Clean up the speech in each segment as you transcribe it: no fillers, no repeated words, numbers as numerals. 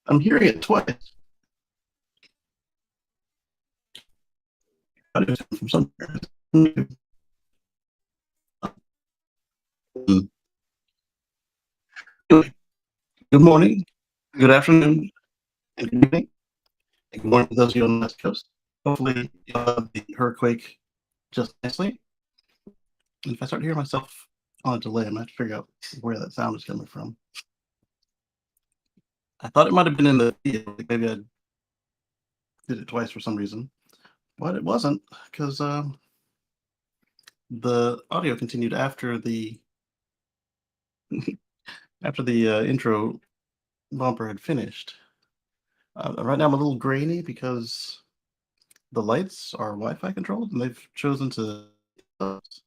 I'm hearing it twice. From somewhere. Anyway, good morning, good afternoon, and good evening. And good morning to those of you on the West Coast. Hopefully, you'll have the earthquake just nicely. And if I start hearing myself on a delay, I'm going to have to figure out where that sound is coming from. I thought it might have been in the video. Maybe I did it twice for some reason, but it wasn't because the audio continued after the intro bumper had finished. Right now I'm a little grainy because the lights are Wi-Fi controlled, and they've chosen to let's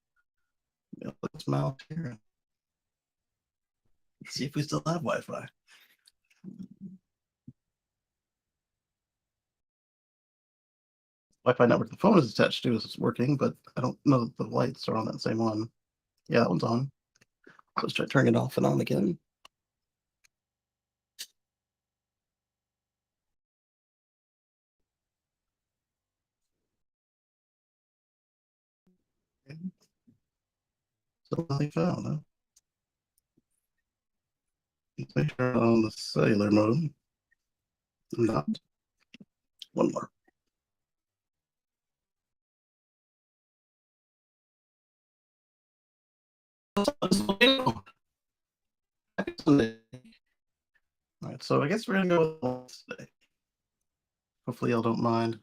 mount here. Let's see if we still have Wi-Fi. Wi-Fi network the phone is attached to is working, but I don't know that the lights are on that same one. Yeah, that one's on. Let's try turning it off and on again. Still nothing found, huh? Let's make sure on the cellular mode. Not. One more. All right, so I guess we're gonna go with today. Hopefully, y'all don't mind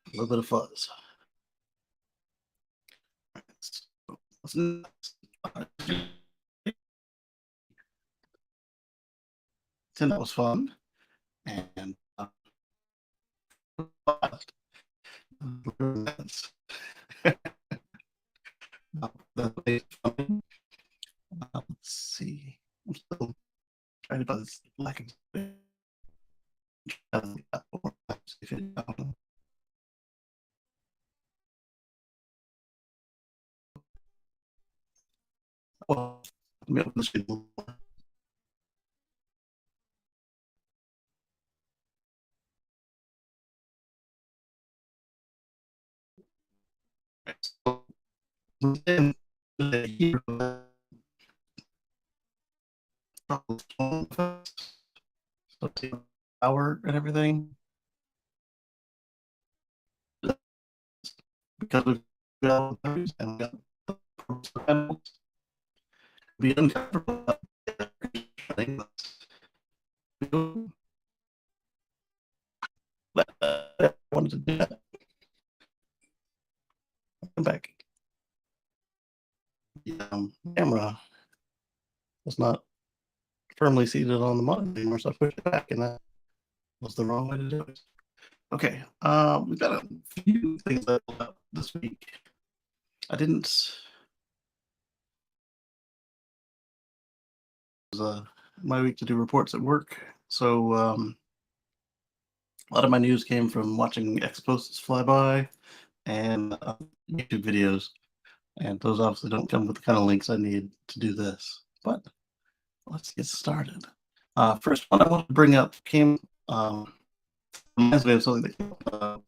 a little bit of fuzz. All right, so what's next? 10, that was fun, and let's see. I'm still trying to find this lack of. Well, let me open the screen. Within the year, hour and everything, because we've got and got be uncomfortable. But I wanted to do that. Come back. The camera was not firmly seated on the monitor anymore, so I pushed it back, and that was the wrong way to do it. Okay, we've got a few things that up this week. I didn't. It was my week to do reports at work, so a lot of my news came from watching X posts fly by and YouTube videos, and those obviously don't come with the kind of links I need to do this. But let's get started. First one I want to bring up came reminds me of something that came up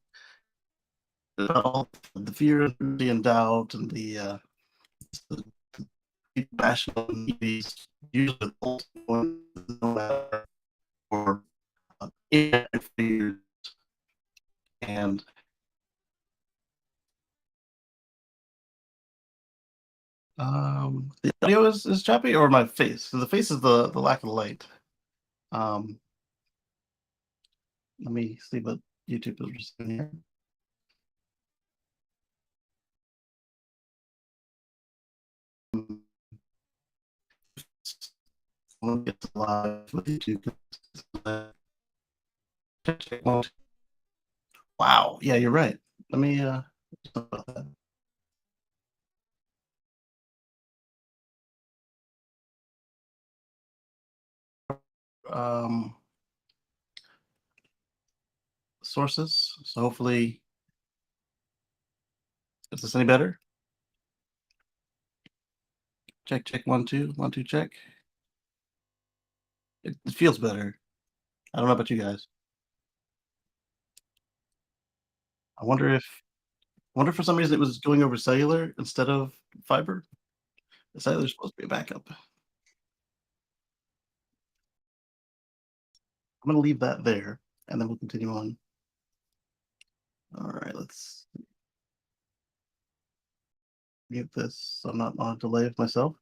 about all the fear and doubt and the national needs usually no matter or fears and the audio is choppy, or my face. So the face is the lack of light. Let me see what YouTube is in here. want to get live with YouTube. Check, check, one, two. Wow. Yeah, you're right. Let me talk about that. Um, sources. So hopefully, is this any better? Check, check, one, two, check. It feels better. I don't know about you guys. I wonder if for some reason it was going over cellular instead of fiber. The cellular is supposed to be a backup. I'm gonna leave that there, and then we'll continue on. All right, let's mute this so I'm not on a delay of myself.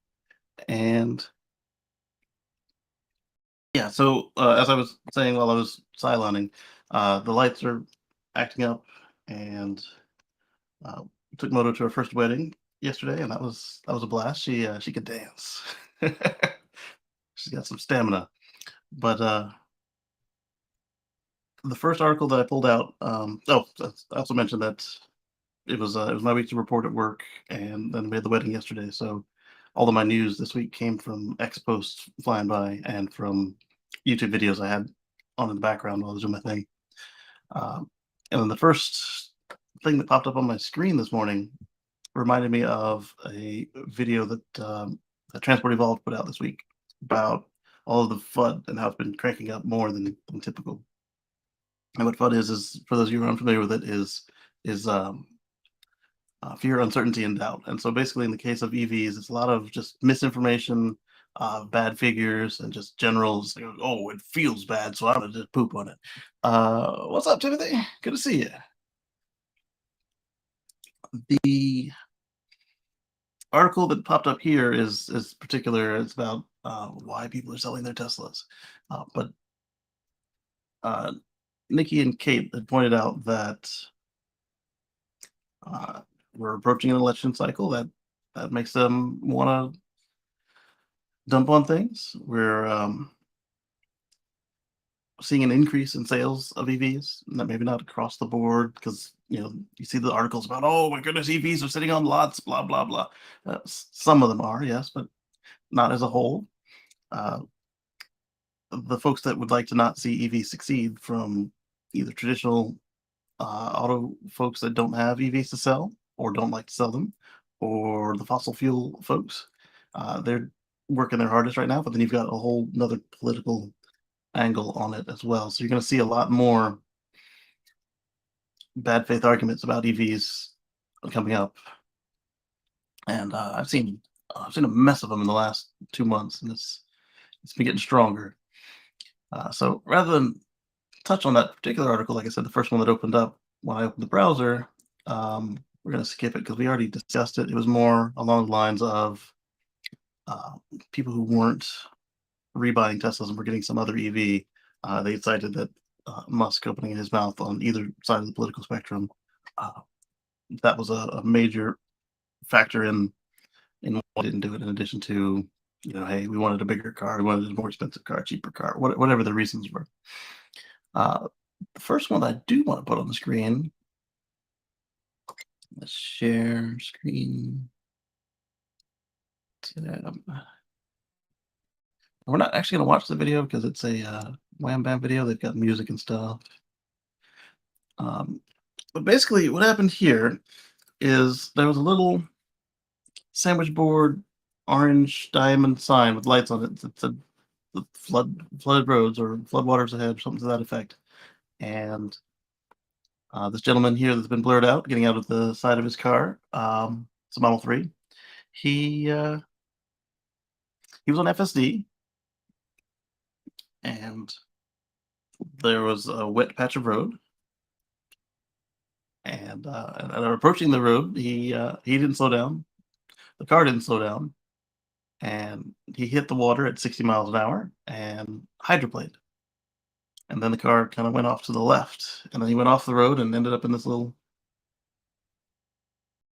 And yeah, so as I was saying while I was siloning, the lights are acting up, and uh, took Moto to her first wedding yesterday, and that was a blast. She could dance. She's got some stamina. But the first article that I pulled out, I also mentioned that it was my week to report at work, and then we had the wedding yesterday. So all of my news this week came from X posts flying by and from YouTube videos I had on in the background while I was doing my thing. Um, and then the first thing that popped up on my screen this morning reminded me of a video that Transport Evolved put out this week about all of the FUD and how it's been cranking up more than typical. And what FUD is for those of you who are unfamiliar with it, is fear, uncertainty, and doubt. And so basically, in the case of EVs, it's a lot of just misinformation, bad figures, and just generals. Oh, it feels bad, so I'm gonna just poop on it. What's up, Timothy? Good to see you. The article that popped up here is particular. It's about why people are selling their Teslas. But uh, Nikki and Kate had pointed out that uh, we're approaching an election cycle that makes them want to dump on things. We're seeing an increase in sales of EVs, maybe not across the board, because you see the articles about, oh my goodness, EVs are sitting on lots, blah blah blah. Some of them are, yes, but not as a whole. Uh, the folks that would like to not see EVs succeed, from either traditional auto folks that don't have EVs to sell or don't like to sell them, or the fossil fuel folks, they're working their hardest right now. But then you've got a whole another political angle on it as well. So you're going to see a lot more bad faith arguments about EVs coming up, and I've seen a mess of them in the last 2 months, and it's been getting stronger. So rather than touch on that particular article, like I said, the first one that opened up when I opened the browser, we're going to skip it because we already discussed it. It was more along the lines of uh, people who weren't rebuying Teslas and were getting some other EV. They cited that Musk opening his mouth on either side of the political spectrum, uh, that was a major factor in why I didn't do it. In addition to, hey, we wanted a bigger car, we wanted a more expensive car, cheaper car, whatever the reasons were. The first one I do want to put on the screen. Let's share screen. We're not actually going to watch the video because it's a Wham Bam video. They've got music and stuff. Um, but basically, what happened here is there was a little sandwich board orange diamond sign with lights on it that said the flooded roads or floodwaters ahead, something to that effect. And this gentleman here that's been blurred out, getting out of the side of his car, it's a Model 3. He was on FSD, and there was a wet patch of road, and approaching the road, he didn't slow down. The car didn't slow down, and he hit the water at 60 miles an hour and hydroplaned. And then the car kind of went off to the left, and then he went off the road and ended up in this little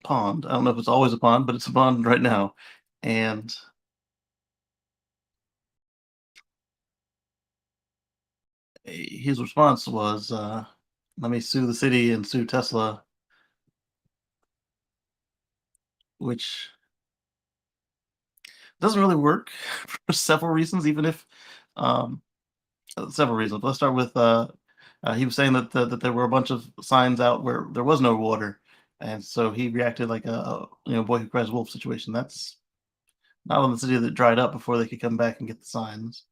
pond. I don't know if it's always a pond, but it's a pond right now. And his response was, "Let me sue the city and sue Tesla," which doesn't really work for several reasons, even if um, several reasons. Let's start with he was saying that that there were a bunch of signs out where there was no water, and so he reacted like a boy who cries wolf situation. That's not on the city that dried up before they could come back and get the signs.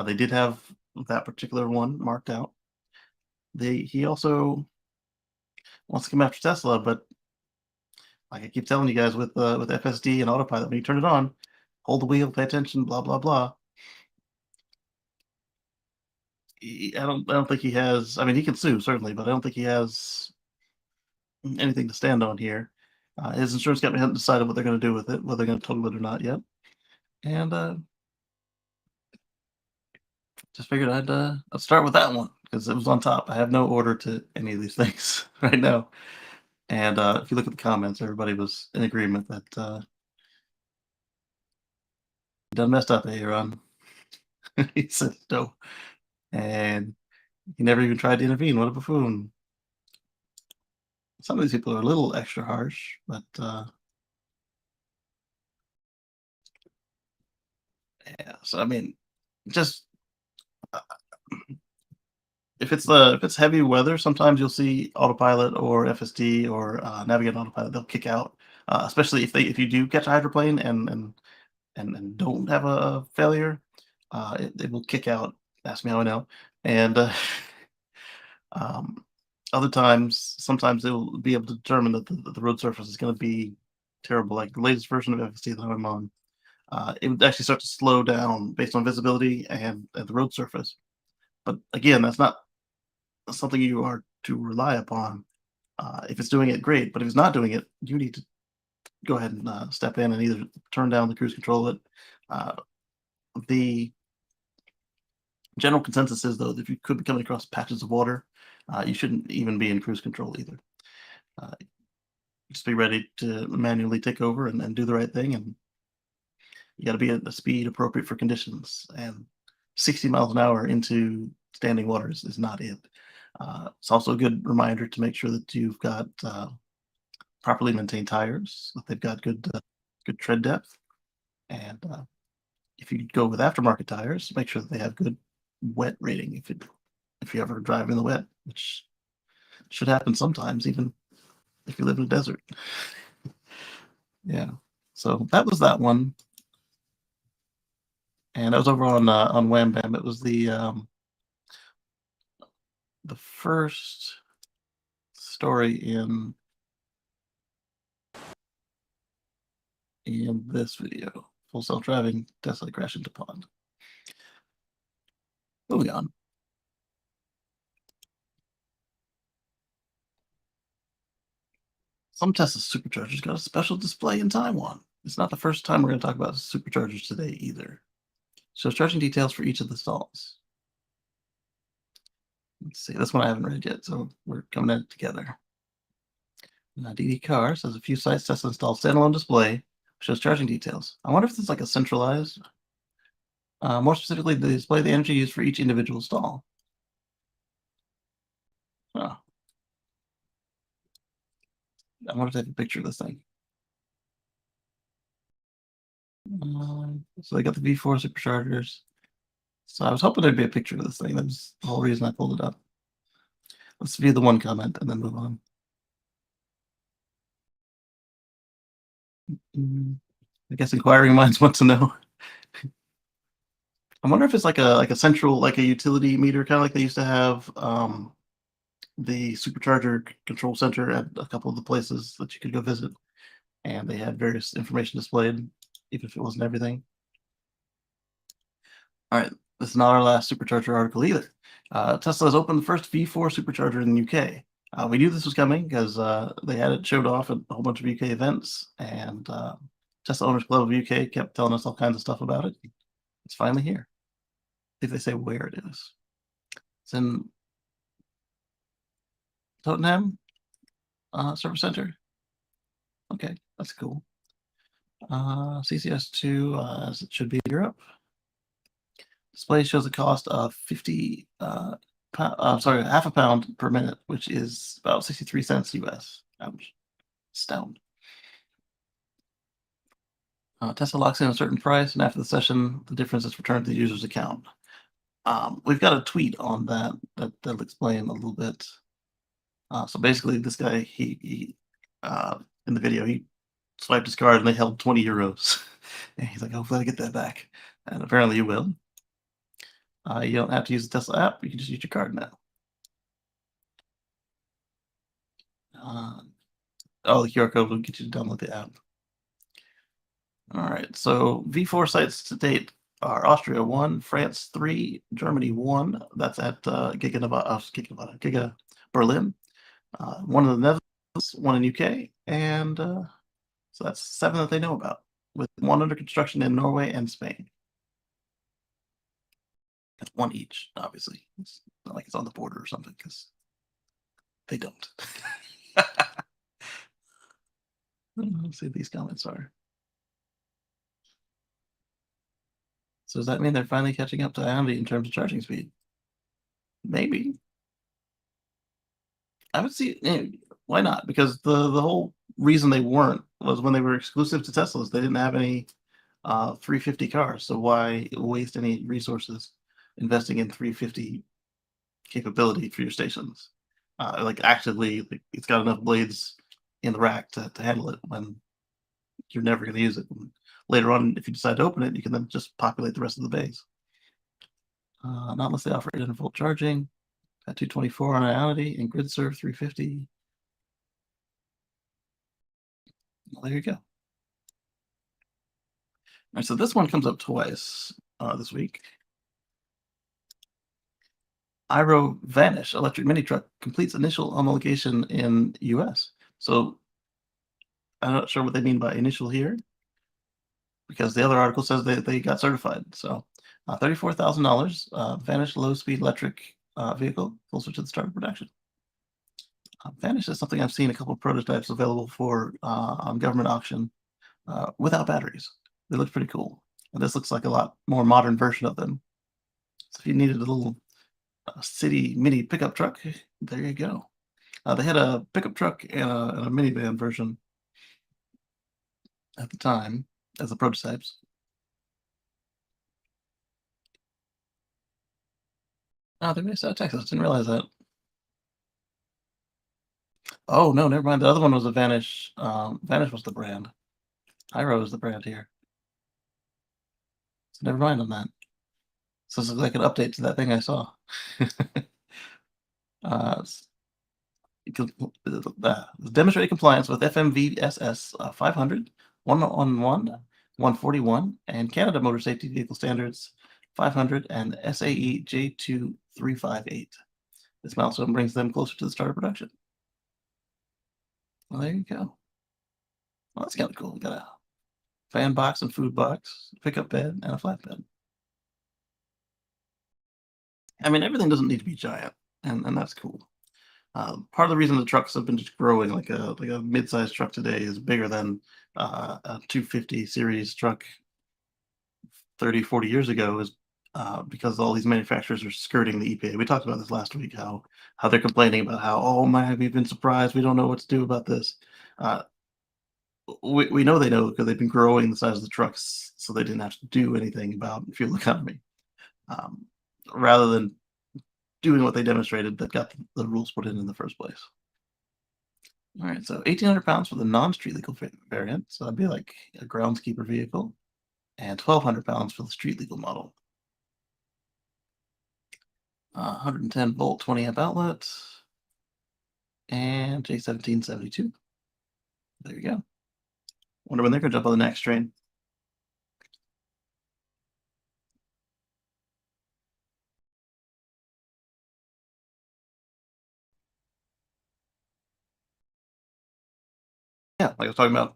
They did have that particular one marked out. He also wants to come after Tesla, but like I keep telling you guys with FSD and autopilot, when you turn it on, hold the wheel, pay attention, blah blah blah. I don't think he has. I mean, he can sue certainly, but I don't think he has anything to stand on here. His insurance company hasn't decided what they're going to do with it, whether they're going to total it or not yet. And just figured I'd start with that one because it was on top. I have no order to any of these things right now. And if you look at the comments, everybody was in agreement that you done messed up, Aaron. He said no, and he never even tried to intervene. What a buffoon! Some of these people are a little extra harsh, but yeah. So I mean, just if it's heavy weather, sometimes you'll see autopilot or FSD or navigate autopilot. They'll kick out, especially if you do catch a hydroplane and don't have a failure, it will kick out. Ask me how I know. And um, other times, sometimes they will be able to determine that the road surface is going to be terrible. Like the latest version of FSD that I'm on, it would actually start to slow down based on visibility and the road surface. But again, that's not something you are to rely upon. If it's doing it, great. But if it's not doing it, you need to go ahead and step in and either turn down the cruise control. Uh, the general consensus is, though, that if you could be coming across patches of water, you shouldn't even be in cruise control either. Uh, just be ready to manually take over and do the right thing. And you got to be at the speed appropriate for conditions. And 60 miles an hour into standing waters is not it. It's also a good reminder to make sure that you've got properly maintained tires, that they've got good tread depth, and if you go with aftermarket tires, make sure that they have good wet rating. If you ever drive in the wet, which should happen sometimes, even if you live in a desert. Yeah. So that was that one, and that was over on Wham Bam. It was the first story in this video. Full self-driving Tesla crash into pond. Moving on. Some Tesla superchargers got a special display in Taiwan. It's not the first time we're going to talk about superchargers today either. Shows charging details for each of the stalls. Let's see, this one I haven't read yet, so we're coming at it together. DD Car says a few sites Tesla installed standalone display, shows charging details. I wonder if this is like a centralized, more specifically, the display the energy used for each individual stall. Oh. I wonder if they have a picture of this thing. So they got the V4 superchargers. So I was hoping there'd be a picture of this thing. That's the whole reason I pulled it up. Let's view the one comment and then move on. I guess inquiring minds want to know. I wonder if it's like a central, like a utility meter, kind of like they used to have the supercharger control center at a couple of the places that you could go visit, and they had various information displayed, even if it wasn't everything. All right, this is not our last supercharger article either. Tesla has opened the first V4 supercharger in the UK. We knew this was coming because they had it showed off at a whole bunch of UK events, and Tesla Owners Club of UK kept telling us all kinds of stuff about it. It's finally here. If they say where it is, it's in Tottenham Service Center. Okay, that's cool. CCS2, as it should be in Europe. Display shows a cost of 50 sorry, half a pound per minute, which is about 63 cents US. Ouch. Stoned. Tesla locks in a certain price, and after the session, the difference is returned to the user's account. We've got a tweet on that'll explain a little bit. So basically, this guy, uh, in the video, he swiped his card and they held 20 euros. And he's like, hopefully I get that back. And apparently you will. You don't have to use the Tesla app. You can just use your card now. Uh, oh, the QR code will get you to download the app. All right. So V4 sites to date are Austria 1, France 3, Germany 1. That's at Giga Berlin. One in the Netherlands, one in UK, and so that's 7 that they know about, with one under construction in Norway and Spain. It's one each, obviously. It's not like it's on the border or something, because they don't. Let's see what these comments are. So does that mean they're finally catching up to Ionity in terms of charging speed? Maybe. I would see why not? Because the whole reason they weren't was when they were exclusive to Teslas. They didn't have any 350 cars, so why waste any resources investing in 350 capability for your stations? Like actively, like, it's got enough blades in the rack to handle it when you're never going to use it. And later on, if you decide to open it, you can then just populate the rest of the bays. Not unless they offer 800-volt charging at 224 on Ionity and GridServe 350. Well, there you go. All right, so this one comes up twice this week. Iro Vanish electric mini truck completes initial homologation in US. So I'm not sure what they mean by initial here, because the other article says they got certified. So $34,000 Vanish low speed electric vehicle closer to the start of production. Vanish is something I've seen a couple of prototypes available for on government auction without batteries. They look pretty cool. And this looks like a lot more modern version of them. So if you needed a little city mini pickup truck, there you go. They had a pickup truck and a minivan version at the time as the prototypes. Oh, they're based out of Texas. Didn't realize that. Oh no, never mind. The other one was a Vanish. Vanish was the brand. Iro is the brand here. So never mind on that. So this is like an update to that thing I saw. uh, demonstrated compliance with FMVSS 500, 111, 141, and Canada Motor Safety Vehicle Standards 500 and SAE J2358. This milestone brings them closer to the start of production. Well, there you go. Well, that's kind of cool. We got a fan box and food box, pickup bed, and a flatbed. I mean, everything doesn't need to be giant, and that's cool. Part of the reason the trucks have been just growing, like a mid-sized truck today, is bigger than a 250 series truck 30, 40 years ago, is because all these manufacturers are skirting the EPA. We talked about this last week, how they're complaining about how, oh my, we've been surprised, we don't know what to do about this. We know they know because they've been growing the size of the trucks, so they didn't have to do anything about fuel economy. Rather than doing what they demonstrated that got the rules put in the first place. All right, so 1,800 pounds for the non-street legal variant, so that'd be like a groundskeeper vehicle, and 1,200 pounds for the street legal model. 110 volt, 20 amp outlet, and J1772. There you go. Wonder when they're gonna jump on the next train. Yeah, like I was talking about,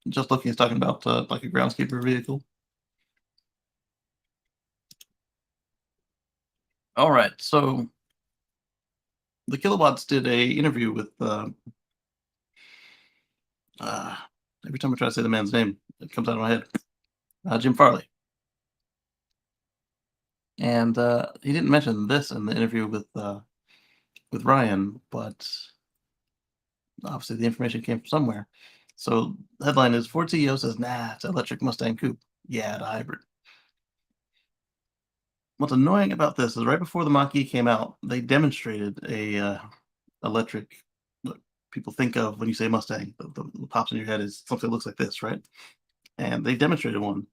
just looking, is talking about like a groundskeeper vehicle. All right, so the Kilowatts did a interview with every time I try to say the man's name, it comes out of my head. Jim Farley. And he didn't mention this in the interview with Ryan, but obviously the information came from somewhere. So the headline is Ford CEO says, "Nah, it's electric Mustang coupe. Yeah, the hybrid." What's annoying about this is right before the Mach-E came out, they demonstrated a electric. What people think of when you say Mustang, what pops in your head is something that looks like this, right? And they demonstrated one,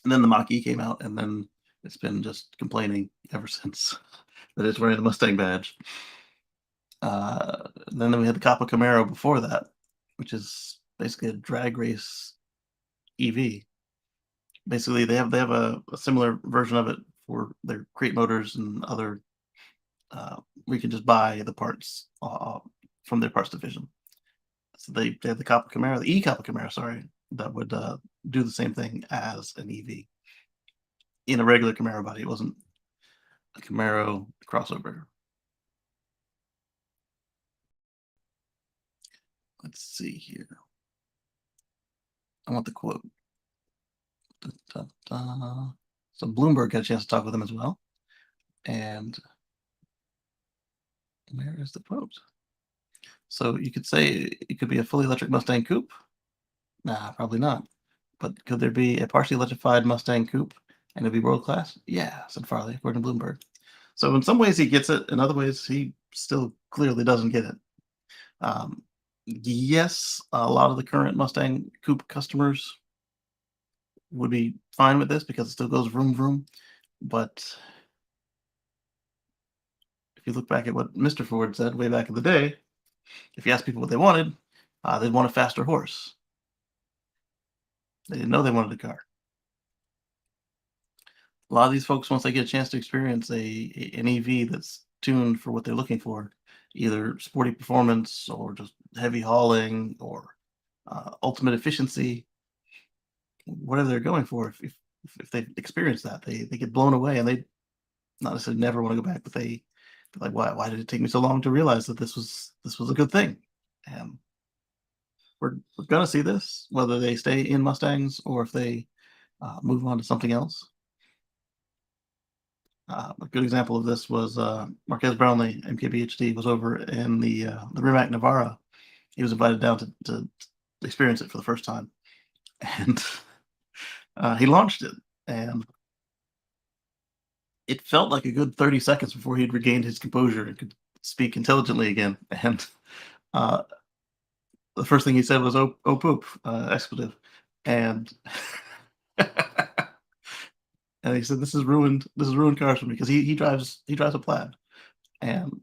and then the Mach-E came out, and then it's been just complaining ever since that it's wearing the Mustang badge. Then we had the Capa Camaro before that, which is basically a drag race EV. Basically, they have a similar version of it for their crate motors and other. We can just buy the parts from their parts division. So they have the Capa Camaro, the Capa Camaro, sorry, that would do the same thing as an EV in a regular Camaro body. It wasn't a Camaro crossover. Let's see here. I want the quote. Da, da, da. So Bloomberg got a chance to talk with him as well. And where is the quote? So you could say it could be a fully electric Mustang coupe. Nah, probably not. But could there be a partially electrified Mustang coupe and it'd be world class? Yeah, said Farley, according to Bloomberg. So in some ways he gets it, in other ways he still clearly doesn't get it. Yes, a lot of the current Mustang coupe customers would be fine with this because it still goes vroom vroom. But if you look back at what Mr. Ford said way back in the day, if you ask people what they wanted, they'd want a faster horse. They didn't know they wanted a car. A lot of these folks, once they get a chance to experience an EV that's tuned for what they're looking for, either sporty performance or just heavy hauling or ultimate efficiency, whatever they're going for, if they experience that, they get blown away and they not necessarily never want to go back, but they're like, why did it take me so long to realize that this was a good thing? And we're gonna see this, whether they stay in Mustangs or if they move on to something else. A good example of this was Marquez Brownlee, MKBHD, was over in the Rimac Navara. He was invited down to experience it for the first time, and he launched it, and it felt like a good 30 seconds before he'd regained his composure and could speak intelligently again. And uh, the first thing he said was "oh poop," expletive, and and he said, "This is ruined. This is ruined cars for me," because he drives a Plaid, and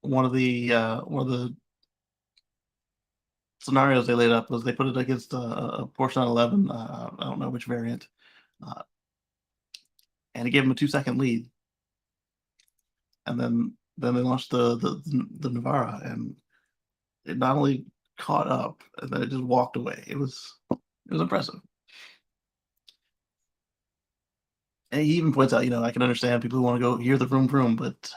one of the scenarios they laid up was they put it against a Porsche 911. I don't know which variant, uh, and it gave him a 2-second lead. And then they launched the Navara, and it not only caught up, and then it just walked away. It was impressive. And he even points out, I can understand people who want to go hear the vroom vroom, but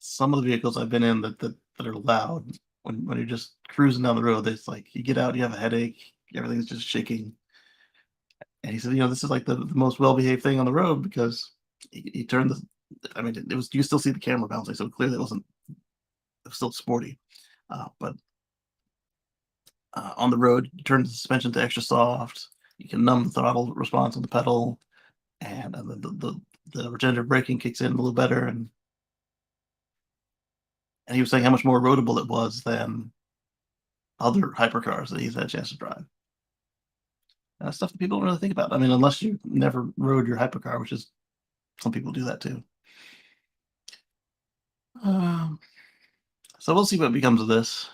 some of the vehicles I've been in that are loud when you're just cruising down the road, it's like you get out, you have a headache, everything's just shaking. And he said, this is like the most well behaved thing on the road because he turned the. I mean, it was you still see the camera bouncing, so clearly it wasn't. It was still sporty, but on the road, you turn the suspension to extra soft. You can numb the throttle response on the pedal, and the regenerative braking kicks in a little better. And he was saying how much more roadable it was than other hypercars that he's had a chance to drive. And that's stuff that people don't really think about. I mean, unless you never rode your hypercar, which is some people do that too. Um, so we'll see what becomes of this.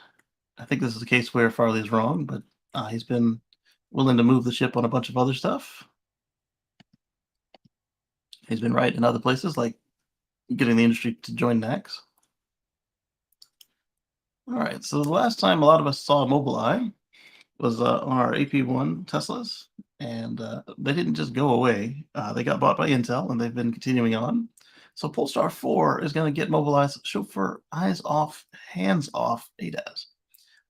I think this is a case where Farley is wrong, but he's been willing to move the ship on a bunch of other stuff. He's been right in other places, like getting the industry to join NACS. All right, so the last time a lot of us saw Mobileye was on our AP1 Teslas, and they didn't just go away. They got bought by Intel, and they've been continuing on. So Polestar 4 is going to get Mobileye's chauffeur eyes off, hands off ADAS.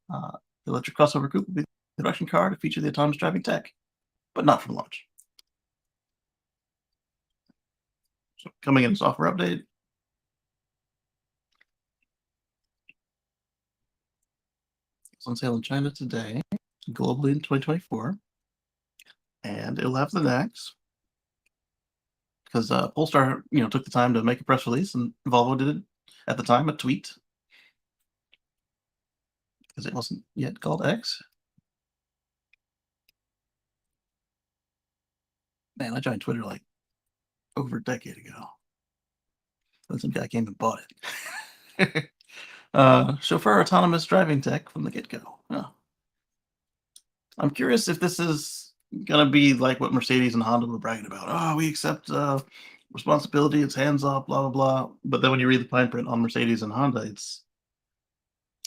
The electric crossover coupe will be production car to feature the autonomous driving tech, but not from launch. So coming in software update. It's on sale in China today, globally in 2024, and it'll have the NACs because Polestar, took the time to make a press release, and Volvo did at the time a tweet because it wasn't yet called X. Man, I joined Twitter like over a decade ago. Then some guy came and bought it. Chauffeur autonomous driving tech from the get-go. Oh. I'm curious if this is gonna be like what Mercedes and Honda were bragging about. Oh, we accept responsibility. It's hands off. Blah blah blah. But then when you read the fine print on Mercedes and Honda, it's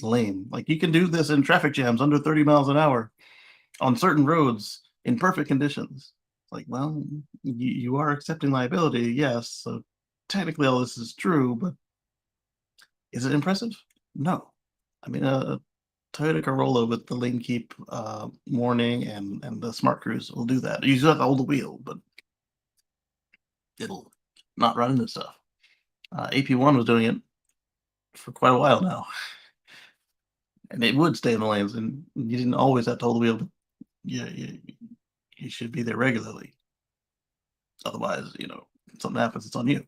lame. Like you can do this in traffic jams under 30 miles an hour on certain roads in perfect conditions. Like, well, you are accepting liability, yes. So technically, all this is true, but is it impressive? No. I mean, Toyota Corolla with the lane keep warning and the smart cruise will do that. You just have to hold the wheel, but it'll not run into stuff. AP1 was doing it for quite a while now, and it would stay in the lanes, and you didn't always have to hold the wheel. But you should be there regularly. Otherwise, if something happens, it's on you.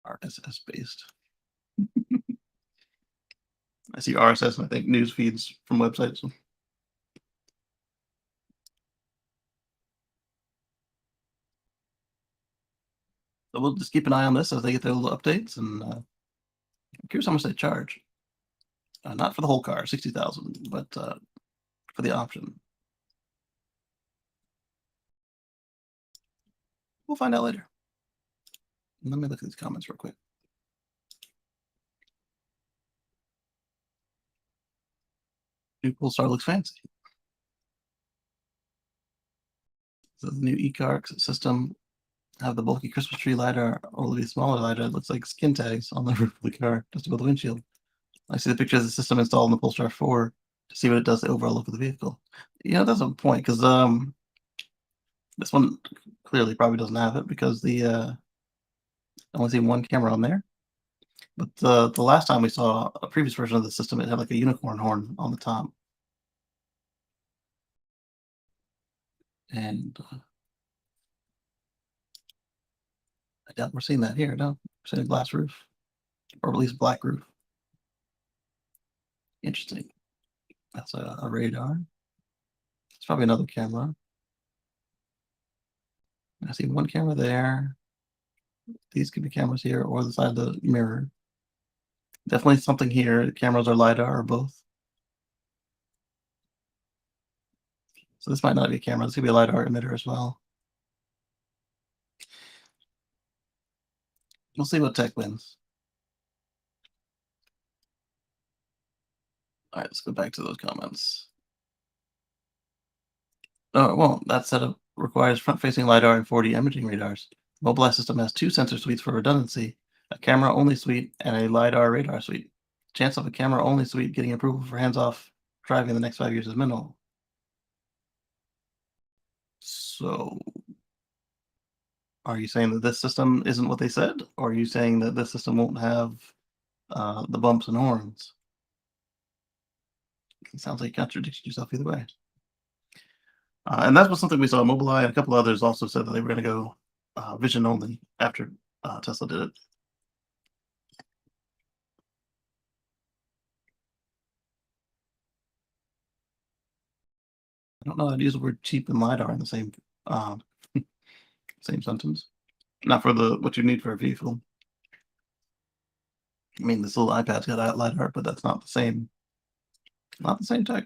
RSS based. I see RSS and I think news feeds from websites. So we'll just keep an eye on this as they get their little updates, and I'm curious how much they charge. Not for the whole car, 60,000, but for the option. We'll find out later. Let me look at these comments real quick. New Polestar looks fancy. So the new e-car system have the bulky Christmas tree LiDAR or the smaller LiDAR. It looks like skin tags on the roof of the car just above the windshield. I see the picture of the system installed in the Polestar 4 to see what it does to the overall look of the vehicle. That's a point because this one clearly probably doesn't have it because I only see one camera on there. But the last time we saw a previous version of the system, it had like a unicorn horn on the top. And I doubt we're seeing that here. No, we're seeing a glass roof, or at least black roof. Interesting. That's a radar. It's probably another camera. I see one camera there. These could be cameras here or the side of the mirror. Definitely something here. Cameras or LiDAR or both. So this might not be a camera. This could be a LiDAR emitter as well. We'll see what tech wins. All right, let's go back to those comments. No, it won't. That setup requires front-facing LiDAR and 4D imaging radars. The Mobileye system has 2 sensor suites for redundancy, a camera-only suite and a LiDAR radar suite. Chance of a camera-only suite getting approval for hands-off driving in the next 5 years is minimal. So, are you saying that this system isn't what they said? Or are you saying that this system won't have the bumps and horns? It sounds like you contradicted yourself either way. And that was something we saw. Mobileye and a couple others also said that they were going to go vision only after Tesla did it. I don't know how to use the word cheap and LiDAR in the same same sentence. Not for what you need for a vehicle. I mean, this little iPad's got LiDAR, but that's not the same. Not the same tech.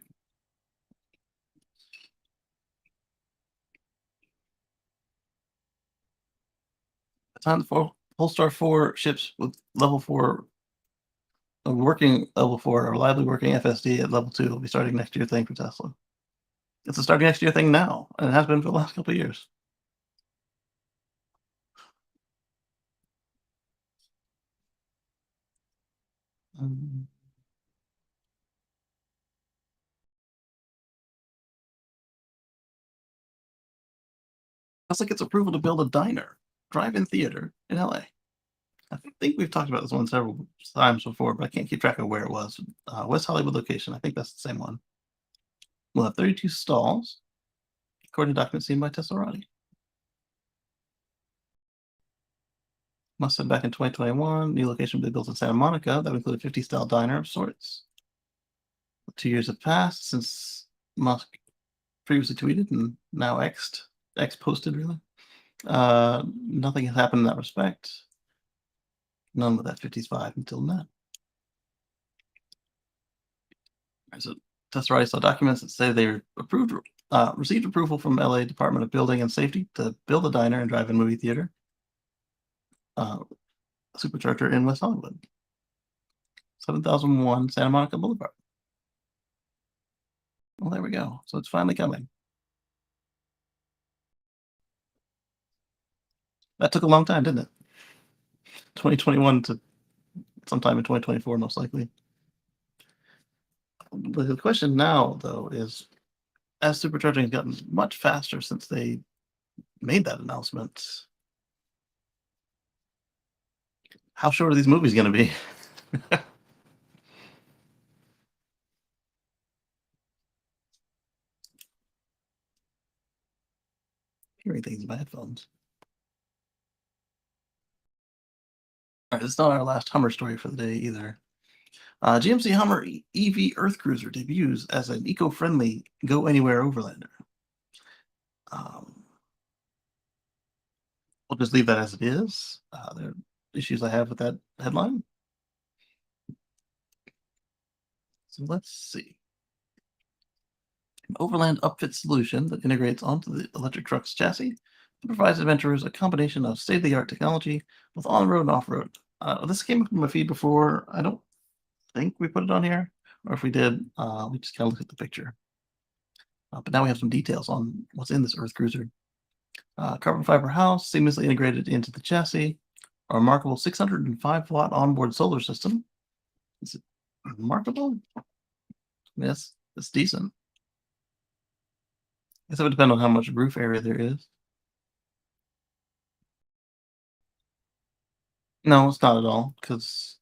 The time the Polestar 4 ships with level 4, a working level 4, or reliably working FSD at level 2 will be starting next year thing for Tesla. It's a starting next year thing now, and it has been for the last couple of years. Um, Tesla gets approval to build a diner, drive-in theater in LA. I think we've talked about this one several times before, but I can't keep track of where it was. West Hollywood location. I think that's the same one. We'll have 32 stalls, according to documents seen by Teslarati. Musk said back in 2021, new location will be built in Santa Monica. That would include a 50-style diner of sorts. 2 years have passed since Musk previously tweeted and now X posted really. Nothing has happened in that respect. None with F-55 until now. So Teslarati saw documents that say they received approval from LA Department of Building and Safety to build a diner and drive-in movie theater, supercharger in West Hollywood, 7001 Santa Monica Boulevard. Well, there we go. So it's finally coming. That took a long time, didn't it? 2021 to sometime in 2024, most likely. The question now, though, is as supercharging has gotten much faster since they made that announcement, how short are these movies going to be? Hearing things in my headphones. All right, it's not our last Hummer story for the day either. GMC Hummer EV Earth Cruiser debuts as an eco-friendly go anywhere overlander. We'll just leave that as it is. There are issues I have with that headline. So let's see. An overland upfit solution that integrates onto the electric truck's chassis and provides adventurers a combination of state-of-the-art technology with on-road and off-road. This came from my feed before. I don't think we put it on here, or if we did, we just kind of looked at the picture. But now we have some details on what's in this Earth Cruiser. Carbon fiber house seamlessly integrated into the chassis. A remarkable 605-watt onboard solar system. Is it remarkable? Yes, it's decent. I guess it would depend on how much roof area there is. No, it's not at all, because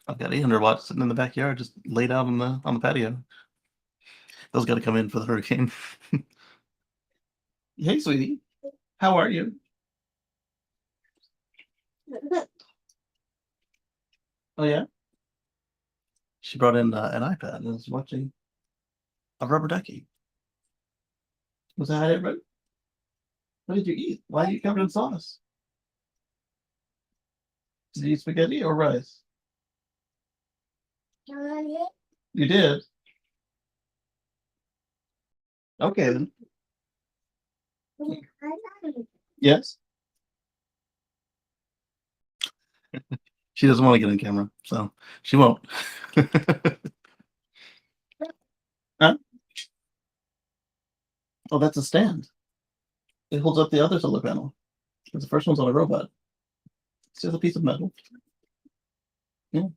I've got 800 watts sitting in the backyard, just laid out on the patio. Those got to come in for the hurricane. Hey, sweetie, how are you? Oh yeah, she brought in an iPad and was watching a rubber ducky. Was that it? What did you eat? Why are you covered in sauce? Did you eat spaghetti or rice? You did. Okay then. Yes. She doesn't want to get on camera, so she won't. Huh? Oh, that's a stand. It holds up the other solar panel. Because the first one's on a robot. It's just a piece of metal. Yeah.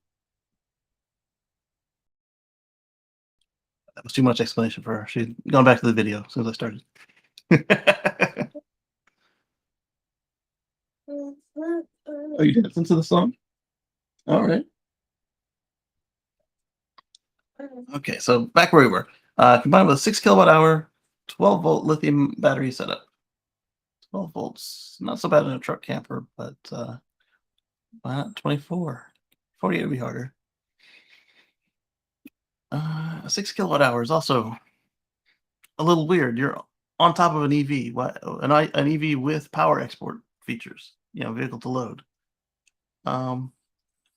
That was too much explanation for her. She'd gone back to the video as soon as I started. Oh, you dancing to the song? All right. Okay, so back where we were. Combined with a 6 kilowatt-hour, 12-volt lithium battery setup. 12 volts, not so bad in a truck camper, but why not 24? 48 would be harder. 6 kilowatt-hour is also a little weird. You're on top of an EV, an EV with power export features, vehicle to load.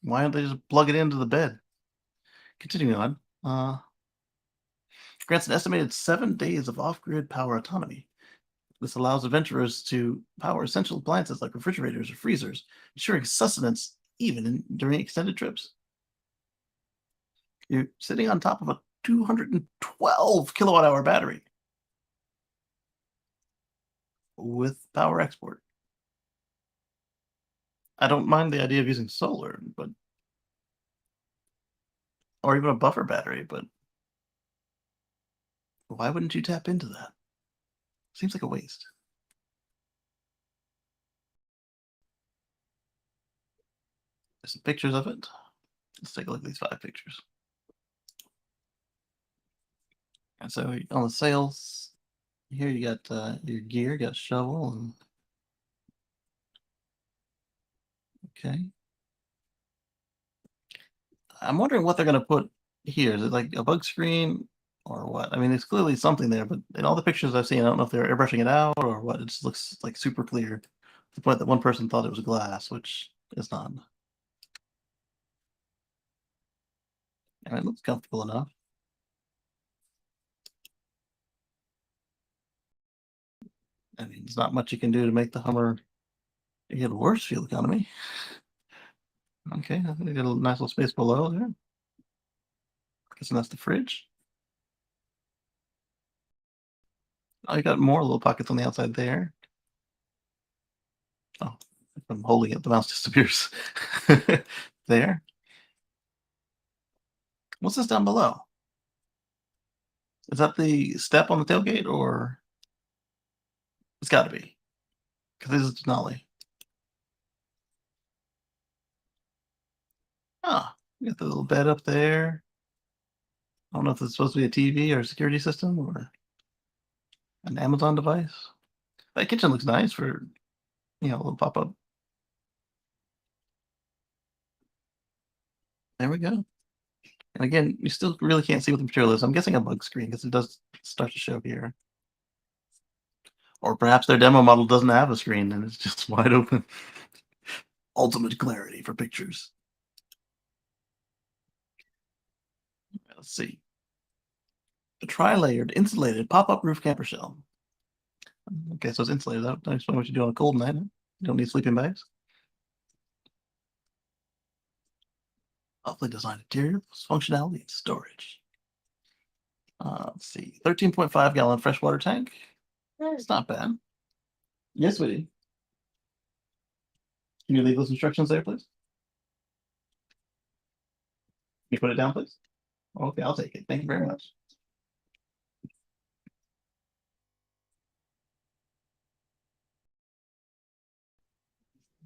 Why don't they just plug it into the bed? Continuing on, grants an estimated 7 days of off-grid power autonomy. This allows adventurers to power essential appliances like refrigerators or freezers, ensuring sustenance even during extended trips. You're sitting on top of a 212 kilowatt-hour battery with power export. I don't mind the idea of using solar, but or even a buffer battery, but why wouldn't you tap into that? Seems like a waste. There's some pictures of it. Let's take a look at these 5 pictures. And so on the sales, here you got your gear, you got a shovel, and okay. I'm wondering what they're gonna put here. Is it like a bug screen or what? I mean, it's clearly something there, but in all the pictures I've seen, I don't know if they're airbrushing it out or what. It just looks like super clear to the point that one person thought it was glass, which is not. And it looks comfortable enough. I mean, there's not much you can do to make the Hummer get worse fuel economy. Okay, I think they got a nice little space below there. Guessing that's the fridge. Oh, you got more little pockets on the outside there. Oh, if I'm holding it, the mouse disappears. There. What's this down below? Is that the step on the tailgate, or it's got to be because this is Denali. Ah, you got the little bed up there. I don't know if it's supposed to be a TV or a security system or an Amazon device. That kitchen looks nice for a little pop up. There we go. And again, you still really can't see what the material is. I'm guessing a bug screen because it does start to show here. Or perhaps their demo model doesn't have a screen and it's just wide open. Ultimate clarity for pictures. Let's see. The tri-layered insulated pop-up roof camper shell. Okay, so it's insulated. That's what you do on a cold night. Huh? You don't need sleeping bags. Lovely design interior, functionality, and storage. Let's see. 13.5 gallon freshwater tank. It's not bad. Yes, sweetie. Can you leave those instructions there, please? Can you put it down, please? Okay, I'll take it. Thank you very much.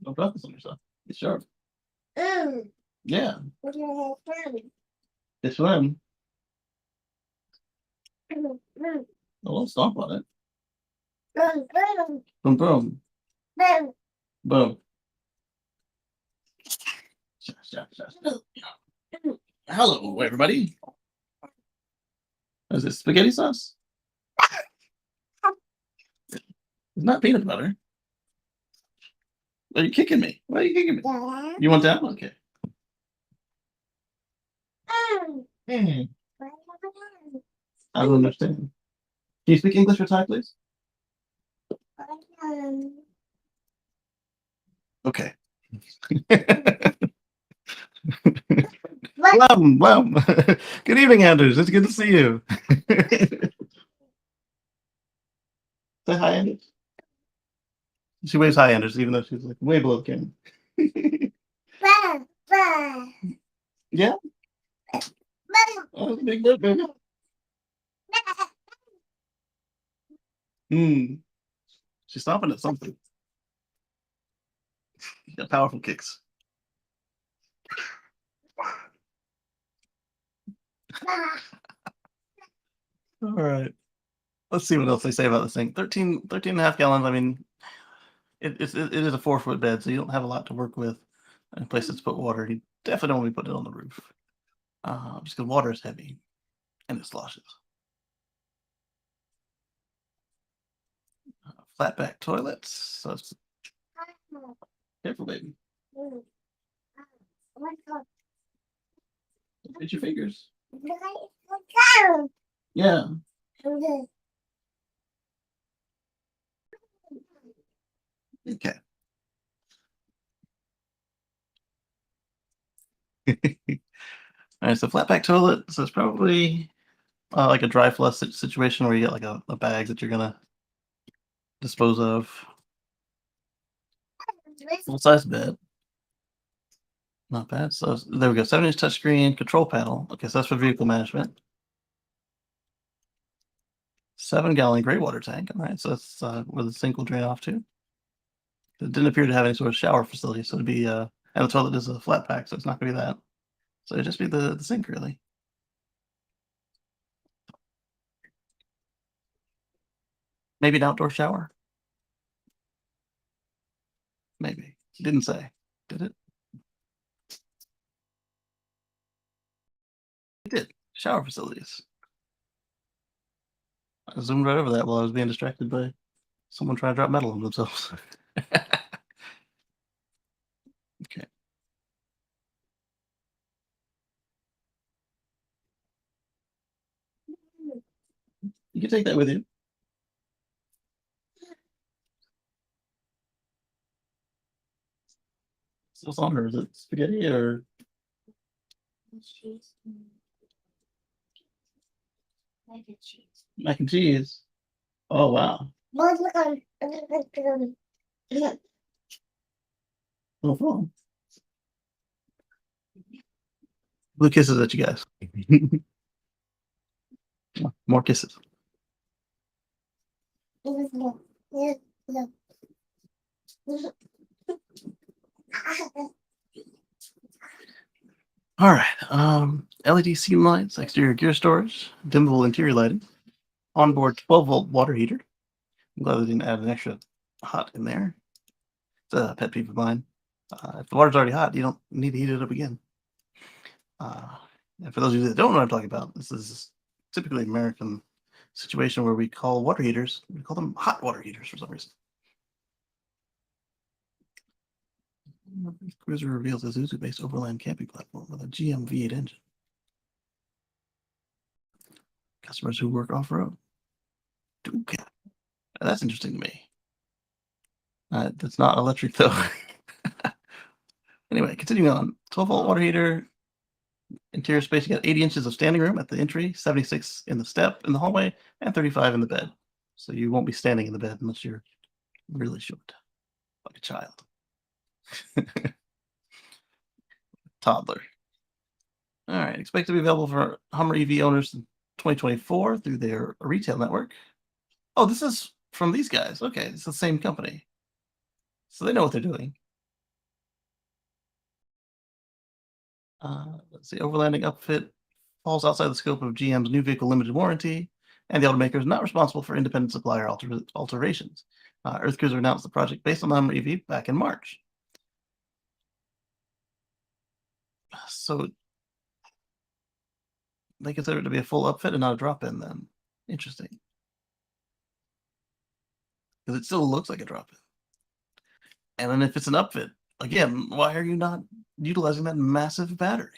Don't drop this on yourself. It's sharp. Yeah. This one. Oh, don't stomp on it. Boom, boom. Boom. Hello, everybody. Is this spaghetti sauce? It's not peanut butter. Are you kicking me? Why are you kicking me? You want that? Okay. Mm. I don't understand. Can you speak English or Thai, please? Okay. Blum, blum. Good evening, Anders. It's good to see you. Say hi, Anders. She waves hi, Anders, even though she's like way below the camera. Yeah. Oh, big bird, baby. Hmm. She's stomping at something. Got powerful kicks. All right. Let's see what else they say about this thing. 13 and a half gallons. I mean, it is a 4-foot bed, so you don't have a lot to work with in places to put water. You definitely don't want to put it on the roof. Just because water is heavy and it sloshes. Flat back toilets. So it's careful, baby. Hit your fingers. Yeah. Okay. All right, so flat back toilet. So it's probably like a dry flush situation where you get like a bag that you're gonna dispose of. Full size bed. Not bad. So there we go. 7-inch touchscreen control panel. Okay, so that's for vehicle management. 7-gallon gray water tank. All right, so that's where the sink will drain off to. It didn't appear to have any sort of shower facility, so it'd be and the toilet is a flat pack, so it's not going to be that. So it'd just be the sink really. Maybe an outdoor shower. Maybe. It didn't say. Did it? It did. Shower facilities. I zoomed right over that while I was being distracted by someone trying to drop metal on themselves. Okay. You can take that with you. What's on her? Is it spaghetti or mac and cheese? Oh wow. No problem. Blue kisses at you guys. More kisses. All right. LED ceiling lights, exterior gear storage, dimmable interior lighting, onboard 12-volt water heater. I'm glad they didn't add an extra hot in there. It's a pet peeve of mine. If the water's already hot, you don't need to heat it up again. And for those of you that don't know what I'm talking about, this is typically an American situation where we call water heaters, we call them hot water heaters for some reason. Cruiser reveals a Isuzu-based overland camping platform with a GM V8 engine. Customers who work off-road. Okay. That's interesting to me. That's not electric though. Anyway, continuing on. 12-volt water heater. Interior space, you got 80 inches of standing room at the entry, 76 in the step in the hallway, and 35 in the bed. So you won't be standing in the bed unless you're really short, like a child. Toddler. All right, expect to be available for Hummer EV owners in 2024 through their retail network. Oh, this is from these guys. Okay, it's the same company. So they know what they're doing. Let's see, overlanding upfit falls outside the scope of GM's new vehicle limited warranty, and the automaker is not responsible for independent supplier alterations. Earth Cruiser announced the project based on the Hummer EV back in March. So they consider it to be a full upfit and not a drop-in then. Interesting. Because it still looks like a drop-in. And then if it's an upfit, again, why are you not utilizing that massive battery?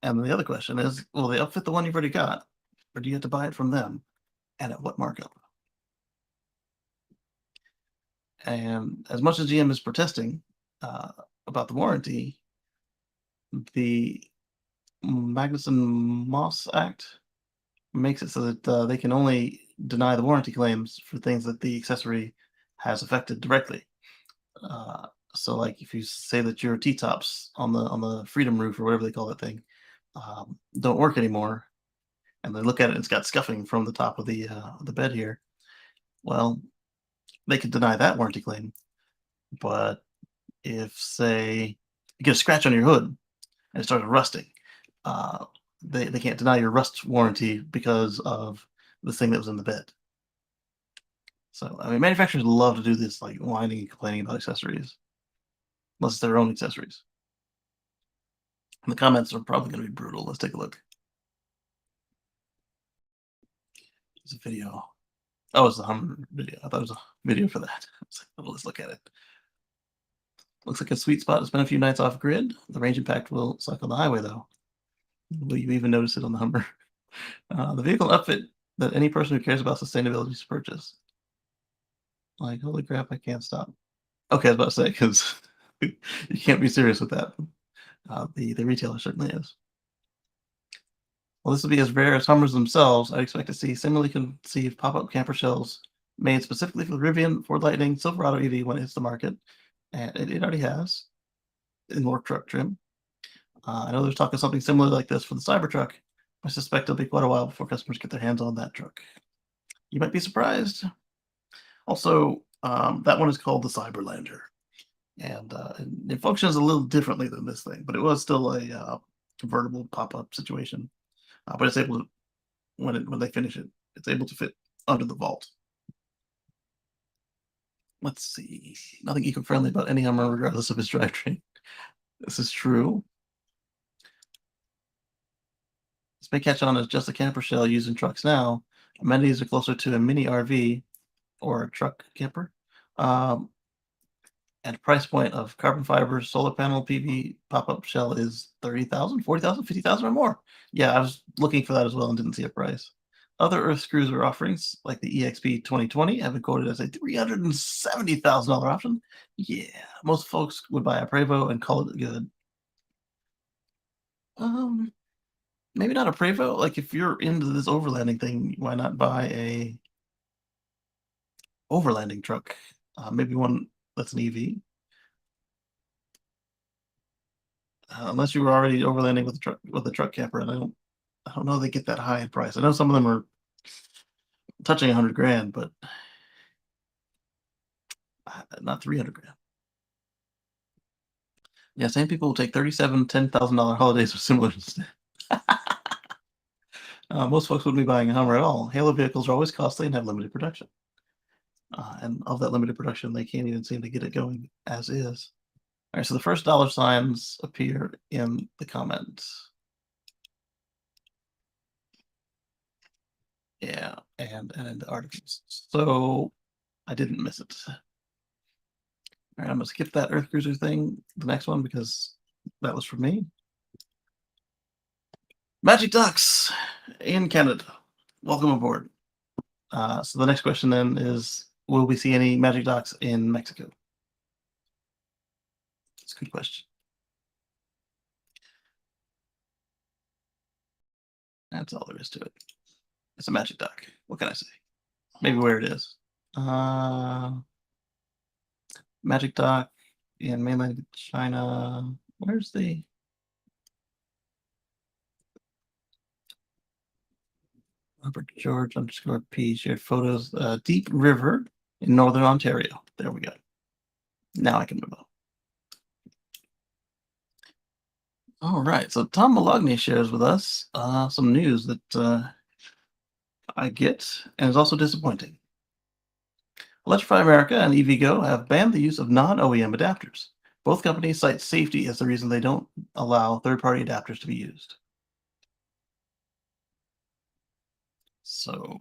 And the other question is, will they upfit the one you've already got, or do you have to buy it from them? And at what markup? And as much as GM is protesting about the warranty, the Magnuson-Moss Act makes it so that they can only deny the warranty claims for things that the accessory has affected directly. So, like if you say that your T-tops on the Freedom roof or whatever they call that thing don't work anymore, and they look at it and it's got scuffing from the top of the bed here, well, they could deny that warranty claim. But if, say, you get a scratch on your hood and it started rusting, they can't deny your rust warranty because of the thing that was in the bed. So, I mean, manufacturers love to do this, like whining and complaining about accessories, unless it's their own accessories. And the comments are probably going to be brutal. Let's take a look. There's a video. Oh, it's the Hummer video. I thought it was a video for that. Well, let's look at it. Looks like a sweet spot to spend a few nights off grid. The range impact will suck on the highway, though. Will you even notice it on the Hummer? The vehicle outfit that any person who cares about sustainability should purchase. Like, holy crap, I can't stop. Okay, I was about to say, because you can't be serious with that. The retailer certainly is. Well, this will be as rare as Hummers themselves. I expect to see similarly conceived pop-up camper shells made specifically for the Rivian, Ford Lightning, Silverado EV when it hits the market. and it already has in work truck trim. I know there's talk of something similar like this for the Cybertruck. I suspect it'll be quite a while before customers get their hands on that truck. You might be surprised. Also, that one is called the Cyberlander, and it functions a little differently than this thing, but it was still a convertible pop-up situation. But it's able to, when they finish it, it's able to fit under the vault. Let's see. Nothing eco-friendly about any Hummer, regardless of its drivetrain. This is true. This may catch on as just a camper shell used in trucks now. Amenities are closer to a mini RV or a truck camper. At a price point of carbon fiber, solar panel, PV pop-up shell is 30,000, 40,000, 50,000 or more. Yeah, I was looking for that as well and didn't see a price. Other Earth Cruiser offerings, like the EXP 2020, have been quoted as a $370,000 option. Yeah, most folks would buy a Prevo and call it good. Um, Maybe not a Prevo. Like if you're into this overlanding thing, why not buy a overlanding truck? Maybe one that's an EV. Unless you were already overlanding with a truck camper, and I don't know they get that high in price. I know some of them are touching 100 grand, but not 300 grand. Yeah, same people will take 37, $10,000 holidays or similar instead. Most folks wouldn't be buying a Hummer at all. Halo vehicles are always costly and have limited production. And of that limited production, they can't even seem to get it going as is. All right, so the first dollar signs appear in the comments. Yeah, and in the articles. So I didn't miss it. All right, I'm gonna skip that Earth Cruiser thing, the next one, because that was for me. Magic Ducks in Canada. Welcome aboard. So the next question then is, will we see any Magic Ducks in Mexico? It's a good question. That's all there is to it. It's a Magic Duck. What can I say? Maybe where it is. Magic Duck in mainland China. Where's the Robert George _P shared photos? Deep River in northern Ontario. There we go. Now I can move on. All right, so Tom Malogny shares with us some news that I get and is also disappointing. Electrify America and EVgo have banned the use of non-OEM adapters. Both companies cite safety as the reason they don't allow third-party adapters to be used. So,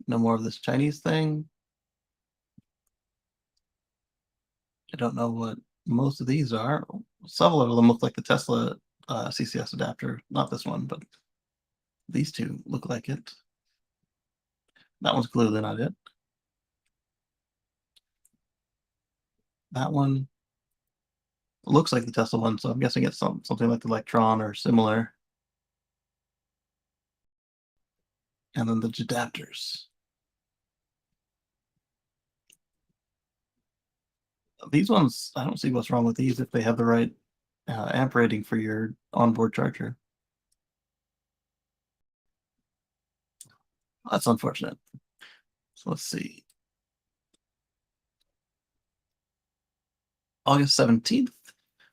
no more of this Chinese thing. I don't know what most of these are. Several of them look like the Tesla CCS adapter. Not this one, but these two look like it. That one's clearly not it. That one looks like the Tesla one, so I'm guessing it's something like the Electron or similar. And then the adapters. These ones, I don't see what's wrong with these if they have the right amp rating for your onboard charger. That's unfortunate. So let's see. August 17th,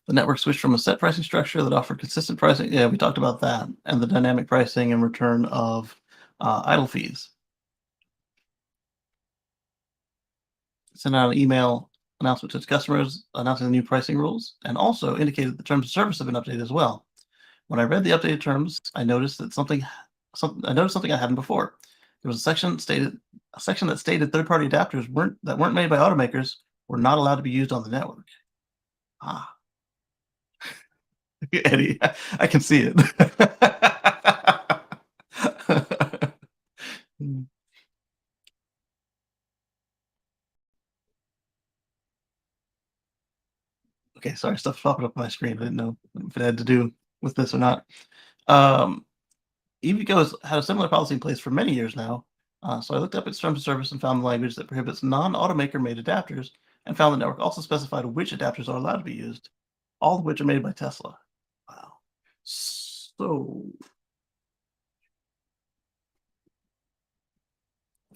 the network switched from a set pricing structure that offered consistent pricing. Yeah, we talked about that, and the dynamic pricing in return of idle fees. Sent out an email announcement to its customers announcing the new pricing rules, and also indicated the terms of service have been updated as well. When I read the updated terms, I noticed that something I hadn't before. There was a section that stated third-party adapters weren't made by automakers were not allowed to be used on the network. Ah, Eddie, I can see it. Okay, sorry, stuff's popping up on my screen. I didn't know if it had to do with this or not. EVgo has had a similar policy in place for many years now. So I looked up its terms of service and found the language that prohibits non-automaker made adapters and found the network also specified which adapters are allowed to be used, all of which are made by Tesla. Wow. So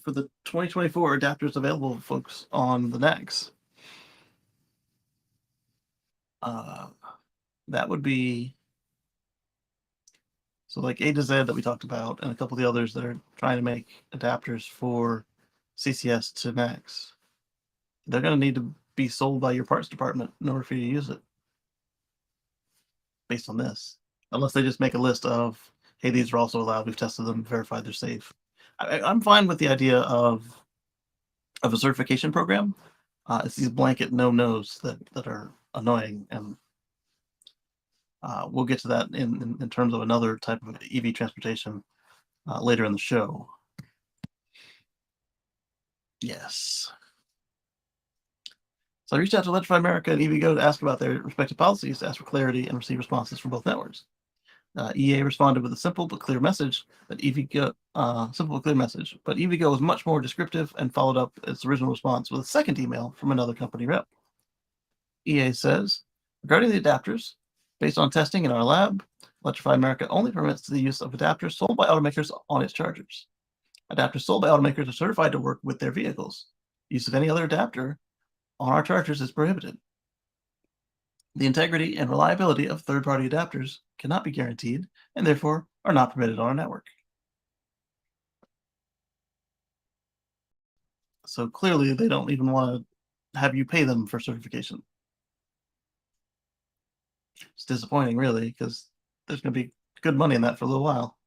for the 2024 adapters available, folks, on the NEX, that would be so like A to Z that we talked about, and a couple of the others that are trying to make adapters for CCS to NEX. They're going to need to be sold by your parts department in order for you to use it, based on this. Unless they just make a list of, hey, these are also allowed. We've tested them, verified they're safe. I'm fine with the idea of a certification program. It's these blanket no-nos that are annoying, and we'll get to that in terms of another type of EV transportation later in the show. Yes. So I reached out to Electrify America and EVgo to ask about their respective policies, to ask for clarity, and receive responses from both networks. EA responded with a simple but clear message that EVgo, but EVgo was much more descriptive and followed up its original response with a second email from another company rep. EA says, regarding the adapters, based on testing in our lab, Electrify America only permits the use of adapters sold by automakers on its chargers. Adapters sold by automakers are certified to work with their vehicles. Use of any other adapter on our chargers is prohibited. The integrity and reliability of third-party adapters cannot be guaranteed and therefore are not permitted on our network. So clearly they don't even want to have you pay them for certification. It's disappointing, really, because there's going to be good money in that for a little while.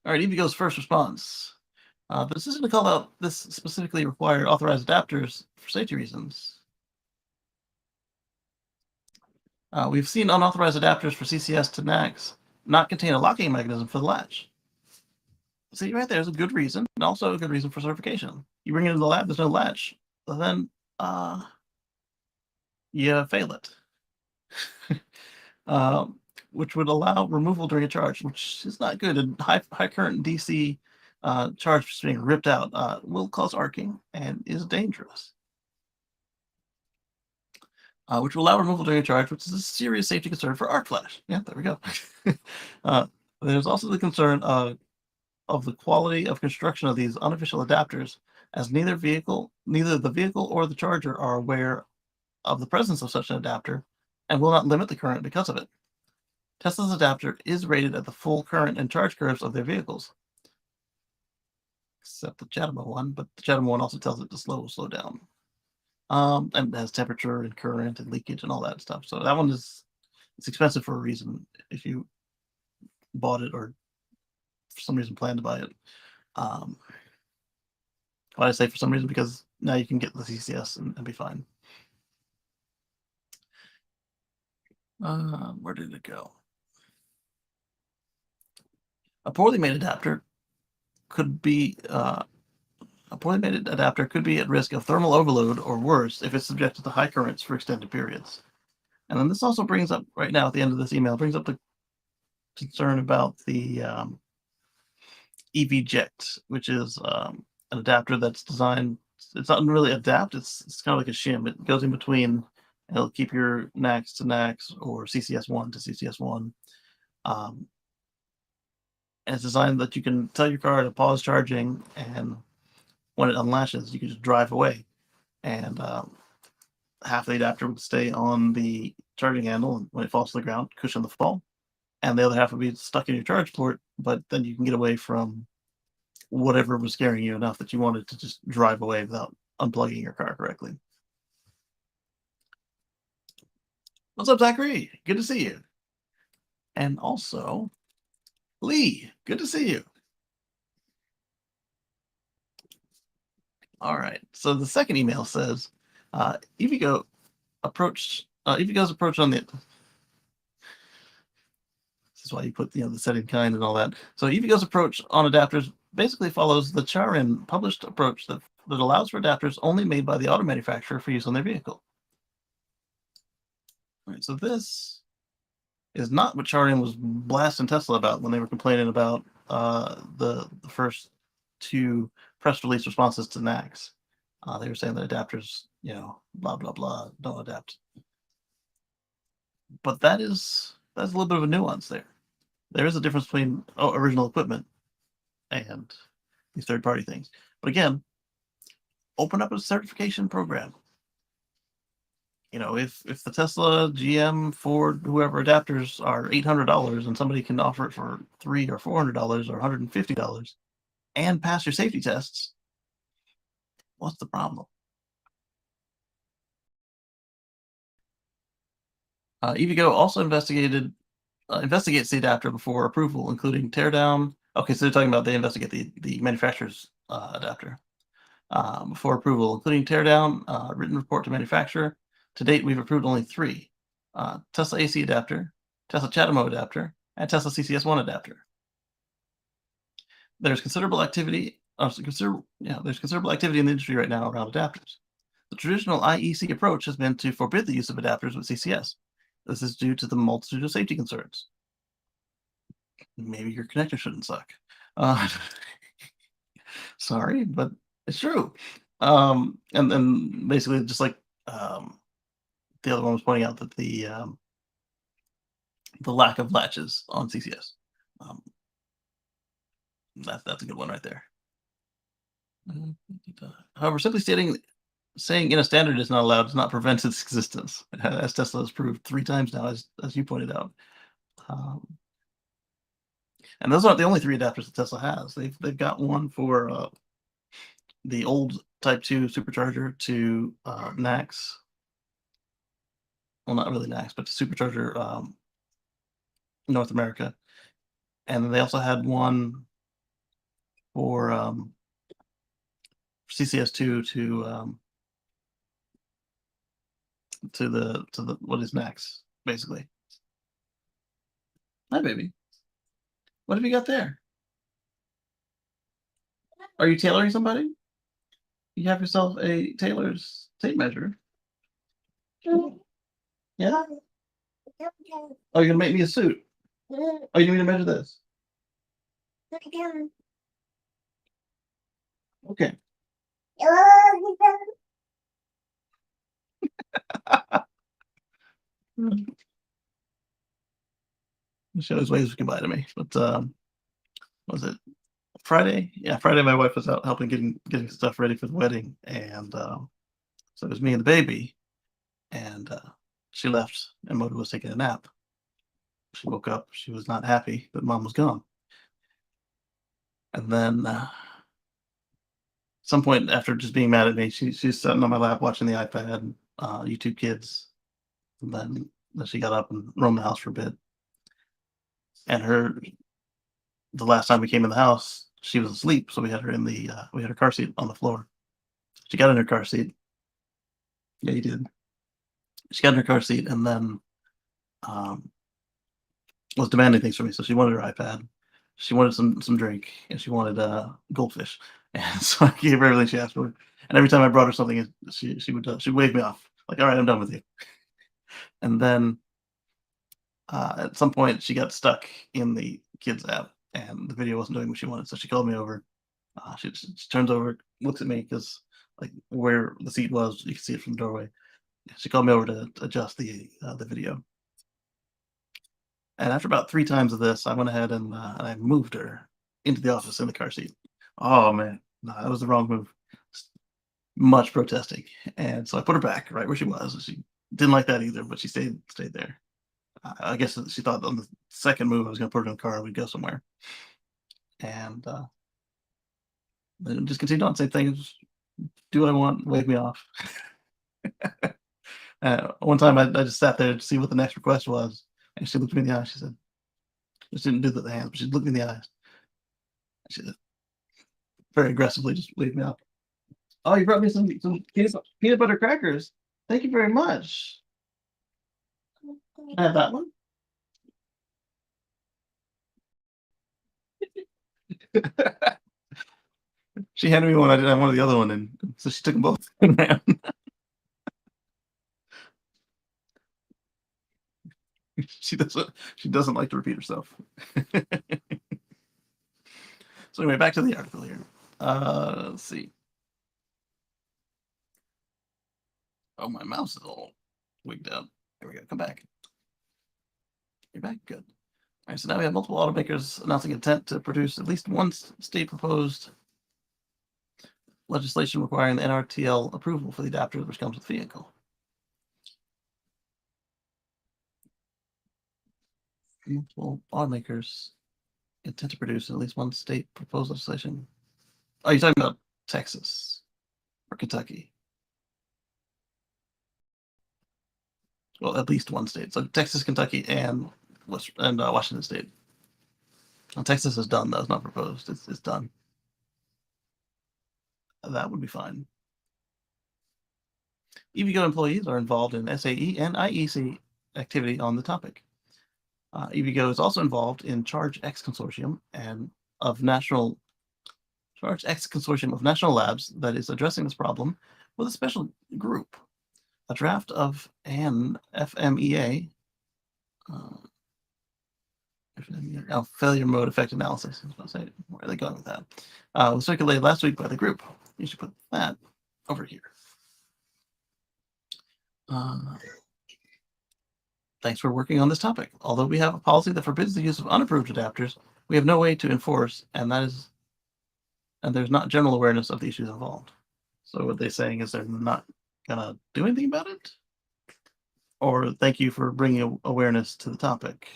All right, EVgo's first response. But this isn't to call out this specifically require authorized adapters for safety reasons. We've seen unauthorized adapters for CCS to NACS not contain a locking mechanism for the latch. See, right there's a good reason, and also a good reason for certification. You bring it into the lab, there's no latch, then you fail it. Which would allow removal during a charge, which is not good. And high current DC charge being ripped out will cause arcing and is dangerous. Which will allow removal during a charge, which is a serious safety concern for arc flash. Yeah, there we go. There's also the concern of the quality of construction of these unofficial adapters, as neither the vehicle or the charger are aware of the presence of such an adapter and will not limit the current because of it. Tesla's adapter is rated at the full current and charge curves of their vehicles, except the Chatamo one, but the Chatamo one also tells it to slow down. And it has temperature and current and leakage and all that stuff. So that one it's expensive for a reason if you bought it or for some reason plan to buy it. Why I say for some reason, because now you can get the CCS and be fine. Where did it go? A poorly made adapter could be at risk of thermal overload or worse if it's subjected to high currents for extended periods. And then this also brings up, right now at the end of this email, brings up the concern about the EVject, which is an adapter that's designed, it's not really adapt, it's kind of like a shim. It goes in between, and it'll keep your NACS to NACS or CCS1 to CCS1. And it's designed that you can tell your car to pause charging, and when it unlatches, you can just drive away. And half the adapter would stay on the charging handle, and when it falls to the ground, cushion the fall. And the other half would be stuck in your charge port, but then you can get away from whatever was scaring you enough that you wanted to just drive away without unplugging your car correctly. What's up, Zachary? Good to see you. And also, Lee, good to see you. All right. So the second email says, EVgo's approach on the. This is why you put the set in kind and all that. So EVgo's approach on adapters basically follows the Charin published approach that allows for adapters only made by the auto manufacturer for use on their vehicle. All right. So this is not what Charin was blasting Tesla about when they were complaining about the first two press release responses to NACS. They were saying that adapters, blah blah blah, don't adapt. But that's a little bit of a nuance there. There is a difference between original equipment and these third party things. But again, open up a certification program. If the Tesla, GM, Ford, whoever adapters are $800 and somebody can offer it for $300 or $400 or $150 and pass your safety tests, what's the problem? EVgo also investigates the adapter before approval, including teardown. Okay, so they're talking about they investigate the manufacturer's adapter before approval, including teardown, written report to manufacturer. To date, we've approved only 3: Tesla AC adapter, Tesla CHAdeMO adapter, and Tesla CCS1 adapter. There's considerable activity. There's considerable activity in the industry right now around adapters. The traditional IEC approach has been to forbid the use of adapters with CCS. This is due to the multitude of safety concerns. Maybe your connector shouldn't suck. Uh, sorry, but it's true. And then basically, just like the other one was pointing out that the lack of latches on CCS. That's a good one right there. However, simply saying in a standard is not allowed does not prevent its existence, as Tesla has proved 3 times now, as you pointed out. And those aren't the only 3 adapters that Tesla has. They've got one for the old Type 2 supercharger to NACS. Well, not really NACS, but to supercharger North America. And then they also had one for CCS2 to the what is NACS, basically. Hi, baby. What have you got there? Are you tailoring somebody? You have yourself a tailor's tape measure. Yeah? Oh, you're gonna make me a suit? Oh, you need me to measure this? Okay. She always waves goodbye to me. But was it Friday? Yeah, Friday. My wife was out helping getting stuff ready for the wedding, and so it was me and the baby. And she left, and Moda was taking a nap. She woke up. She was not happy that mom was gone. And then some point after just being mad at me, she's sitting on my lap watching the iPad, YouTube Kids. And then she got up and roamed the house for a bit. And the last time we came in the house, she was asleep, so we had her we had her car seat on the floor. She got in her car seat. Yeah, you did. She got in her car seat and then was demanding things from me. So she wanted her iPad, she wanted some drink, and she wanted goldfish. And so I gave her everything she asked for. And every time I brought her something, she'd wave me off, like, "All right, I'm done with you." And then at some point, she got stuck in the kids app, and the video wasn't doing what she wanted. So she called me over. She turns over, looks at me because like where the seat was, you can see it from the doorway. She called me over to adjust the video. And after about 3 times of this, I went ahead and I moved her into the office in the car seat. Oh man, no, that was the wrong move. Much protesting, and so I put her back right where she was. She didn't like that either, but she stayed there. I guess she thought on the second move I was going to put her in the car and we'd go somewhere. And then just continued on, same thing. Just do what I want, wave me off. One time I just sat there to see what the next request was, and she looked me in the eye. She said, "Just didn't do the hands, but she looked me in the eyes." She said, very aggressively, just waved me off. "Oh, you brought me some peanut butter crackers. Thank you very much. Can I have that one?" She handed me one. I didn't have one of the other one, and so she took them both and ran. She doesn't like to repeat herself. So anyway, back to the article here. Let's see. Oh, my mouse is all wigged out. There we go. Come back. You're back. Good. All right. So now we have multiple automakers announcing intent to produce at least one state proposed legislation requiring the NRTL approval for the adapter which comes with the vehicle. Multiple automakers intend to produce at least one state proposed legislation. Oh, you're talking about Texas or Kentucky? Well, at least one state. So Texas, Kentucky, and Washington State. Well, Texas is done. That was not proposed. It's done. That would be fine. EVgo employees are involved in SAE and IEC activity on the topic. EVgo is also involved in Charge X consortium of national labs that is addressing this problem with a special group. A draft of an FMEA, failure mode effect analysis. I was going to say, where are they going with that? Was circulated last week by the group. You should put that over here. Thanks for working on this topic. Although we have a policy that forbids the use of unapproved adapters, we have no way to enforce, and there's not general awareness of the issues involved. So what they're saying is they're not gonna do anything about it? Or thank you for bringing awareness to the topic.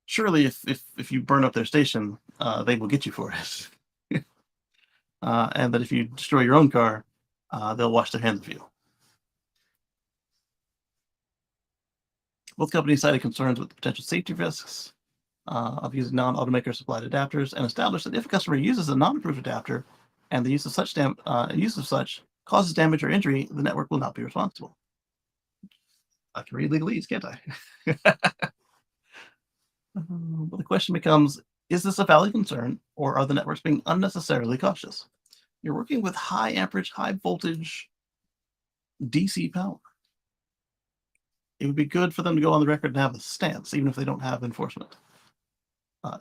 Surely if you burn up their station, they will get you for it. And that if you destroy your own car, they'll wash their hands of you. Both companies cited concerns with potential safety risks of using non-automaker supplied adapters and established that if a customer uses a non-approved adapter and the use of such causes damage or injury, the network will not be responsible. I can read legalese, can't I? But the question becomes, is this a valid concern, or are the networks being unnecessarily cautious? You're working with high amperage, high voltage DC power. It would be good for them to go on the record and have a stance, even if they don't have enforcement,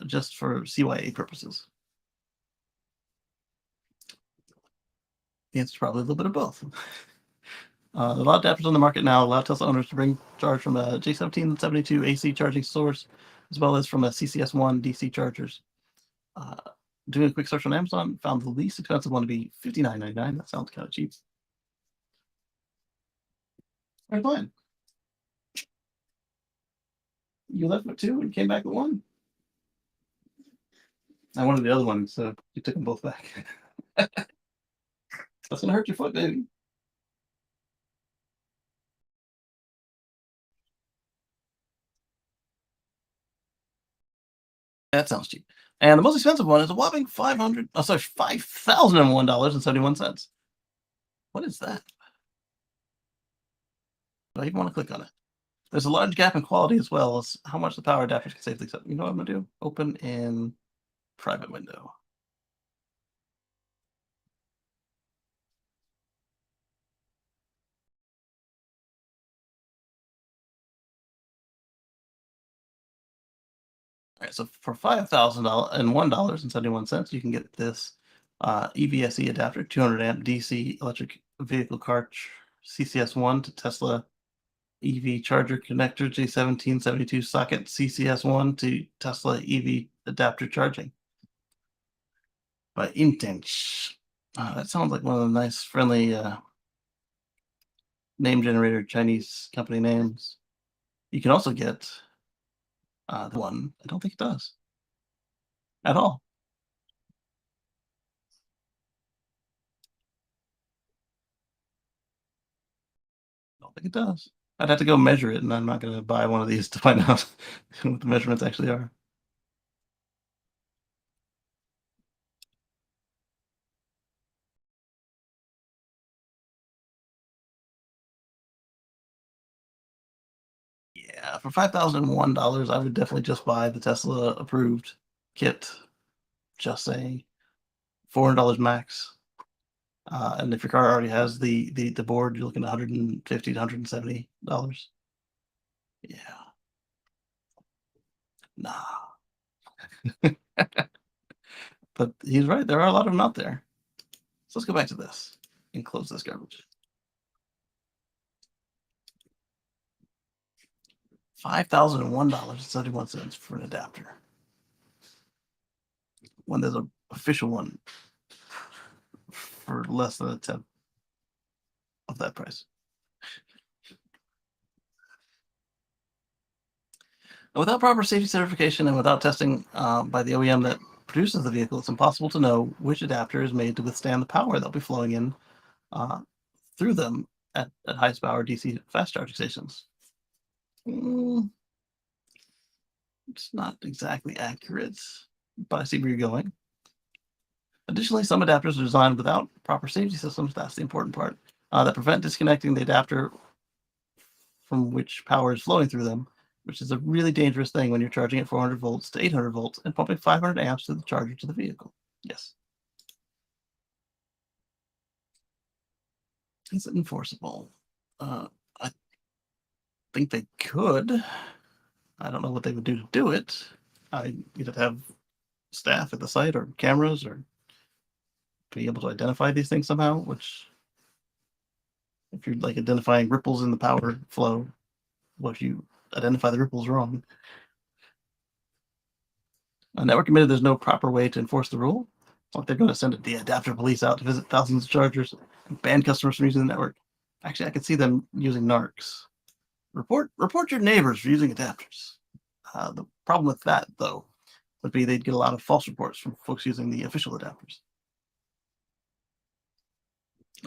just for CYA purposes. The answer is probably a little bit of both. There are a lot of adapters on the market now allow Tesla owners to bring charge from a J1772 AC charging source, as well as from a CCS1 DC chargers. Doing a quick search on Amazon, found the least expensive one to be $59.99. That sounds kind of cheap. All right, fine. You left with two and came back with one. I wanted the other one, so you took them both back. That's gonna hurt your foot, baby. That sounds cheap. And the most expensive one is a whopping $5,001.71. What is that? Do I even want to click on it? There's a large gap in quality as well as how much the power adapters can safely accept. You know what I'm gonna do? Open in private window. All right, so for $5,001.71, you can get this EVSE adapter, 200 amp DC electric vehicle car CCS1 to Tesla EV charger connector J1772 socket CCS1 to Tesla EV adapter charging by Intench. That sounds like one of the nice, friendly name generator Chinese company names. You can also get the one. I don't think it does at all. I don't think it does. I'd have to go measure it, and I'm not going to buy one of these to find out what the measurements actually are. Yeah, for $5,001, I would definitely just buy the Tesla approved kit. Just saying, $400 max. And if your car already has the board, you're looking at $150 to $170. Yeah. Nah. But he's right. There are a lot of them out there. So let's go back to this and close this garbage. $5,001.71 for an adapter. When there's an official one for less than a tenth of that price. Without proper safety certification and without testing by the OEM that produces the vehicle, it's impossible to know which adapter is made to withstand the power that'll be flowing in uh, through them at highest power DC fast charging stations. It's not exactly accurate, but I see where you're going. Additionally, some adapters are designed without proper safety systems. That's the important part that prevent disconnecting the adapter from which power is flowing through them, which is a really dangerous thing when you're charging at 400 volts to 800 volts and pumping 500 amps to the charger to the vehicle. Yes. Is it enforceable? I think they could. I don't know what they would do to do it. You'd have to have staff at the site or cameras or be able to identify these things somehow, which if you're like identifying ripples in the power flow, what if you identify the ripples wrong? A network admitted there's no proper way to enforce the rule. It's like they're going to send the adapter police out to visit thousands of chargers and ban customers from using the network. Actually, I could see them using narcs. Report your neighbors for using adapters. The problem with that, though, would be they'd get a lot of false reports from folks using the official adapters.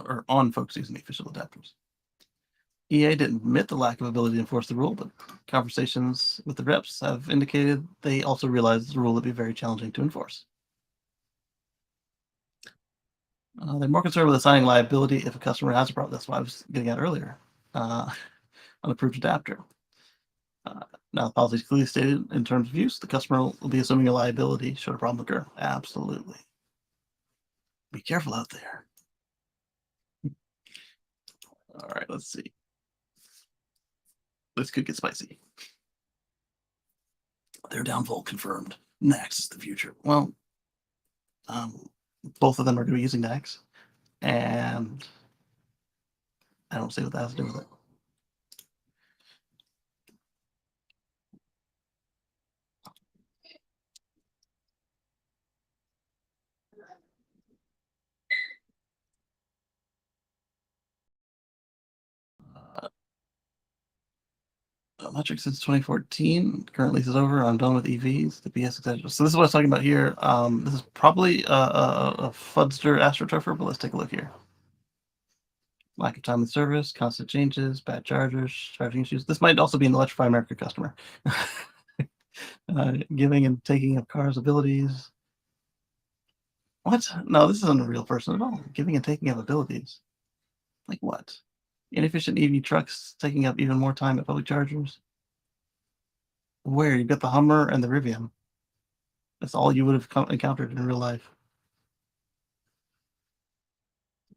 Or on folks using the official adapters. EA didn't admit the lack of ability to enforce the rule, but conversations with the reps have indicated they also realize the rule would be very challenging to enforce. They're more concerned with assigning liability if a customer has a problem. That's what I was getting at earlier. Unapproved adapter. Now, the policy is clearly stated in terms of use. The customer will be assuming a liability should a problem occur. Absolutely. Be careful out there. All right, let's see. This could get spicy. Their downfall confirmed. Next is the future. Well, both of them are going to be using NACS, and I don't see what that has to do with it. Electric since 2014. Current lease is over. I'm done with EVs. The BS, etc. So this is what I was talking about here. This is probably a Fudster AstroTurfer, but let's take a look here. Lack of timely service, constant changes, bad chargers, charging issues. This might also be an Electrify America customer. Giving and taking of cars' abilities. What? No, this isn't a real person at all. Giving and taking of abilities. Like what? Inefficient EV trucks taking up even more time at public chargers. Where? You've got the Hummer and the Rivian. That's all you would have encountered in real life.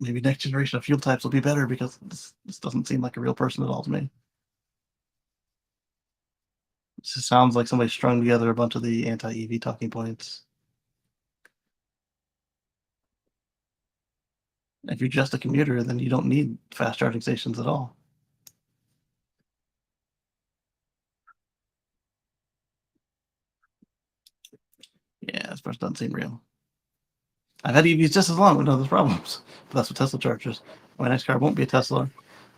Maybe next generation of fuel types will be better because this doesn't seem like a real person at all to me. It just sounds like somebody strung together a bunch of the anti-EV talking points. If you're just a commuter, then you don't need fast charging stations at all. Yeah, this person doesn't seem real. I've had EVs just as long with no other problems, but that's what Tesla chargers. My next car won't be a Tesla,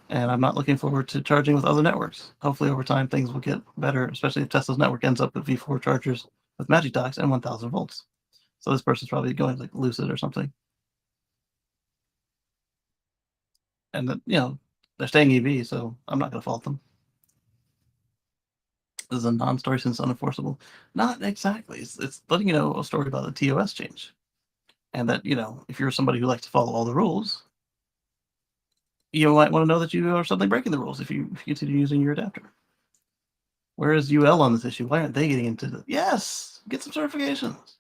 and I'm not looking forward to charging with other networks. Hopefully, over time, things will get better, especially if Tesla's network ends up with V4 chargers with Magic Docks and 1,000 volts. So this person's probably going like Lucid or something. And then, they're staying EV, so I'm not going to fault them. This is a non-story since unenforceable. Not exactly. It's letting you know a story about a TOS change. And that, if you're somebody who likes to follow all the rules, you might want to know that you are suddenly breaking the rules if you continue using your adapter. Where is UL on this issue? Why aren't they getting into the... Yes! Get some certifications!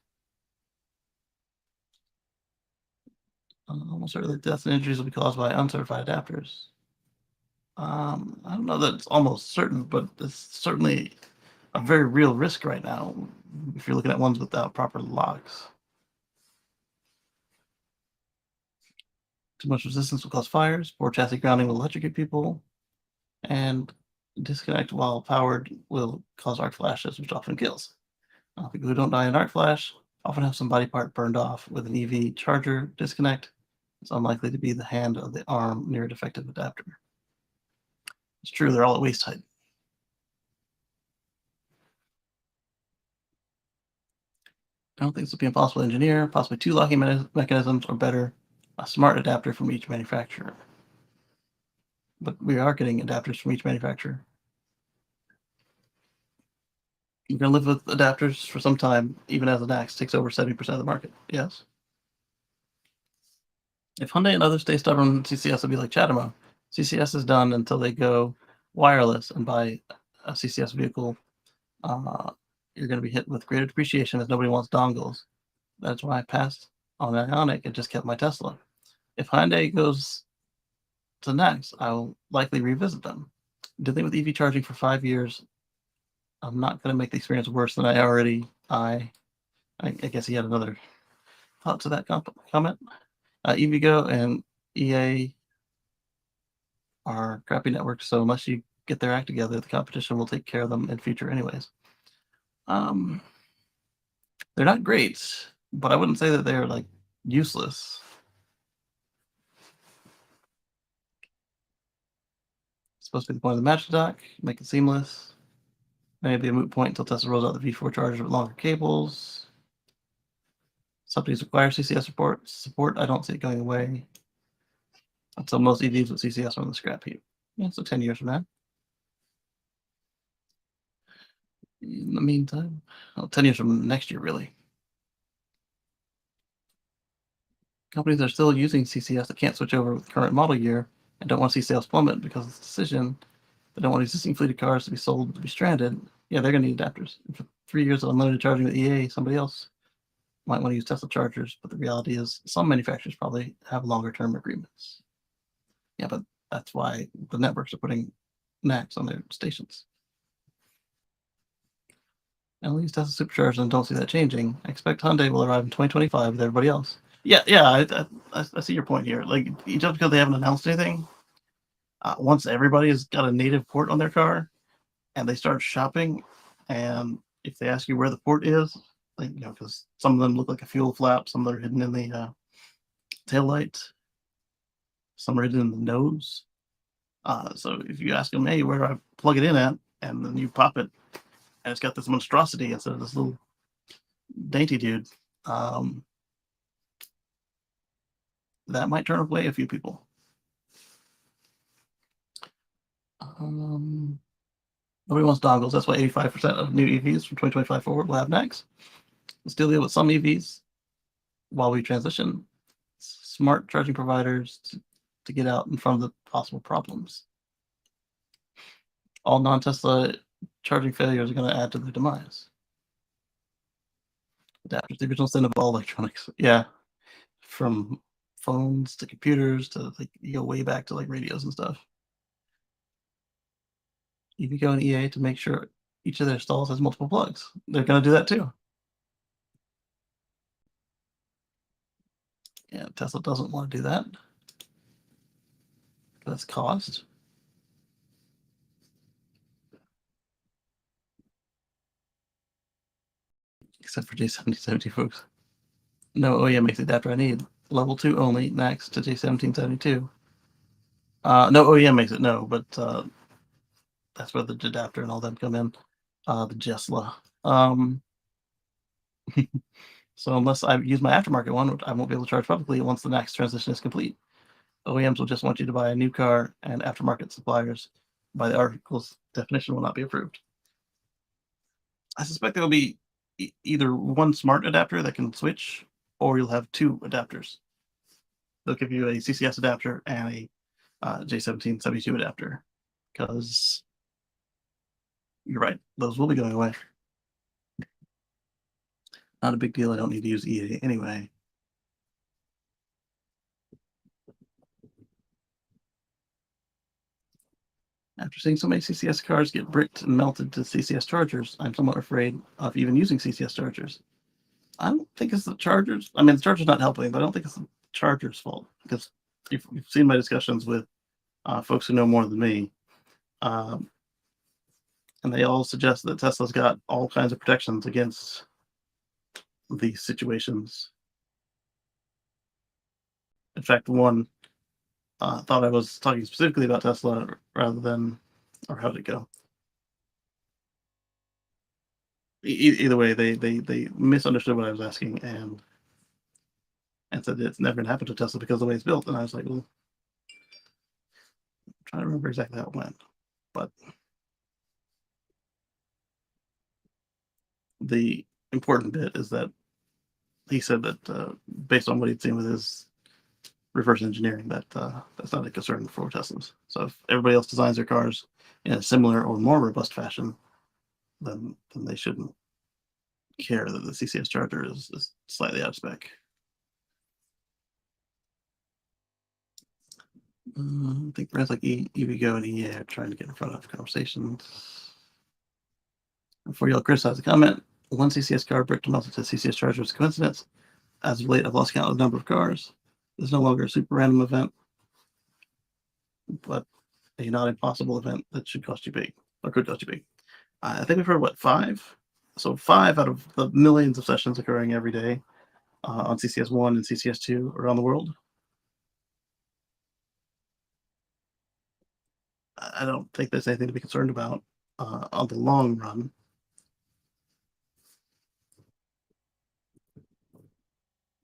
Almost certainly deaths and injuries will be caused by uncertified adapters. I don't know that it's almost certain, but it's certainly a very real risk right now if you're looking at ones without proper locks. Too much resistance will cause fires. Poor chassis grounding will electrocute people. And disconnect while powered will cause arc flashes, which often kills. People who don't die in arc flash often have some body part burned off. With an EV charger disconnect, it's unlikely to be the hand or the arm near a defective adapter. It's true, they're all at waist height. I don't think this would be impossible to engineer. Possibly two locking mechanisms, or better, a smart adapter from each manufacturer. But we are getting adapters from each manufacturer. You're going to live with adapters for some time, even as the NAX takes over 70% of the market. Yes. If Hyundai and others stay stubborn, CCS will be like Chatamo. CCS is done until they go wireless and buy a CCS vehicle. You're going to be hit with greater depreciation as nobody wants dongles. That's why I passed on Ioniq and just kept my Tesla. If Hyundai goes to NAX, I will likely revisit them. Dealing with EV charging for 5 years, I'm not going to make the experience worse than I already. I guess he had another thought to that comment. EVgo and EA are crappy networks, so unless you get their act together, the competition will take care of them in future anyways. They're not great, but I wouldn't say that they're like useless. It's supposed to be the point of the match dock, make it seamless. Maybe a moot point until Tesla rolls out the V4 charger with longer cables. Subsidies require CCS support. I don't see it going away until most EVs with CCS are on the scrap heap. Yeah, so 10 years from now. In the meantime, 10 years from next year, really. Companies that are still using CCS that can't switch over with the current model year and don't want to see sales plummet because of this decision. They don't want existing fleet of cars to be sold to be stranded. Yeah, they're going to need adapters. And for 3 years of unlimited charging with EA, somebody else might want to use Tesla chargers, but the reality is some manufacturers probably have longer term agreements. Yeah, but that's why the networks are putting NACs on their stations. And we use Tesla superchargers and don't see that changing. I expect Hyundai will arrive in 2025 with everybody else. Yeah, I see your point here. Like, just because they haven't announced anything, once everybody has got a native port on their car and they start shopping, and if they ask you where the port is, like, because some of them look like a fuel flap, some are hidden in the tail light, some are hidden in the nose. So if you ask them, hey, where do I plug it in at? And then you pop it, and it's got this monstrosity instead of this little dainty dude. That might turn away a few people. Nobody wants dongles. That's why 85% of new EVs from 2025 forward will have NACs. We'll still deal with some EVs while we transition smart charging providers to get out in front of the possible problems. All non-Tesla charging failures are going to add to their demise. Adapters, the original sin of all electronics. Yeah, from phones to computers to, like, you go way back to like radios and stuff. EVgo and EA to make sure each of their stalls has multiple plugs. They're going to do that too. Yeah, Tesla doesn't want to do that. That's cost. Except for J1772, folks. No OEM makes the adapter I need. Level 2 only, next to J1772. No OEM makes it, no, but that's where the adapter and all them come in. The Jesla. So unless I use my aftermarket one, I won't be able to charge publicly once the next transition is complete. OEMs will just want you to buy a new car, and aftermarket suppliers, by the article's definition, will not be approved. I suspect there will be either one smart adapter that can switch, or you'll have two adapters. They'll give you a CCS adapter and a J1772 adapter, because you're right, those will be going away. Not a big deal. I don't need to use EA anyway. After seeing so many CCS cars get bricked and melted to CCS chargers, I'm somewhat afraid of even using CCS chargers. I don't think it's the chargers. I mean, the charger's not helping, but I don't think it's the charger's fault, because you've seen my discussions with folks who know more than me. and they all suggest that Tesla's got all kinds of protections against these situations. In fact, one thought I was talking specifically about Tesla rather than, or how did it go? Either way, they misunderstood what I was asking and said it's never gonna happen to Tesla because of the way it's built. And I was like, well, I'm trying to remember exactly how it went. But the important bit is that he said that based on what he'd seen with his reverse engineering, that that's not a concern for Teslas. So if everybody else designs their cars in a similar or more robust fashion, then they shouldn't care that the CCS charger is slightly out of spec. I think brands like EVgo and EA are trying to get in front of conversations. Before y'all criticize the comment, one CCS car bricked melted to CCS charger is a coincidence. As of late, I've lost count of the number of cars. There's no longer a super random event, but a not impossible event that should cost you big or could cost you big. I think we've heard what, 5? So 5 out of the millions of sessions occurring every day on CCS1 and CCS2 around the world. I don't think there's anything to be concerned about on the long run.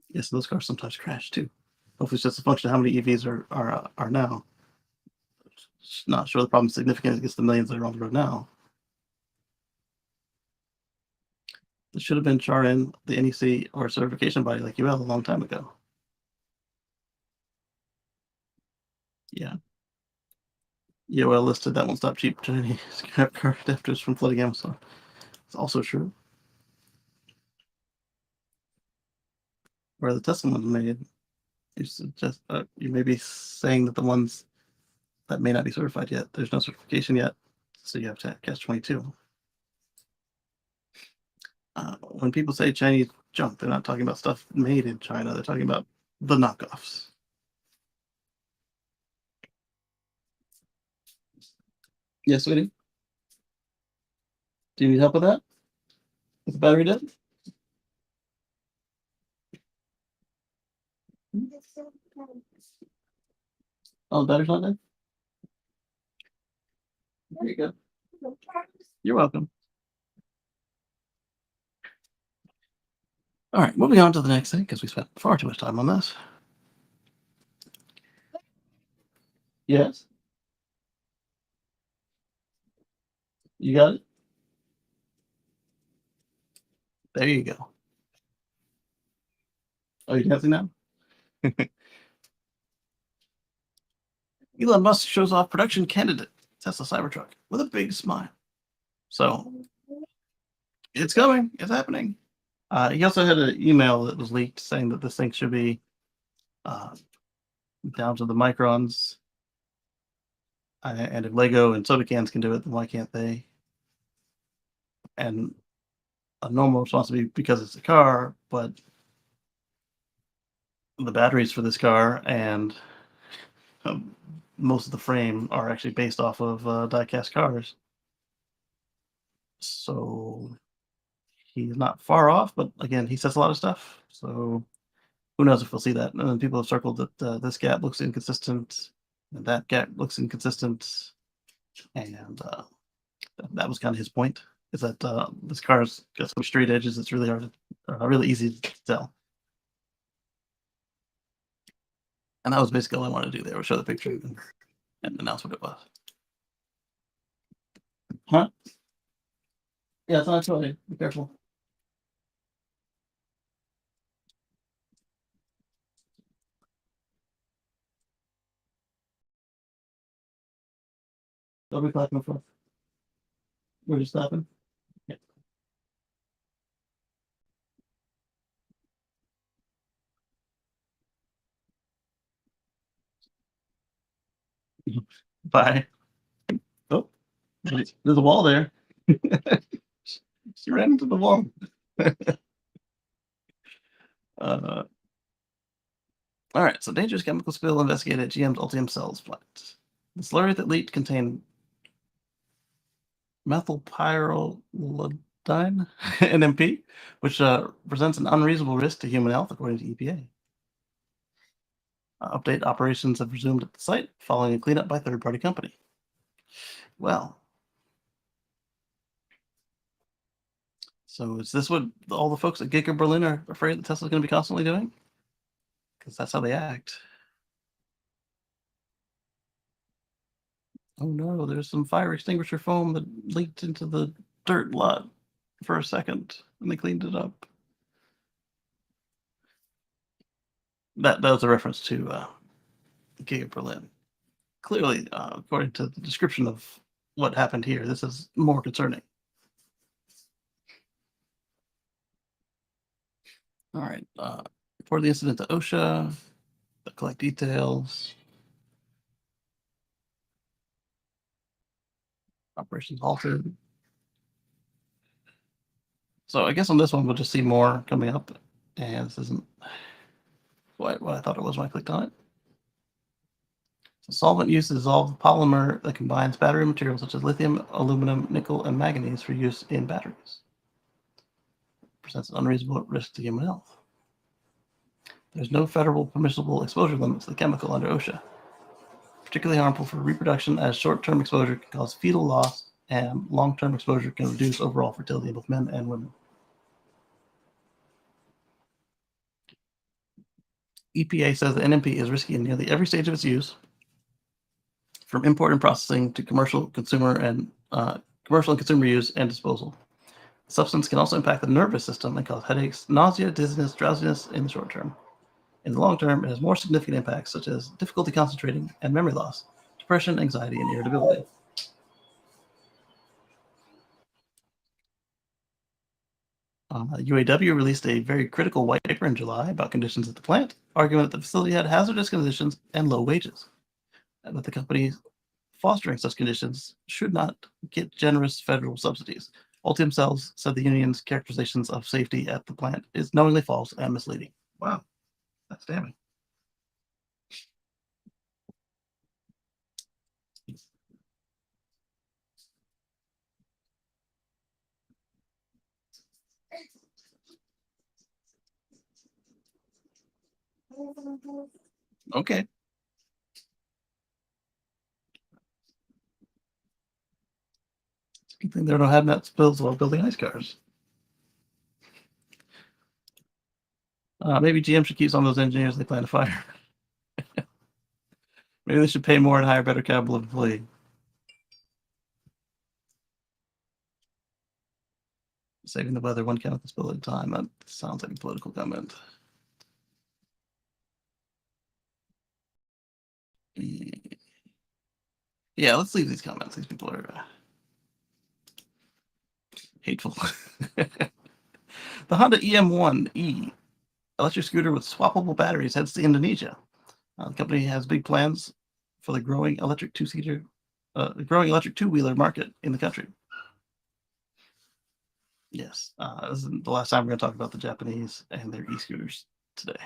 Yes, those cars sometimes crash too. Hopefully, it's just a function of how many EVs are now. Not sure the problem's significant against the millions that are on the road now. There should have been char in the NEC or certification body like UL a long time ago. Yeah. UL listed that won't stop cheap Chinese scrap car adapters from flooding Amazon. It's also true. Where the Tesla one's made, you suggest you may be saying that the ones that may not be certified yet, there's no certification yet, so you have to catch 22. When people say Chinese junk, they're not talking about stuff made in China. They're talking about the knockoffs. Yes, sweetie. Do you need help with that? Is the battery dead? Oh, the battery's not dead? There you go. You're welcome. All right, moving on to the next thing because we spent far too much time on this. Yes, you got it. There you go. Oh, you dancing now? Elon Musk shows off production candidate Tesla Cybertruck with a big smile. So it's coming. It's happening. He also had an email that was leaked saying that this thing should be uh, down to the microns. And if Lego and soda cans can do it, then why can't they? And a normal response would be because it's a car, but the batteries for this car and most of the frame are actually based off of die-cast cars. So he's not far off, but again, he says a lot of stuff. So who knows if we'll see that? And then people have circled that this gap looks inconsistent, and that gap looks inconsistent, and that was kind of his point. Is that this car's got some straight edges? It's really hard, really easy to tell. And that was basically all I wanted to do there, was show the picture and announce what it was. Huh? Yeah, it's not toy. Be careful. Don't be clapping for. We're just stopping. Yeah. Bye. Oh, there's a wall there. She ran into the wall. uh, all right, so dangerous chemical spill investigated at GM's Ultium Cells plant. The slurry that leaked contained methylpyrrolidine, NMP, which presents an unreasonable risk to human health, according to EPA. Update operations have resumed at the site following a cleanup by third-party company. Well, so is this what all the folks at Giga Berlin are afraid that Tesla's going to be constantly doing? Because that's how they act. Oh no, there's some fire extinguisher foam that leaked into the dirt lot for a second, and they cleaned it up. That was a reference to Giga Berlin. Clearly, according to the description of what happened here, this is more concerning. All right. Report the incident to OSHA. Collect details. Operations halted. So I guess on this one, we'll just see more coming up. And this isn't what I thought it was when I clicked on it. So solvent use to dissolve polymer that combines battery materials such as lithium, aluminum, nickel, and manganese for use in batteries. Presents an unreasonable risk to human health. There's no federal permissible exposure limit to the chemical under OSHA. Particularly harmful for reproduction, as short-term exposure can cause fetal loss and long-term exposure can reduce overall fertility in both men and women. EPA says the NMP is risky in nearly every stage of its use, from import and processing to commercial, consumer, and consumer use and disposal. The substance can also impact the nervous system and cause headaches, nausea, dizziness, drowsiness in the short term. In the long term, it has more significant impacts such as difficulty concentrating and memory loss, depression, anxiety, and irritability. UAW released a very critical white paper in July about conditions at the plant, arguing that the facility had hazardous conditions and low wages, and that the company fostering such conditions should not get generous federal subsidies. Ulti themselves said the union's characterizations of safety at the plant is knowingly false and misleading. Wow, that's damning. Okay. Good thing there don't have net spills while building ice cars. Maybe GM should keep some of those engineers they plan to fire. Maybe they should pay more and hire better caliber of employee. Saving the weather one chemical spill at a time. That sounds like a political comment. Yeah, let's leave these comments. These people are hateful. The Honda EM1E electric scooter with swappable batteries heads to Indonesia. The company has big plans for the growing electric two-wheeler market in the country. Yes, this is the last time we're going to talk about the Japanese and their e-scooters today.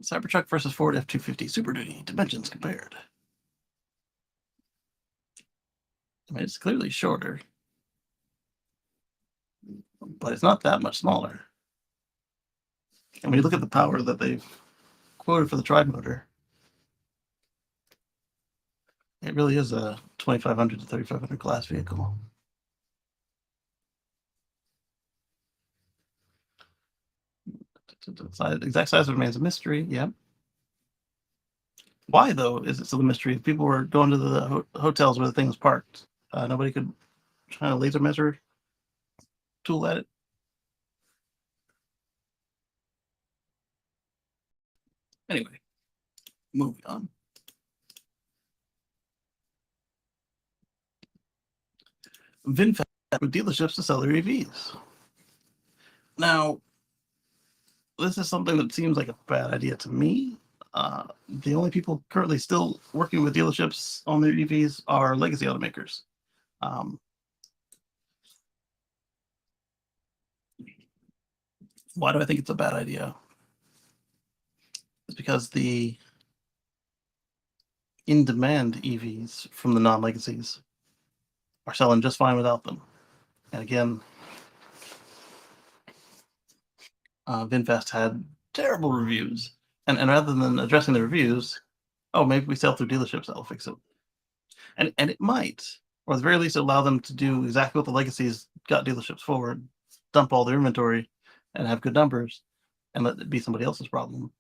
Cybertruck versus Ford F-250 Super Duty, dimensions compared. I mean, it's clearly shorter, but it's not that much smaller. And when you look at the power that they've quoted for the tri-motor, it really is a 2,500 to 3,500 class vehicle. The exact size remains a mystery. Yep. Why, though, is it still a mystery? If people were going to the hotels where the thing was parked, nobody could shine a laser measure tool at it. Anyway, moving on. VinFast with dealerships to sell their EVs. Now, this is something that seems like a bad idea to me. The only people currently still working with dealerships on their EVs are legacy automakers. Why do I think it's a bad idea? It's because the in-demand EVs from the non-legacies are selling just fine without them. And again, VinFast had terrible reviews, and rather than addressing the reviews, oh, maybe we sell through dealerships that'll fix it, and it might, or at the very least, allow them to do exactly what the legacies got dealerships forward, dump all their inventory, and have good numbers, and let it be somebody else's problem.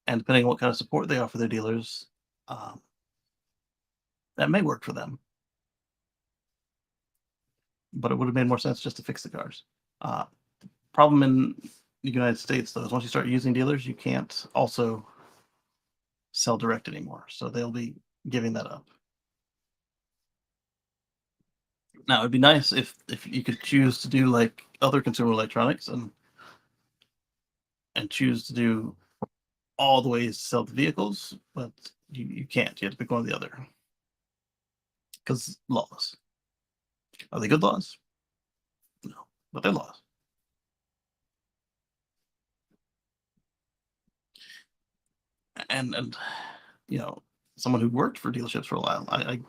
And depending on what kind of support they offer their dealers, um, that may work for them. But it would have made more sense just to fix the cars. Uh, problem in the United States, though, is once you start using dealers, you can't also sell direct anymore. So they'll be giving that up. Now, it'd be nice if you could choose to do like other consumer electronics and choose to do all the ways to sell the vehicles, but you can't. You have to pick one or the other because laws. Are they good laws? No, but they're laws. And you know, someone who worked for dealerships for a while, I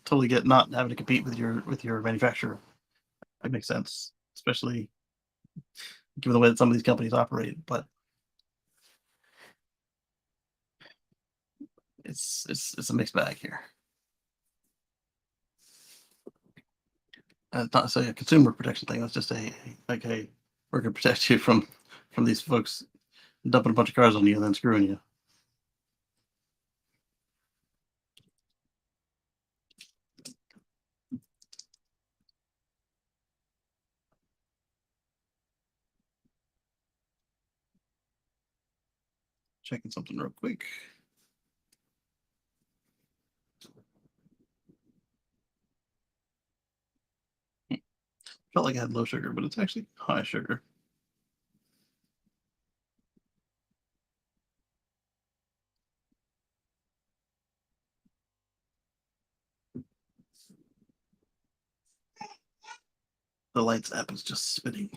totally get not having to compete with your manufacturer. That makes sense, especially given the way that some of these companies operate. But it's a mixed bag here. It's not necessarily a consumer protection thing. It's just a like, hey, we're gonna protect you from these folks dumping a bunch of cars on you and then screwing you. Checking something real quick. Felt like I had low sugar, but it's actually high sugar. The lights app is just spinning,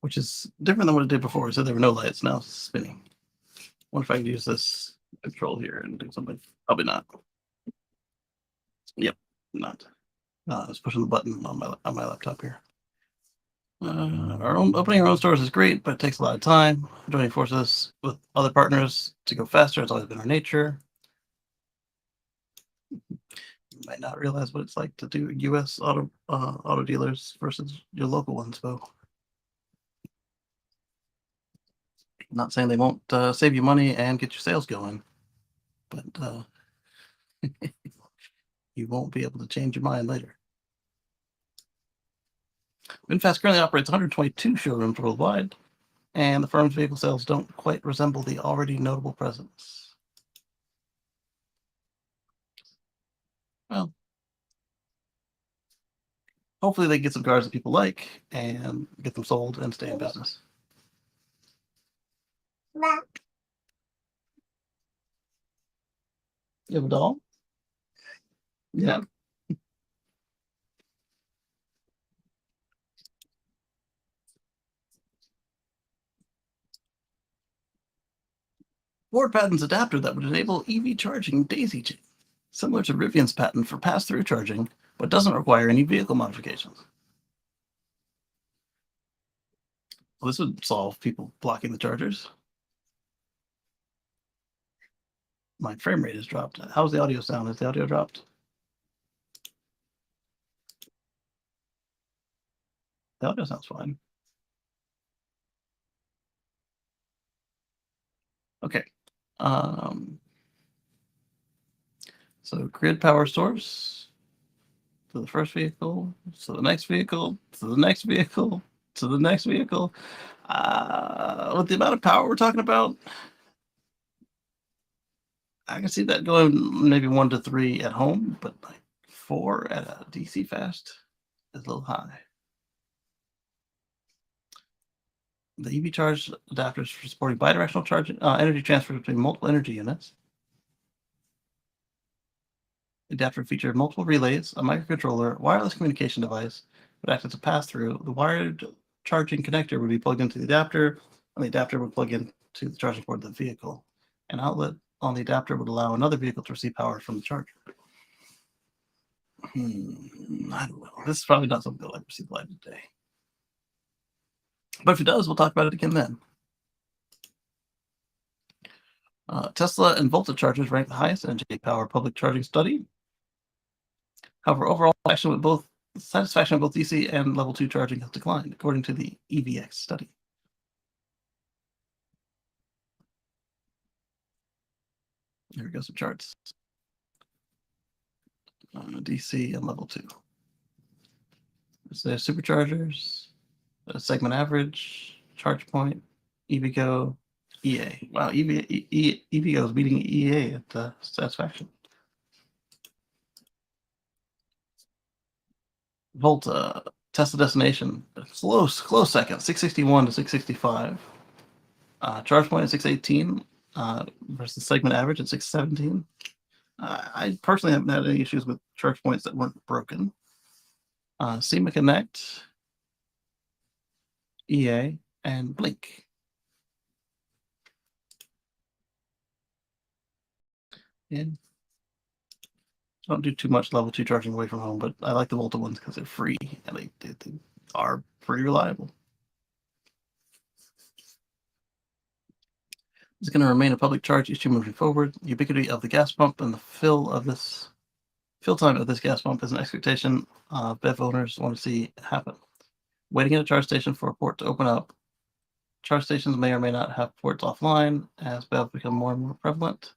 which is different than what it did before. It said there were no lights. Now it's spinning. What if I use this control here and do something? Probably not. Yep, not. I was pushing the button on my laptop here. Opening our own stores is great, but it takes a lot of time. Joining forces with other partners to go faster has always been our nature. You might not realize what it's like to do U.S. auto dealers versus your local ones, though. Not saying they won't save you money and get your sales going, but you won't be able to change your mind later. VinFast currently operates 122 showrooms worldwide, and the firm's vehicle sales don't quite resemble the already notable presence. Well, hopefully they get some cars that people like and get them sold and stay in business. You have a doll? Yeah. Ford patents adapter that would enable EV charging daisy chain, similar to Rivian's patent for pass-through charging, but doesn't require any vehicle modifications. Well, this would solve people blocking the chargers. My frame rate has dropped. How's the audio sound? Is the audio dropped? The audio sounds fine. Okay. So grid power source to the first vehicle, to the next vehicle, to the next vehicle, to the next vehicle. With the amount of power we're talking about, I can see that going maybe 1 to 3 at home, but like 4 at a DC fast is a little high. The EV charge adapters for supporting bidirectional charging, energy transfer between multiple energy units. The adapter featured multiple relays, a microcontroller, wireless communication device, would act as a pass-through. The wired charging connector would be plugged into the adapter, and the adapter would plug into the charging port of the vehicle. An outlet on the adapter would allow another vehicle to receive power from the charger. I don't know. This is probably not something that'll ever see the light of day. But if it does, we'll talk about it again then. Tesla and Volta chargers rank the highest in NJ Power public charging study. However, overall satisfaction with both DC and level 2 charging has declined, according to the EVX study. Here we go, some charts. DC and level 2. So there's superchargers, segment average, charge point, EVgo, EA. Wow, EVgo is beating EA at satisfaction. Volta, Tesla destination, close second, 661 to 665. Charge point at 618 versus segment average at 617. I personally haven't had any issues with charge points that weren't broken. SEMA Connect, EA, and Blink. And don't do too much level 2 charging away from home, but I like the Volta ones because they're free and they are pretty reliable. It's going to remain a public charge issue moving forward. Ubiquity of the gas pump and the fill time of this gas pump is an expectation BEV owners want to see happen. Waiting at a charge station for a port to open up. Charge stations may or may not have ports offline as BEV become more and more prevalent.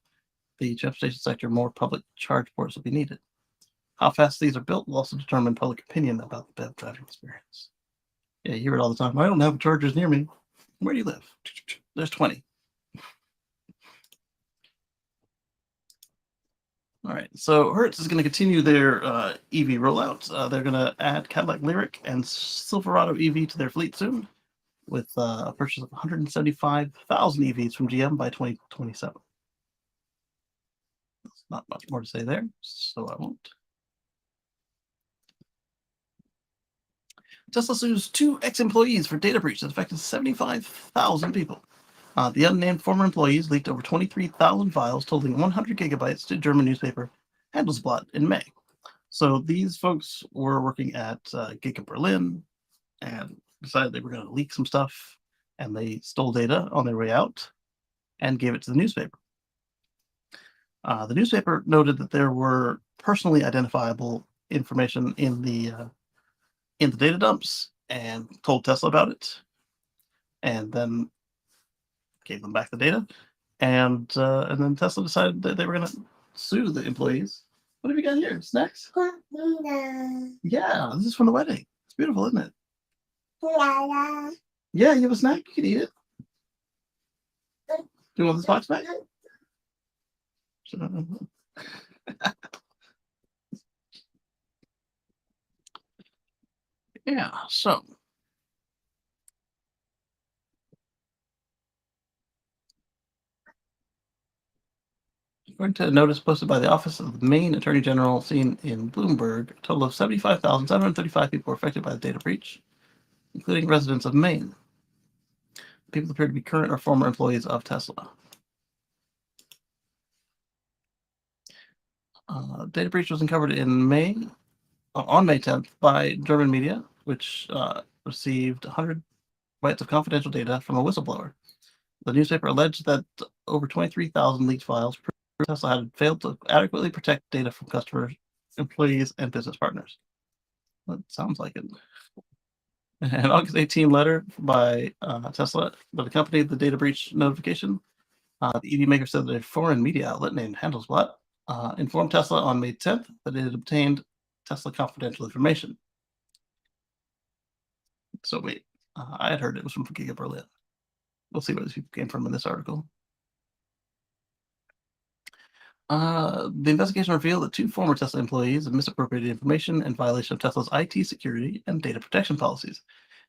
The transportation sector, more public charge ports will be needed. How fast these are built will also determine public opinion about the BEV driving experience. Yeah, you hear it all the time. I don't have chargers near me. Where do you live? There's 20. All right, so Hertz is going to continue their EV rollout. They're going to add Cadillac Lyriq and Silverado EV to their fleet soon, with a purchase of 175,000 EVs from GM by 2027. There's not much more to say there, so I won't. Tesla sues 2 ex-employees for data breach that affected 75,000 people. The unnamed former employees leaked over 23,000 files totaling 100 gigabytes to German newspaper Handelsblatt in May. So these folks were working at Giga Berlin and decided they were going to leak some stuff, and they stole data on their way out and gave it to the newspaper. The newspaper noted that there were personally identifiable information in the data dumps and told Tesla about it, and then gave them back the data, and then Tesla decided that they were going to sue the employees. What have you got here? Snacks? Yeah, this is from the wedding. It's beautiful, isn't it? Yeah, you have a snack? You can eat it. Do you want this box back? Yeah, so according to a notice posted by the Office of the Maine Attorney General seen in Bloomberg, a total of 75,735 people were affected by the data breach, including residents of Maine. People appear to be current or former employees of Tesla. Data breach was uncovered on May 10th by German media, which received 100 bytes of confidential data from a whistleblower. The newspaper alleged that over 23,000 leaked files Tesla had failed to adequately protect data from customers, employees, and business partners. That sounds like it. An August 18 letter by Tesla that accompanied the data breach notification. The EV maker said that a foreign media outlet named Handelsblatt informed Tesla on May 10th that it had obtained Tesla confidential information. So wait, I had heard it was from Giga Berlin. We'll see where these people came from in this article. The investigation revealed that 2 former Tesla employees have misappropriated information in violation of Tesla's IT security and data protection policies,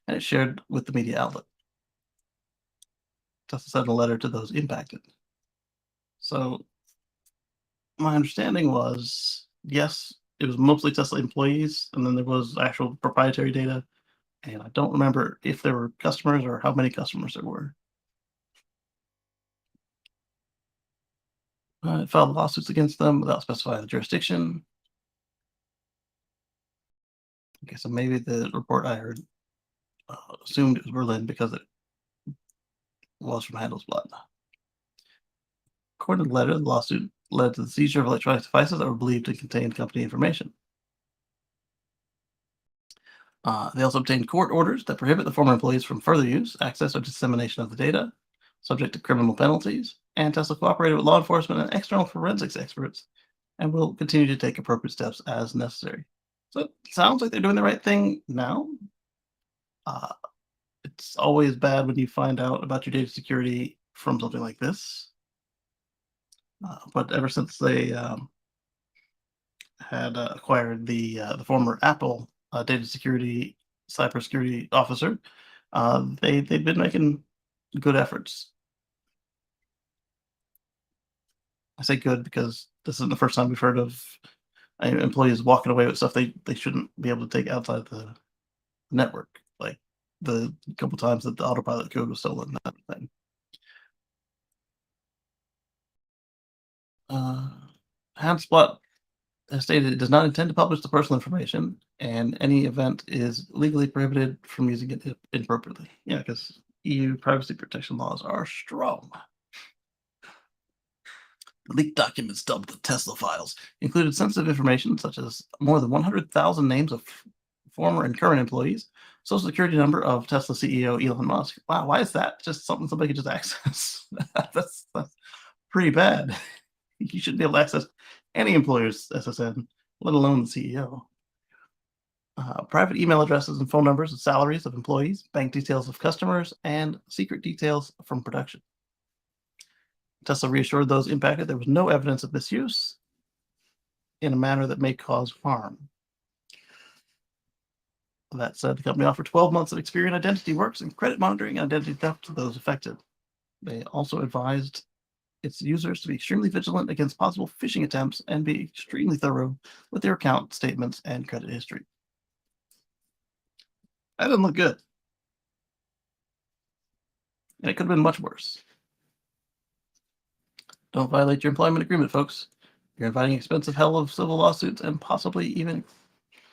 and it shared with the media outlet. Tesla sent a letter to those impacted. So my understanding was, yes, it was mostly Tesla employees, and then there was actual proprietary data, and I don't remember if there were customers or how many customers there were. It filed lawsuits against them without specifying the jurisdiction. Okay, so maybe the report I heard assumed it was Berlin because it was from Handelsblatt. According to the letter, the lawsuit led to the seizure of electronic devices that were believed to contain company information. They also obtained court orders that prohibit the former employees from further use, access, or dissemination of the data, subject to criminal penalties. And Tesla cooperated with law enforcement and external forensics experts and will continue to take appropriate steps as necessary. So it sounds like they're doing the right thing now. Uh, it's always bad when you find out about your data security from something like this. But ever since they had acquired the former Apple data security cybersecurity officer, they've been making good efforts. I say good because this isn't the first time we've heard of employees walking away with stuff they shouldn't be able to take outside the network, like the couple times that the autopilot code was stolen, that thing. Uh, Handsplat has stated it does not intend to publish the personal information, and any event is legally prohibited from using it inappropriately. Yeah, because EU privacy protection laws are strong. The leaked documents, dubbed the Tesla files, included sensitive information such as more than 100,000 names of former and current employees, social security number of Tesla CEO Elon Musk. Wow, why is that just something somebody could just access? That's pretty bad. You shouldn't be able to access any employer's SSN, let alone the CEO. Private email addresses and phone numbers and salaries of employees, bank details of customers, and secret details from production. Tesla reassured those impacted there was no evidence of misuse in a manner that may cause harm. That said, the company offered 12 months of Experian Identity Works and credit monitoring and identity theft to those affected. They also advised its users to be extremely vigilant against possible phishing attempts and be extremely thorough with their account statements and credit history. That doesn't look good. And it could have been much worse. Don't violate your employment agreement, folks. You're inviting expensive hell of civil lawsuits and possibly even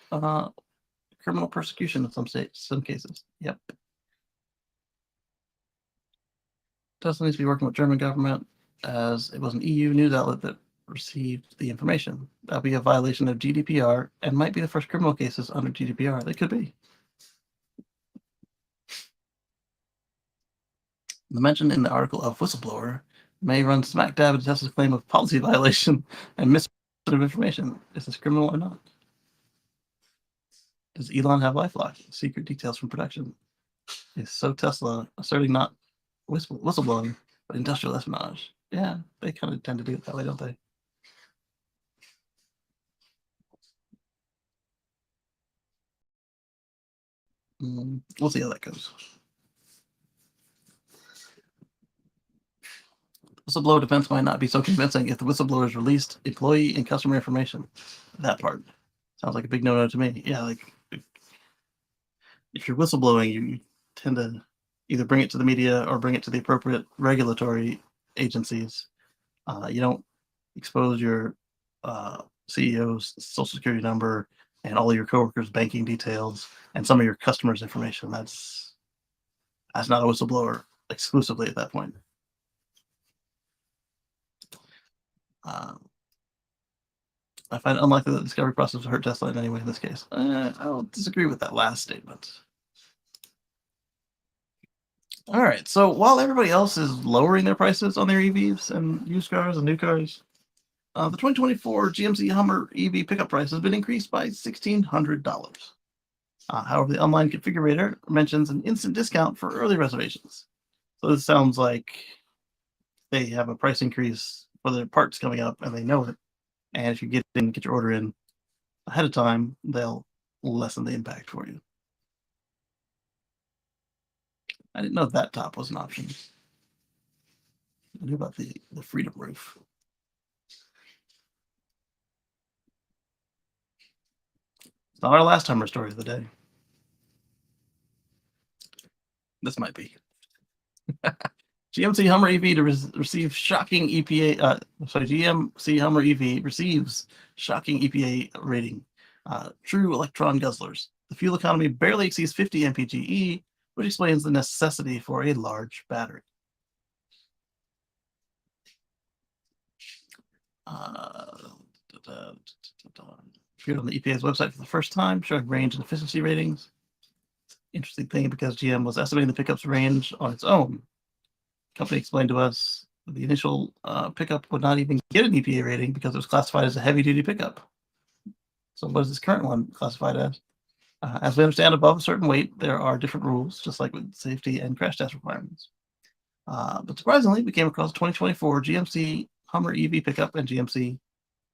criminal persecution in some states, some cases. Yep. Tesla needs to be working with German government as it was an EU news outlet that received the information. That'll be a violation of GDPR and might be the first criminal cases under GDPR. They could be. The mention in the article of whistleblower may run smack dab into Tesla's claim of policy violation and misuse of information. Is this criminal or not? Does Elon have LifeLock? Secret details from production. Is so Tesla asserting not whistleblowing, but industrial espionage. Yeah, they kind of tend to do it that way, don't they? We'll see how that goes. Whistleblower defense might not be so convincing if the whistleblowers released employee and customer information. That part sounds like a big no-no to me. Yeah, like if you're whistleblowing, you tend to either bring it to the media or bring it to the appropriate regulatory agencies. You don't expose your CEO's social security number and all your coworkers' banking details and some of your customers' information. That's not a whistleblower exclusively at that point. I find it unlikely that the discovery process will hurt Tesla in any way in this case. I'll disagree with that last statement. All right, so while everybody else is lowering their prices on their EVs and used cars and new cars, the 2024 GMC Hummer EV pickup price has been increased by $1,600. However, the online configurator mentions an instant discount for early reservations. So this sounds like they have a price increase for their parts coming up and they know it. And if you get your order in ahead of time, they'll lessen the impact for you. I didn't know that top was an option. I knew about the Freedom Roof. It's not our last Hummer story of the day. This might be. GMC Hummer EV to receive shocking EPA. GMC Hummer EV receives shocking EPA rating. True electron guzzlers. The fuel economy barely exceeds 50 mpge, which explains the necessity for a large battery. Appeared on the EPA's website for the first time, showing range and efficiency ratings. Interesting thing, because GM was estimating the pickup's range on its own. The company explained to us the initial pickup would not even get an EPA rating because it was classified as a heavy-duty pickup. So what is this current one classified as? As we understand, above a certain weight, there are different rules, just like with safety and crash test requirements. But surprisingly, we came across 2024 GMC Hummer EV pickup and GMC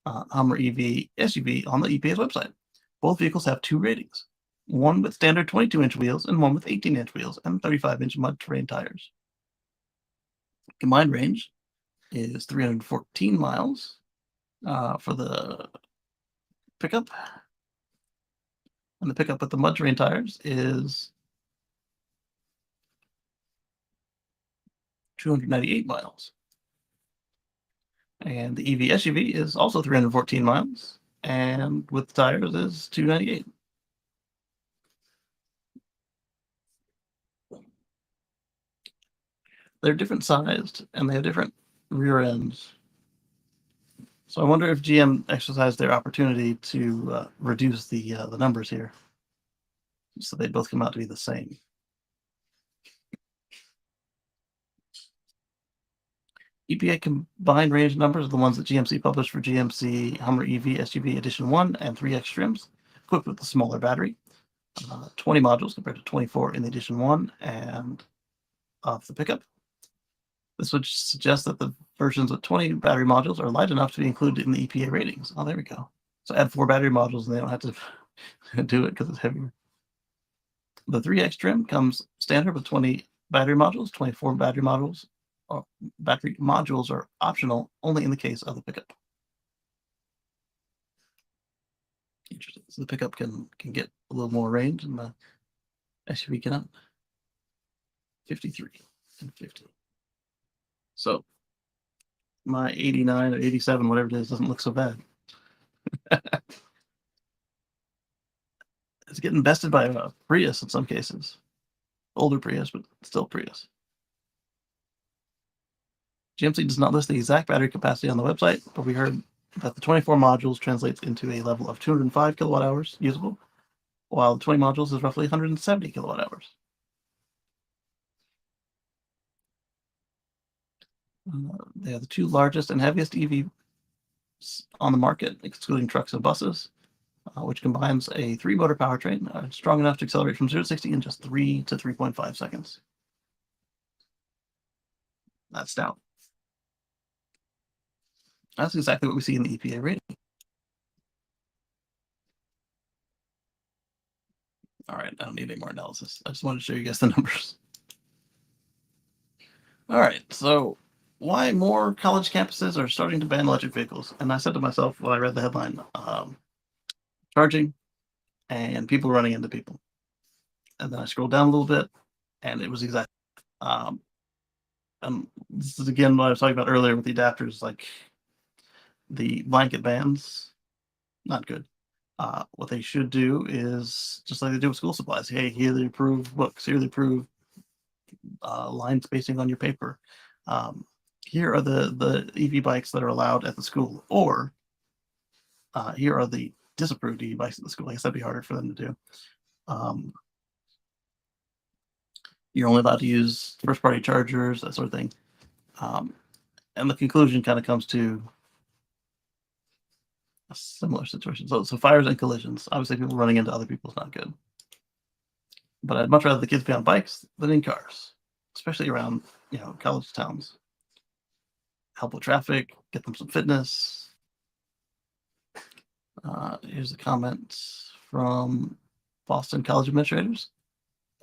Hummer EV SUV on the EPA's website. Both vehicles have two ratings, one with standard 22-inch wheels and one with 18-inch wheels and 35-inch mud terrain tires. Combined range is 314 miles for the pickup, and the pickup with the mud terrain tires is 298 miles. And the EV SUV is also 314 miles, and with the tires is 298. They're different sized, and they have different rear ends. So I wonder if GM exercised their opportunity to reduce the numbers here, so they both come out to be the same. EPA combined range numbers are the ones that GMC published for GMC Hummer EV SUV Edition 1 and 3X trims, equipped with a smaller battery, 20 modules compared to 24 in the Edition 1 and of the pickup. This would suggest that the versions with 20 battery modules are light enough to be included in the EPA ratings. Oh, there we go. So add 4 battery modules and they don't have to do it because it's heavier. The 3X trim comes standard with 20 battery modules. 24 battery modules are optional only in the case of the pickup. Interesting. So the pickup can get a little more range, and the SUV cannot. 53 and 50. So my 89 or 87, whatever it is, doesn't look so bad. It's getting bested by a Prius in some cases. Older Prius, but still Prius. GMC does not list the exact battery capacity on the website, but we heard that the 24 modules translates into a level of 205 kilowatt hours usable, while the 20 modules is roughly 170 kilowatt hours. They are the two largest and heaviest EVs on the market, excluding trucks and buses, which combines a 3-motor powertrain strong enough to accelerate from 0 to 60 in just 3 to 3.5 seconds. That's stout. That's exactly what we see in the EPA rating. All right, I don't need any more analysis. I just wanted to show you guys the numbers. All right, so why more college campuses are starting to ban electric vehicles? And I said to myself when I read the headline, charging and people running into people. And then I scrolled down a little bit, and it was exactly. This is again what I was talking about earlier with the adapters, like the blanket bans, not good. What they should do is just like they do with school supplies. Hey, here they approve books. Here they approve line spacing on your paper. Here are the EV bikes that are allowed at the school, or here are the disapproved EV bikes at the school. I guess that'd be harder for them to do. You're only allowed to use first-party chargers, that sort of thing. And the conclusion kind of comes to a similar situation. So fires and collisions. Obviously, people running into other people is not good. But I'd much rather the kids be on bikes than in cars, especially around college towns. Help with traffic, get them some fitness. Here's a comment from Boston College administrators.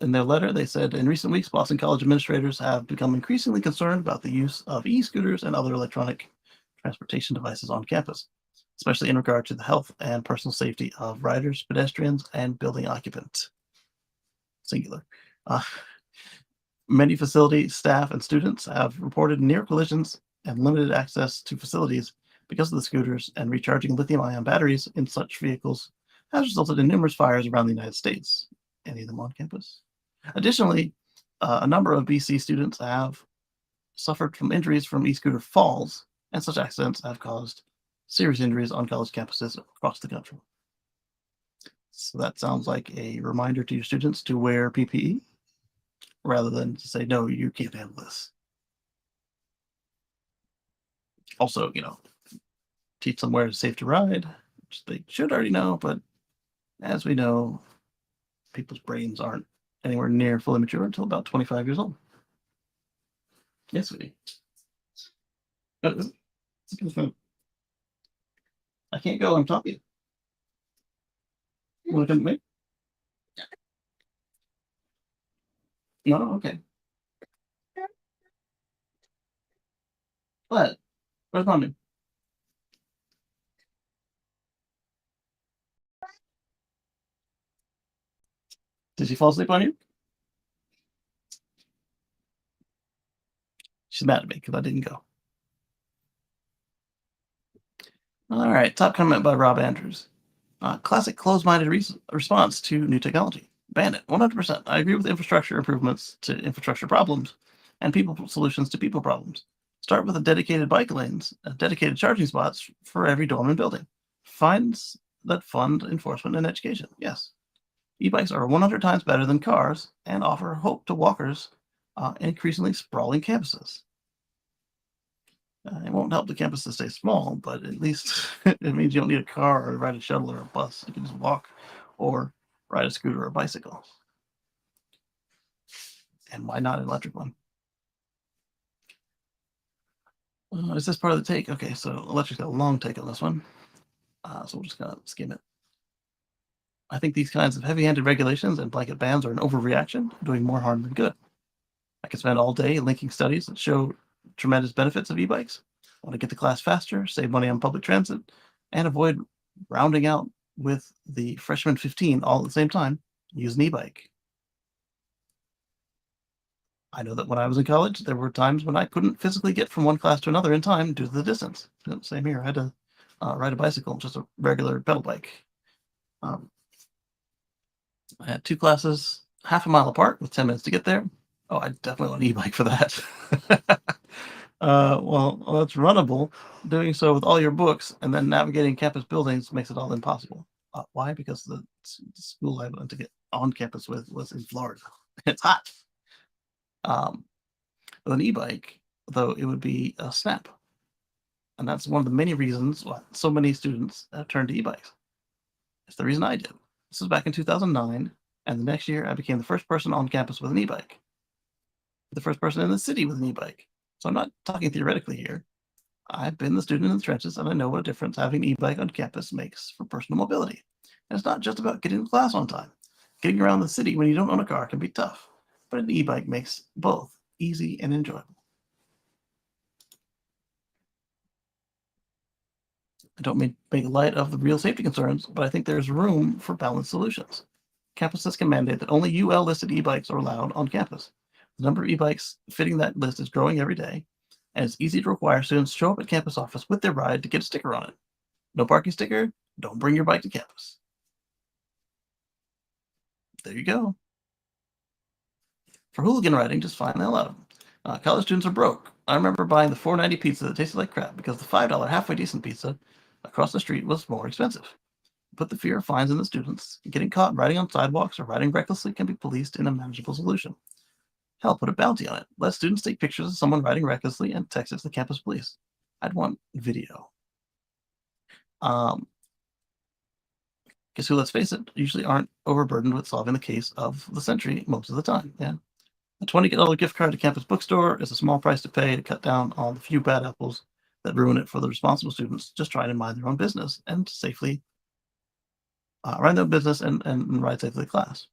In their letter, they said, in recent weeks, Boston College administrators have become increasingly concerned about the use of e-scooters and other electronic transportation devices on campus, especially in regard to the health and personal safety of riders, pedestrians, and building occupants. Singular. Many facility staff and students have reported near collisions and limited access to facilities because of the scooters, and recharging lithium ion batteries in such vehicles has resulted in numerous fires around the United States. Any of them on campus? Additionally, a number of BC students have suffered from injuries from e-scooter falls, and such accidents have caused serious injuries on college campuses across the country. So that sounds like a reminder to your students to wear PPE rather than to say, no, you can't handle this. Also, teach them where it's safe to ride, which they should already know, but as we know, people's brains aren't anywhere near fully mature until about 25 years old. Yes, we. I can't go. I'm talking. You want to come with me? No? Okay. What? Where's mommy? Did she fall asleep on you? She's mad at me because I didn't go. All right. Top comment by Rob Andrews. Classic closed-minded response to new technology. Ban it. 100%. I agree with infrastructure improvements to infrastructure problems and people solutions to people problems. Start with a dedicated bike lanes, dedicated charging spots for every dorm and building. Finds that fund enforcement and education. Yes. E-bikes are 100 times better than cars and offer hope to walkers increasingly sprawling campuses. It won't help the campus to stay small, but at least it means you don't need a car or ride a shuttle or a bus. You can just walk or ride a scooter or a bicycle. And why not an electric one? Is this part of the take? Okay, so electric's got a long take on this one. So we're just going to skim it. I think these kinds of heavy-handed regulations and blanket bans are an overreaction, doing more harm than good. I could spend all day linking studies that show tremendous benefits of e-bikes. I want to get to class faster, save money on public transit, and avoid rounding out with the freshman 15 all at the same time. Use an e-bike. I know that when I was in college, there were times when I couldn't physically get from one class to another in time due to the distance. Same here. I had to ride a bicycle, just a regular pedal bike. Um, I had two classes half a mile apart with 10 minutes to get there. Oh, I definitely want an e-bike for that. Well, that's runnable. Doing so with all your books and then navigating campus buildings makes it all impossible. Why? Because the school I went to get on campus with was in Florida. It's hot. With an e-bike, though, it would be a snap. And that's one of the many reasons why so many students have turned to e-bikes. It's the reason I did. This was back in 2009, and the next year I became the first person on campus with an e-bike. The first person in the city with an e-bike. So I'm not talking theoretically here. I've been the student in the trenches, and I know what a difference having an e-bike on campus makes for personal mobility. And it's not just about getting to class on time. Getting around the city when you don't own a car can be tough, but an e-bike makes both easy and enjoyable. I don't make light of the real safety concerns, but I think there's room for balanced solutions. Campuses can mandate that only UL-listed e-bikes are allowed on campus. The number of e-bikes fitting that list is growing every day, and it's easy to require students to show up at campus office with their ride to get a sticker on it. No parking sticker, don't bring your bike to campus. There you go. For hooligan riding, just find the hell out of them. College students are broke. I remember buying the $4.90 pizza that tasted like crap because the $5 halfway decent pizza across the street was more expensive. Put the fear of fines in the students. Getting caught riding on sidewalks or riding recklessly can be policed in a manageable solution. Hell, put a bounty on it. Let students take pictures of someone riding recklessly and text it to the campus police. I'd want video. Guess who, let's face it, usually aren't overburdened with solving the case of the century most of the time. Yeah. A $20 gift card to campus bookstore is a small price to pay to cut down on the few bad apples that ruin it for the responsible students just trying to mind their own business and safely run their business and ride safely to class.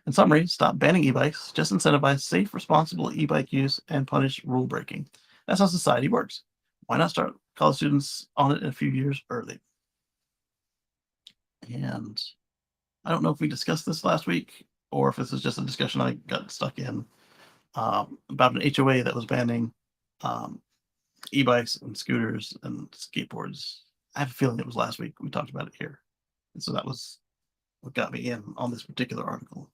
In summary, stop banning e-bikes, just incentivize safe, responsible e-bike use and punish rule breaking. That's how society works. Why not start college students on it in a few years early? And I don't know if we discussed this last week or if this is just a discussion I got stuck in. about an HOA that was banning um, e-bikes and scooters and skateboards. I have a feeling it was last week. We talked about it here. And so that was what got me in on this particular article,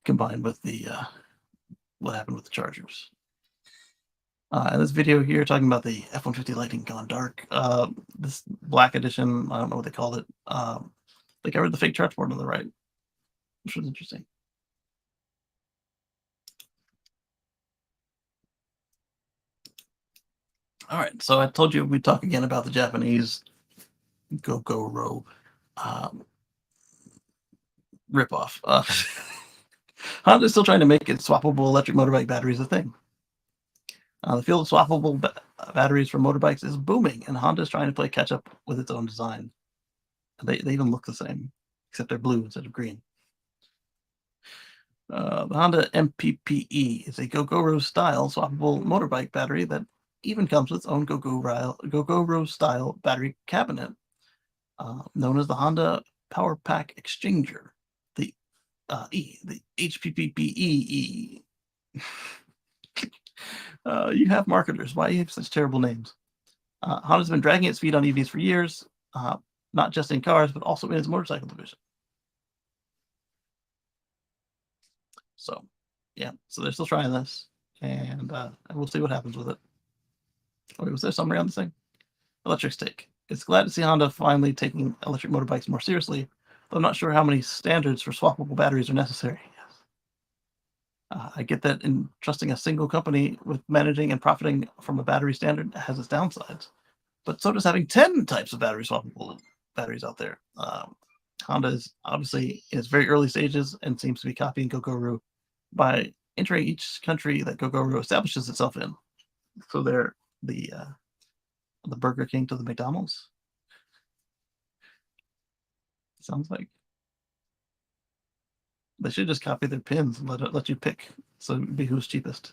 combined with the what happened with the Chargers. And this video here talking about the F-150 Lightning gone dark. This black edition, I don't know what they called it. They got rid of the fake charge board on the right, which was interesting. All right, so I told you we'd talk again about the Japanese Gogoro ripoff. Honda's still trying to make its swappable electric motorbike batteries a thing. The field of swappable batteries for motorbikes is booming, and Honda's trying to play catch up with its own design. They even look the same, except they're blue instead of green. The Honda MPPE is a Gogoro style swappable motorbike battery that even comes with its own Gogoro style battery cabinet, known as the Honda Power Pack Exchanger, the HPPPE. You have marketers. Why do you have such terrible names? Honda's been dragging its feet on EVs for years, not just in cars, but also in its motorcycle division. So, yeah, so they're still trying this, and we'll see what happens with it. Wait, was there a summary on this thing? Electric's take. It's glad to see Honda finally taking electric motorbikes more seriously, though I'm not sure how many standards for swappable batteries are necessary. I get that entrusting a single company with managing and profiting from a battery standard has its downsides, but so does having 10 types of battery swappable batteries out there. Honda is obviously in its very early stages and seems to be copying Gogoro by entering each country that Gogoro establishes itself in. So they're the Burger King to the McDonald's. Sounds like they should just copy their pins and let you pick. So it'd be who's cheapest.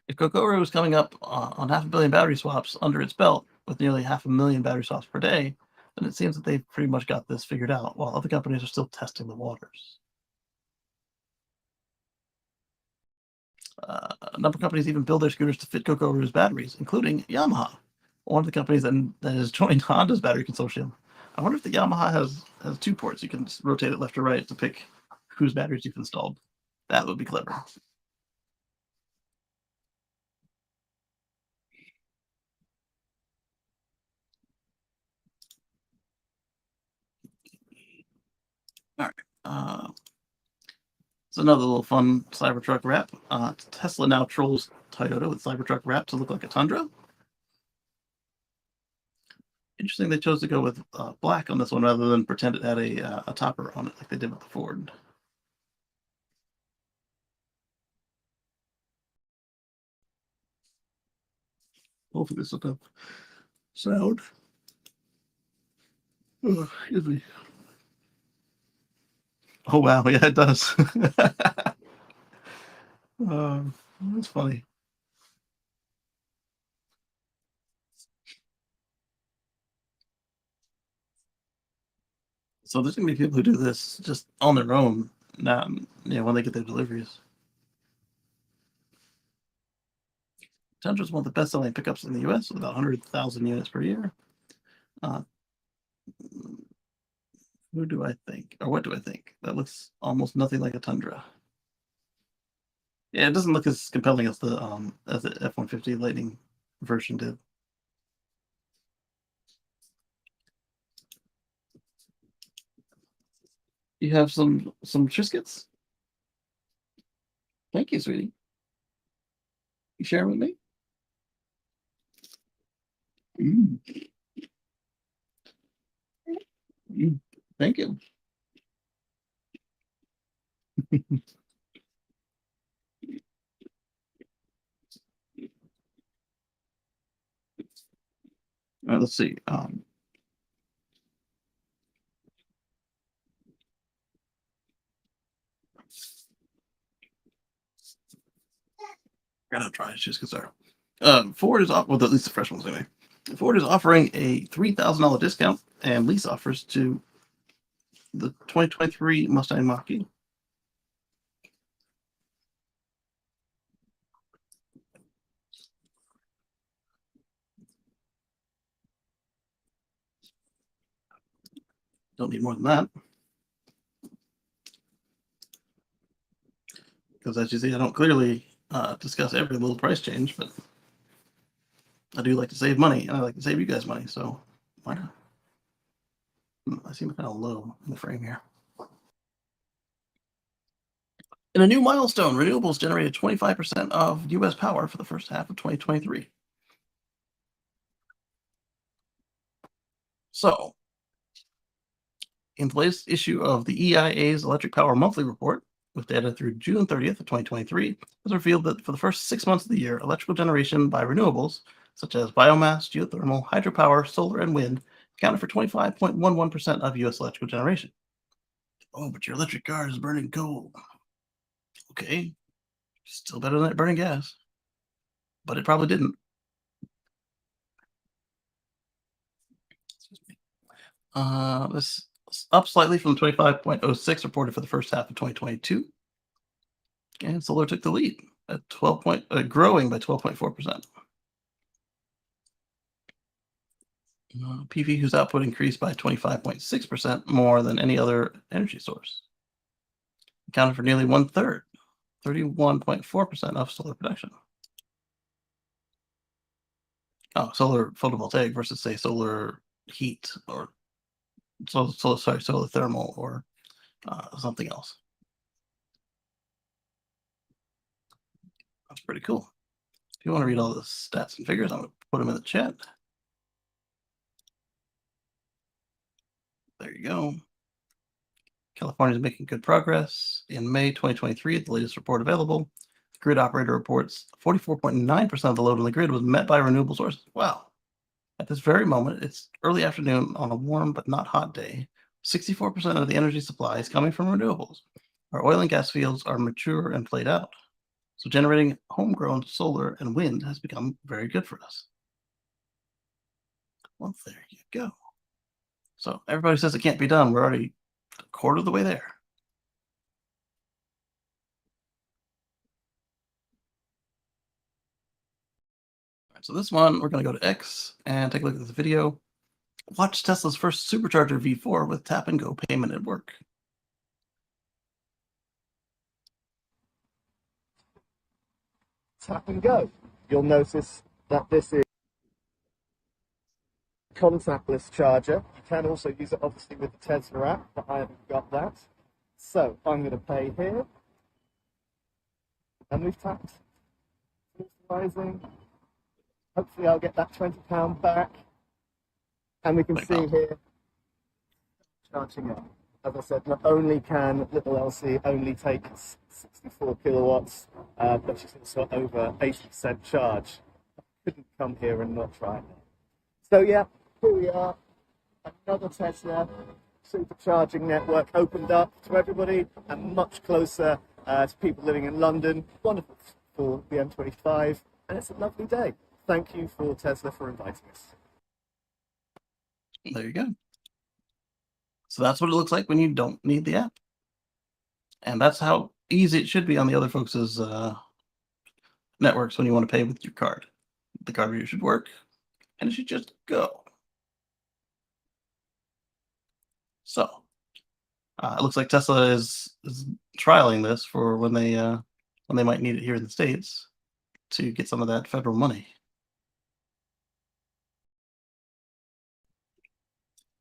If Gogoro is coming up on 500 million battery swaps under its belt with nearly 500,000 battery swaps per day, then it seems that they've pretty much got this figured out, while other companies are still testing the waters. A number of companies even build their scooters to fit Gogoro's batteries, including Yamaha, one of the companies that has joined Honda's battery consortium. I wonder if the Yamaha has 2 ports. You can rotate it left or right to pick whose batteries you've installed. That would be clever. All right. It's another little fun Cybertruck wrap. Tesla now trolls Toyota with Cybertruck wrap to look like a Tundra. Interesting they chose to go with black on this one rather than pretend it had a topper on it like they did with the Ford. Hopefully this will have sound. Oh, excuse me. Oh wow, yeah, it does. That's funny. So there's gonna be people who do this just on their own, not when they get their deliveries. Tundra is one of the best-selling pickups in the U.S. with about 100,000 units per year. Uh, who do I think, or what do I think? That looks almost nothing like a Tundra. Yeah, it doesn't look as compelling as the F-150 Lightning version did. You have some Triscuits? Thank you, sweetie. You sharing with me? Mm. Mm. Thank you. All right, let's see. Gotta try it just because Ford is well, at least the fresh ones anyway. Ford is offering a $3,000 discount and lease offers to the 2023 Mustang Mach-E. Don't need more than that. Because as you see, I don't clearly discuss every little price change, but I do like to save money, and I like to save you guys money, so why not? I seem kind of low in the frame here. In a new milestone, renewables generated 25% of U.S. power for the first half of 2023. So, in the latest issue of the EIA's Electric Power Monthly Report, with data through June 30th of 2023, it was revealed that for the first 6 months of the year, electrical generation by renewables, such as biomass, geothermal, hydropower, solar, and wind, accounted for 25.11% of U.S. electrical generation. Oh, but your electric car is burning coal. Okay, still better than it burning gas. But it probably didn't. Excuse me. This is up slightly from 25.06 reported for the first half of 2022. And solar took the lead at growing by 12.4%. PV whose output increased by 25.6% more than any other energy source. Accounted for nearly 1/3, 31.4% of solar production. Oh, solar photovoltaic versus say solar heat or solar thermal or something else. That's pretty cool. If you want to read all the stats and figures, I'm going to put them in the chat. There you go. California is making good progress. In May 2023, the latest report available, the grid operator reports 44.9% of the load on the grid was met by renewable sources. Wow. At this very moment, it's early afternoon on a warm but not hot day. 64% of the energy supply is coming from renewables. Our oil and gas fields are mature and played out. So generating homegrown solar and wind has become very good for us. Well, there you go. So everybody says it can't be done. We're already a quarter of the way there. All right, so this one, we're going to go to X and take a look at this video. Watch Tesla's first supercharger V4 with tap and go payment at work. Tap and go. You'll notice that this is a contactless charger. You can also use it obviously with the Tesla app, but I haven't got that. So I'm going to pay here. And we've tapped. Rising. Hopefully I'll get that £20 back. And we can see here, charging up. As I said, not only can little LC only take 64 kilowatts, but she's also over 80% charge. I couldn't come here and not try it. So yeah, here we are. Another Tesla supercharging network opened up to everybody and much closer to people living in London. Wonderful for the M25, and it's a lovely day. Thank you for Tesla for inviting us. There you go. So that's what it looks like when you don't need the app. And that's how easy it should be on the other folks' networks when you want to pay with your card. The card reader should work, and it should just go. So it looks like Tesla is trialing this for when they might need it here in the States to get some of that federal money.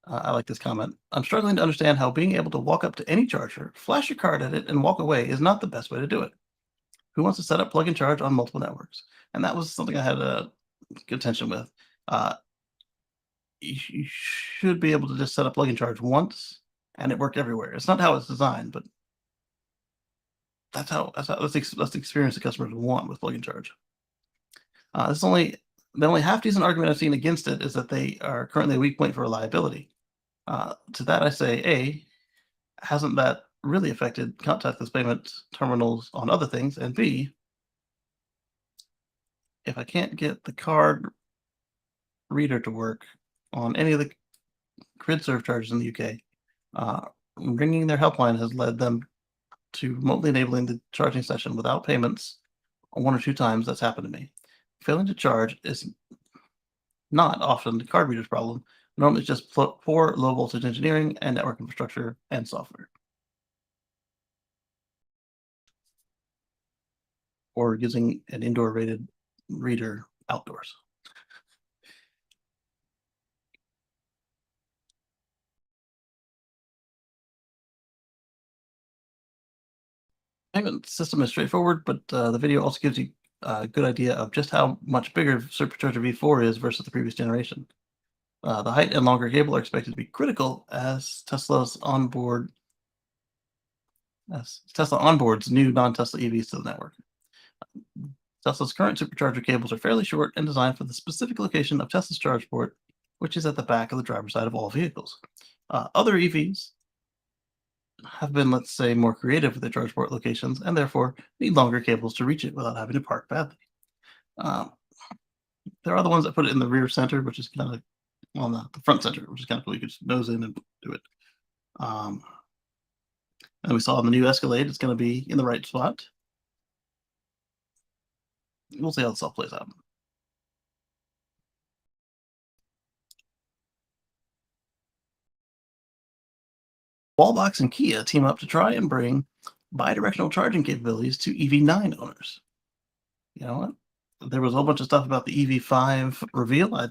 I like this comment. I'm struggling to understand how being able to walk up to any charger, flash your card at it, and walk away is not the best way to do it. Who wants to set up plug and charge on multiple networks? And that was something I had a good tension with. You should be able to just set up plug and charge once, and it worked everywhere. It's not how it's designed, but that's the experience the customers want with plug and charge. The only half decent argument I've seen against it is that they are currently a weak point for reliability. To that I say, A, hasn't that really affected contactless payment terminals on other things? And B, if I can't get the card reader to work on any of the grid serve charges in the UK, ringing their helpline has led them to remotely enabling the charging session without payments 1 or 2 times. That's happened to me. Failing to charge is not often the card reader's problem, Normally, it's just poor low voltage engineering and network infrastructure and software, or using an indoor rated reader outdoors. The system is straightforward, but the video also gives you a good idea of just how much bigger Supercharger V4 is versus the previous generation. The height and longer cable are expected to be critical as Tesla onboards new non-Tesla EVs to the network. Tesla's current supercharger cables are fairly short and designed for the specific location of Tesla's charge port, which is at the back of the driver's side of all vehicles. Other EVs have been, let's say, more creative with their charge port locations and therefore need longer cables to reach it without having to park badly. There are the ones that put it in the rear center, which is kind of on the front center, which is kind of cool. You could just nose in and do it. And we saw on the new Escalade, it's going to be in the right spot. We'll see how this all plays out. Wallbox and Kia team up to try and bring bi-directional charging capabilities to EV9 owners. You know what? There was a whole bunch of stuff about the EV5 reveal. I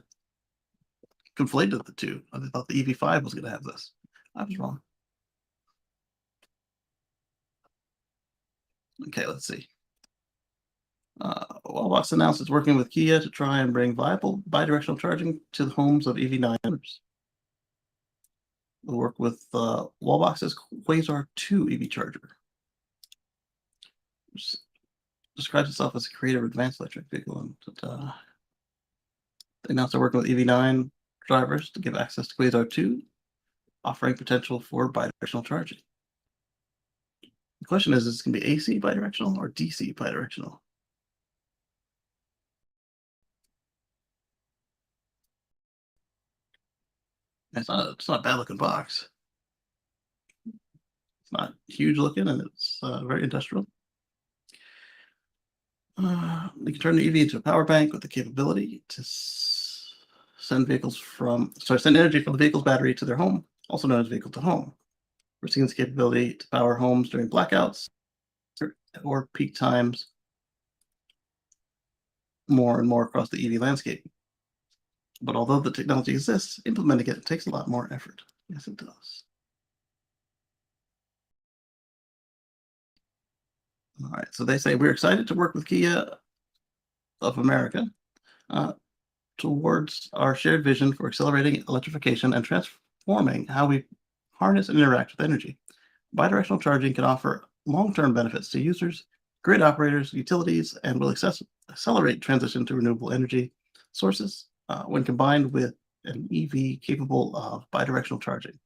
conflated the two. I thought the EV5 was going to have this. I was wrong. Okay, let's see. Wallbox announced it's working with Kia to try and bring viable bi-directional charging to the homes of EV9 owners. We'll work with Wallbox's Quasar 2 EV charger, which describes itself as a creative advanced electric vehicle. And they announced they're working with EV9 drivers to give access to Quasar 2, offering potential for bi-directional charging. The question is it going to be AC bidirectional or DC bidirectional? It's not a bad looking box. It's not huge looking, and it's very industrial. You can turn the EV into a power bank with the capability to send energy from the vehicle's battery to their home, also known as vehicle to home. We're seeing this capability to power homes during blackouts or peak times more and more across the EV landscape. But although the technology exists, implementing it takes a lot more effort. Yes, it does. All right, so they say we're excited to work with Kia of America towards our shared vision for accelerating electrification and transforming how we harness and interact with energy. Bidirectional charging can offer long-term benefits to users, grid operators, utilities, and will accelerate transition to renewable energy sources when combined with an EV capable of bidirectional charging,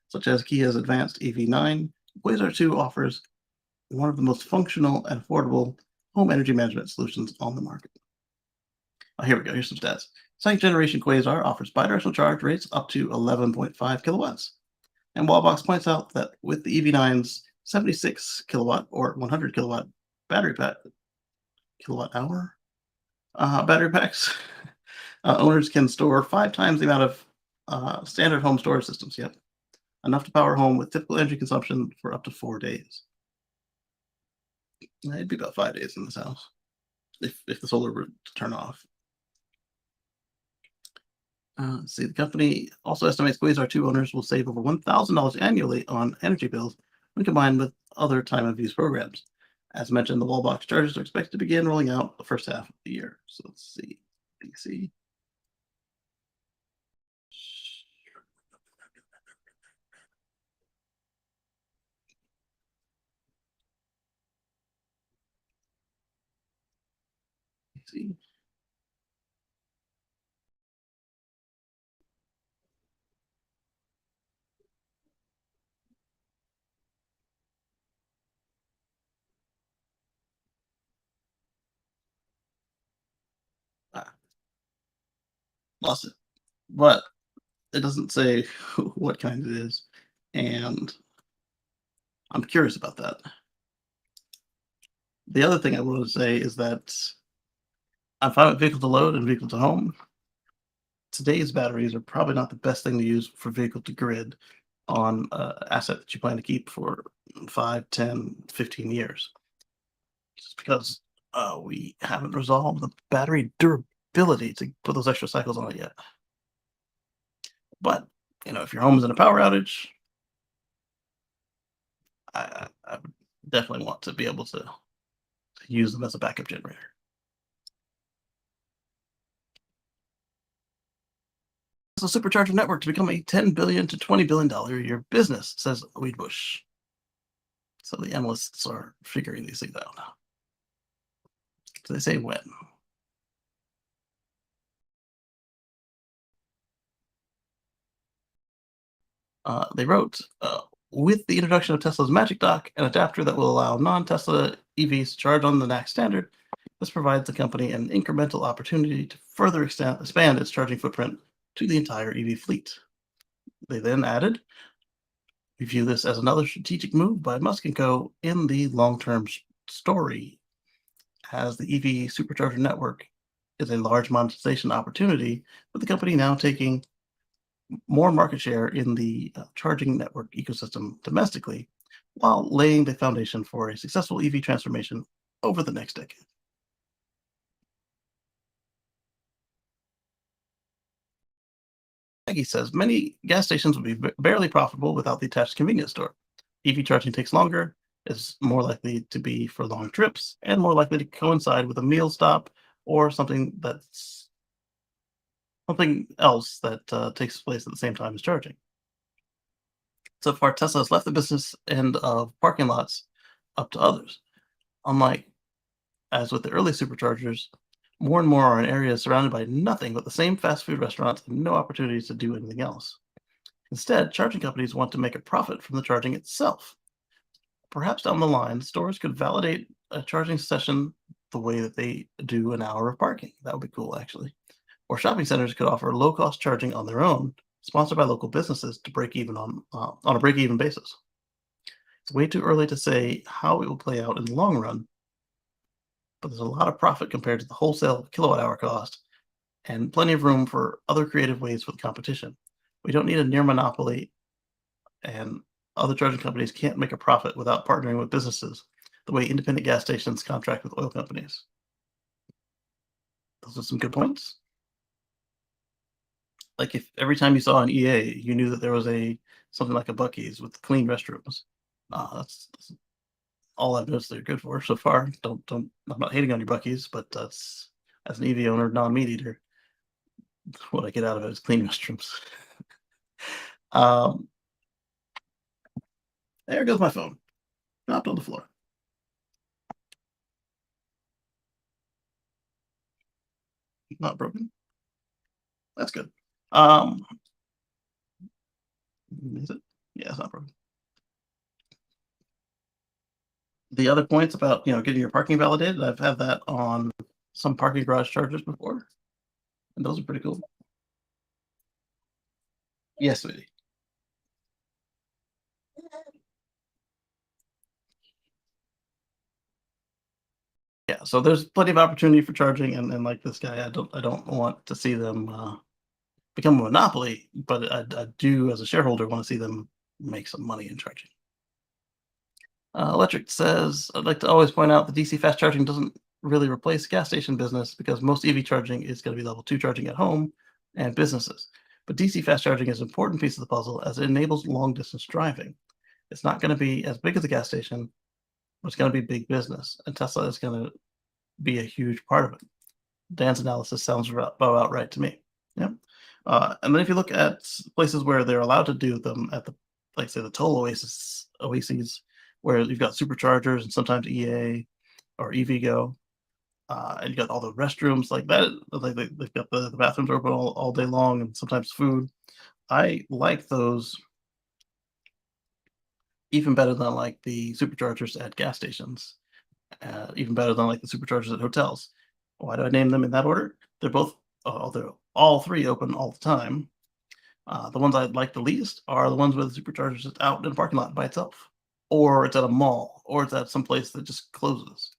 such as Kia's advanced EV9. Quasar 2 offers one of the most functional and affordable home energy management solutions on the market. Here we go. Here's some stats. Second generation Quasar offers bidirectional charge rates up to 11.5 kilowatts. And Wallbox points out that with the EV9's 76 kilowatt or 100 kilowatt battery pack, kilowatt hour battery packs, owners can store 5 times the amount of standard home storage systems. Yep, enough to power home with typical energy consumption for up to 4 days. It'd be about 5 days in this house if the solar were to turn off. See, the company also estimates Quasar 2 owners will save over $1,000 annually on energy bills when combined with other time of use programs. As mentioned, the Wallbox chargers are expected to begin rolling out the first half of the year. So let's see. DC. DC. Lost it. But it doesn't say what kind it is. And I'm curious about that. The other thing I wanted to say is that I'm fine with vehicle to load and vehicle to home. today's batteries are probably not the best thing to use for vehicle to grid on an asset that you plan to keep for 5, 10, 15 years. Just because we haven't resolved the battery durability to put those extra cycles on it yet. But, if your home is in a power outage, I would definitely want to be able to use them as a backup generator. The supercharger network to become a $10 billion to $20 billion a year business, says Weedbush. So the analysts are figuring these things out. So they say when. They wrote, with the introduction of Tesla's Magic Dock, an adapter that will allow non-Tesla EVs to charge on the NACS standard, this provides the company an incremental opportunity to further expand its charging footprint to the entire EV fleet. They then added, we view this as another strategic move by Musk & Co. in the long-term story, as the EV supercharger network is a large monetization opportunity, with the company now taking more market share in the charging network ecosystem domestically, while laying the foundation for a successful EV transformation over the next decade. Maggie says many gas stations would be barely profitable without the attached convenience store. EV charging takes longer, is more likely to be for long trips, and more likely to coincide with a meal stop or something else that takes place at the same time as charging. So far, Tesla has left the business end of parking lots up to others. Unlike as with the early superchargers, more and more are in areas surrounded by nothing but the same fast food restaurants and no opportunities to do anything else. Instead, charging companies want to make a profit from the charging itself. Perhaps down the line, stores could validate a charging session the way that they do an hour of parking. That would be cool, actually. Or shopping centers could offer low-cost charging on their own, sponsored by local businesses to break even on a break-even basis. It's way too early to say how it will play out in the long run, but there's a lot of profit compared to the wholesale kilowatt-hour cost, and plenty of room for other creative ways for the competition. We don't need a near monopoly, and other charging companies can't make a profit without partnering with businesses, the way independent gas stations contract with oil companies. Those are some good points. Like if every time you saw an EA, you knew that there was something like a Buc-ee's with clean restrooms. That's all I've noticed they're good for so far. I'm not hating on your Buc-ee's, but that's, as an EV owner, non-meat eater, what I get out of it is clean restrooms. There goes my phone. Dropped on the floor. Not broken. That's good. Is it? Yeah, it's not broken. The other points about getting your parking validated, I've had that on some parking garage chargers before, and those are pretty cool. Yes, sweetie. Yeah, so there's plenty of opportunity for charging, and like this guy, I don't want to see them become a monopoly, but I do, as a shareholder, want to see them make some money in charging. Electric says, I'd like to always point out that DC fast charging doesn't really replace gas station business, because most EV charging is going to be level 2 charging at home and businesses. But DC fast charging is an important piece of the puzzle, as it enables long distance driving. It's not going to be as big as a gas station, but it's going to be big business, and Tesla is going to be a huge part of it. Dan's analysis sounds about right to me. Yeah. And then if you look at places where they're allowed to do them at like say the toll oases, where you've got superchargers and sometimes EA or EVgo, and you got all the restrooms like that. Like they've got the bathrooms open all day long, and sometimes food. I like those even better than like the superchargers at gas stations. Even better than like the superchargers at hotels. Why do I name them in that order? They're all three open all the time. The ones I like the least are the ones where the supercharger is just out in a parking lot by itself, or it's at a mall, or it's at some place that just closes.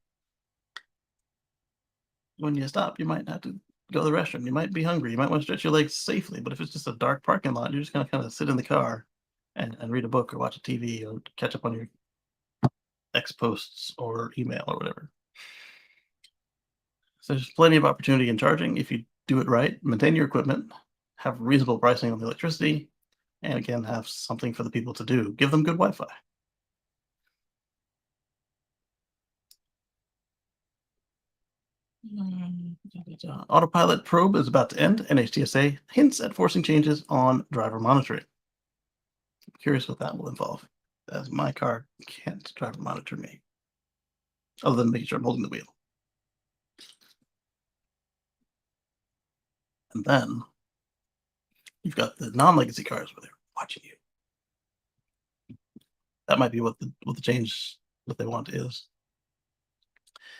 When you stop, you might have to go to the restroom. You might be hungry. You might want to stretch your legs safely. But if it's just a dark parking lot, you're just going to kind of sit in the car and read a book or watch a TV or catch up on your X posts or email or whatever. So there's plenty of opportunity in charging if you do it right, maintain your equipment, have reasonable pricing on the electricity, and again, have something for the people to do. Give them good Wi-Fi. Autopilot probe is about to end. NHTSA hints at forcing changes on driver monitoring. I'm curious what that will involve, as my car can't driver monitor me, other than making sure I'm holding the wheel. And then you've got the non-legacy cars where they're watching you. That might be what the change that they want is.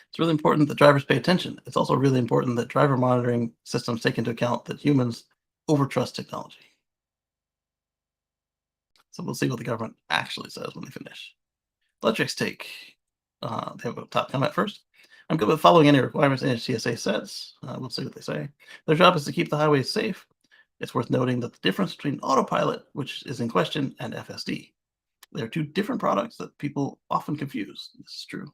It's really important that drivers pay attention. It's also really important that driver monitoring systems take into account that humans overtrust technology. So we'll see what the government actually says when they finish. Electric's take. They have a top comment first. I'm good with following any requirements NHTSA sets. We'll see what they say. Their job is to keep the highways safe. It's worth noting that the difference between autopilot, which is in question, and FSD. They're two different products that people often confuse. This is true.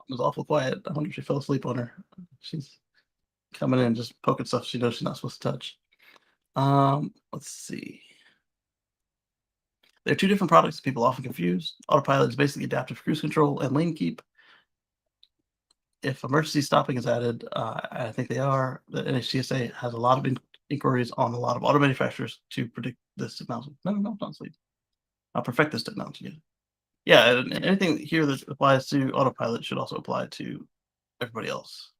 It was awful quiet. I wonder if she fell asleep on her. She's coming in just poking stuff she knows she's not supposed to touch. Let's see. They're two different products that people often confuse. Autopilot is basically adaptive cruise control and lane keep. If emergency stopping is added, I think they are. The NHTSA has a lot of inquiries on a lot of auto manufacturers to predict this technology. No, don't sleep. I'll perfect this technology. Yeah, and anything here that applies to autopilot should also apply to everybody else.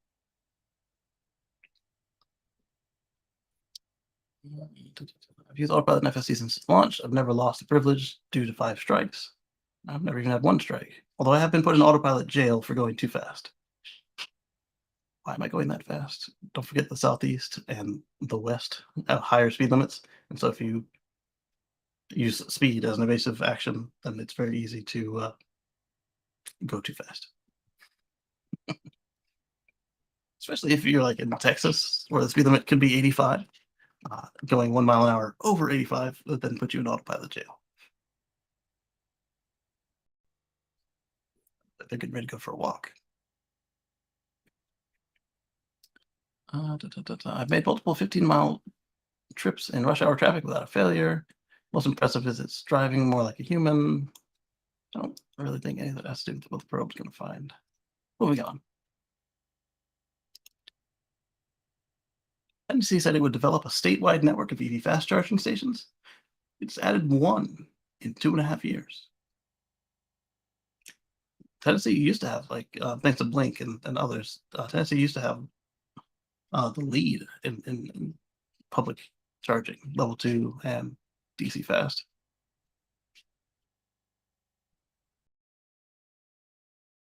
I've used autopilot and FSD since its launch. I've never lost a privilege due to 5 strikes. I've never even had 1 strike, although I have been put in autopilot jail for going too fast. Why am I going that fast? Don't forget the southeast and the west have higher speed limits, and so if you use speed as an evasive action, then it's very easy to go too fast. Especially if you're like in Texas, where the speed limit could be 85. Going 1 mile an hour over 85 would then put you in autopilot jail. They're getting ready to go for a walk. I've made multiple 15-mile trips in rush hour traffic without a failure. Most impressive is it's driving more like a human. I don't really think any of that has to do with what the probe's going to find. Moving on. NBC said it would develop a statewide network of EV fast charging stations. It's added 1 in 2.5 years. Tennessee used to have, like, thanks to Blink and others, Tennessee used to have the lead in public charging, level 2 and DC fast.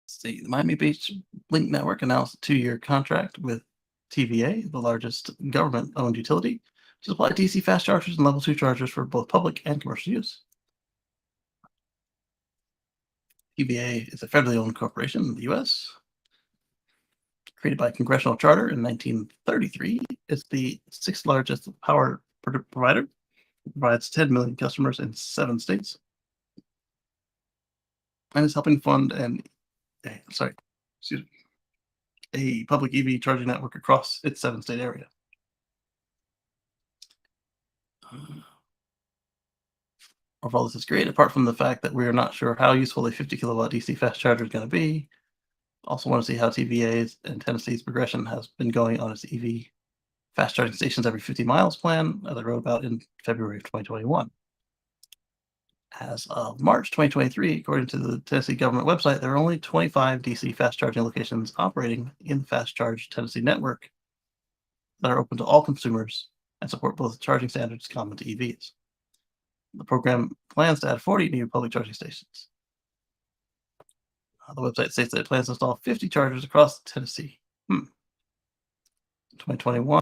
Let's see, the Miami Beach Link Network announced a 2-year contract with TVA, the largest government-owned utility, to supply DC fast chargers and level 2 chargers for both public and commercial use. TVA is a federally owned corporation in the U.S. Created by congressional charter in 1933, it's the 6th largest power provider. It provides 10 million customers in 7 states, and is helping fund a public EV charging network across its 7-state area. Overall, this is great, apart from the fact that we're not sure how useful a 50 kilowatt DC fast charger is going to be. Also want to see how TVA's and Tennessee's progression has been going on its EV fast charging stations every 50 miles plan that I wrote about in February of 2021. As of March 2023, according to the Tennessee government website, there are only 25 DC fast charging locations operating in the Fast Charge Tennessee network that are open to all consumers and support both charging standards common to EVs. The program plans to add 40 new public charging stations. The website states that it plans to install 50 chargers across Tennessee. 2021,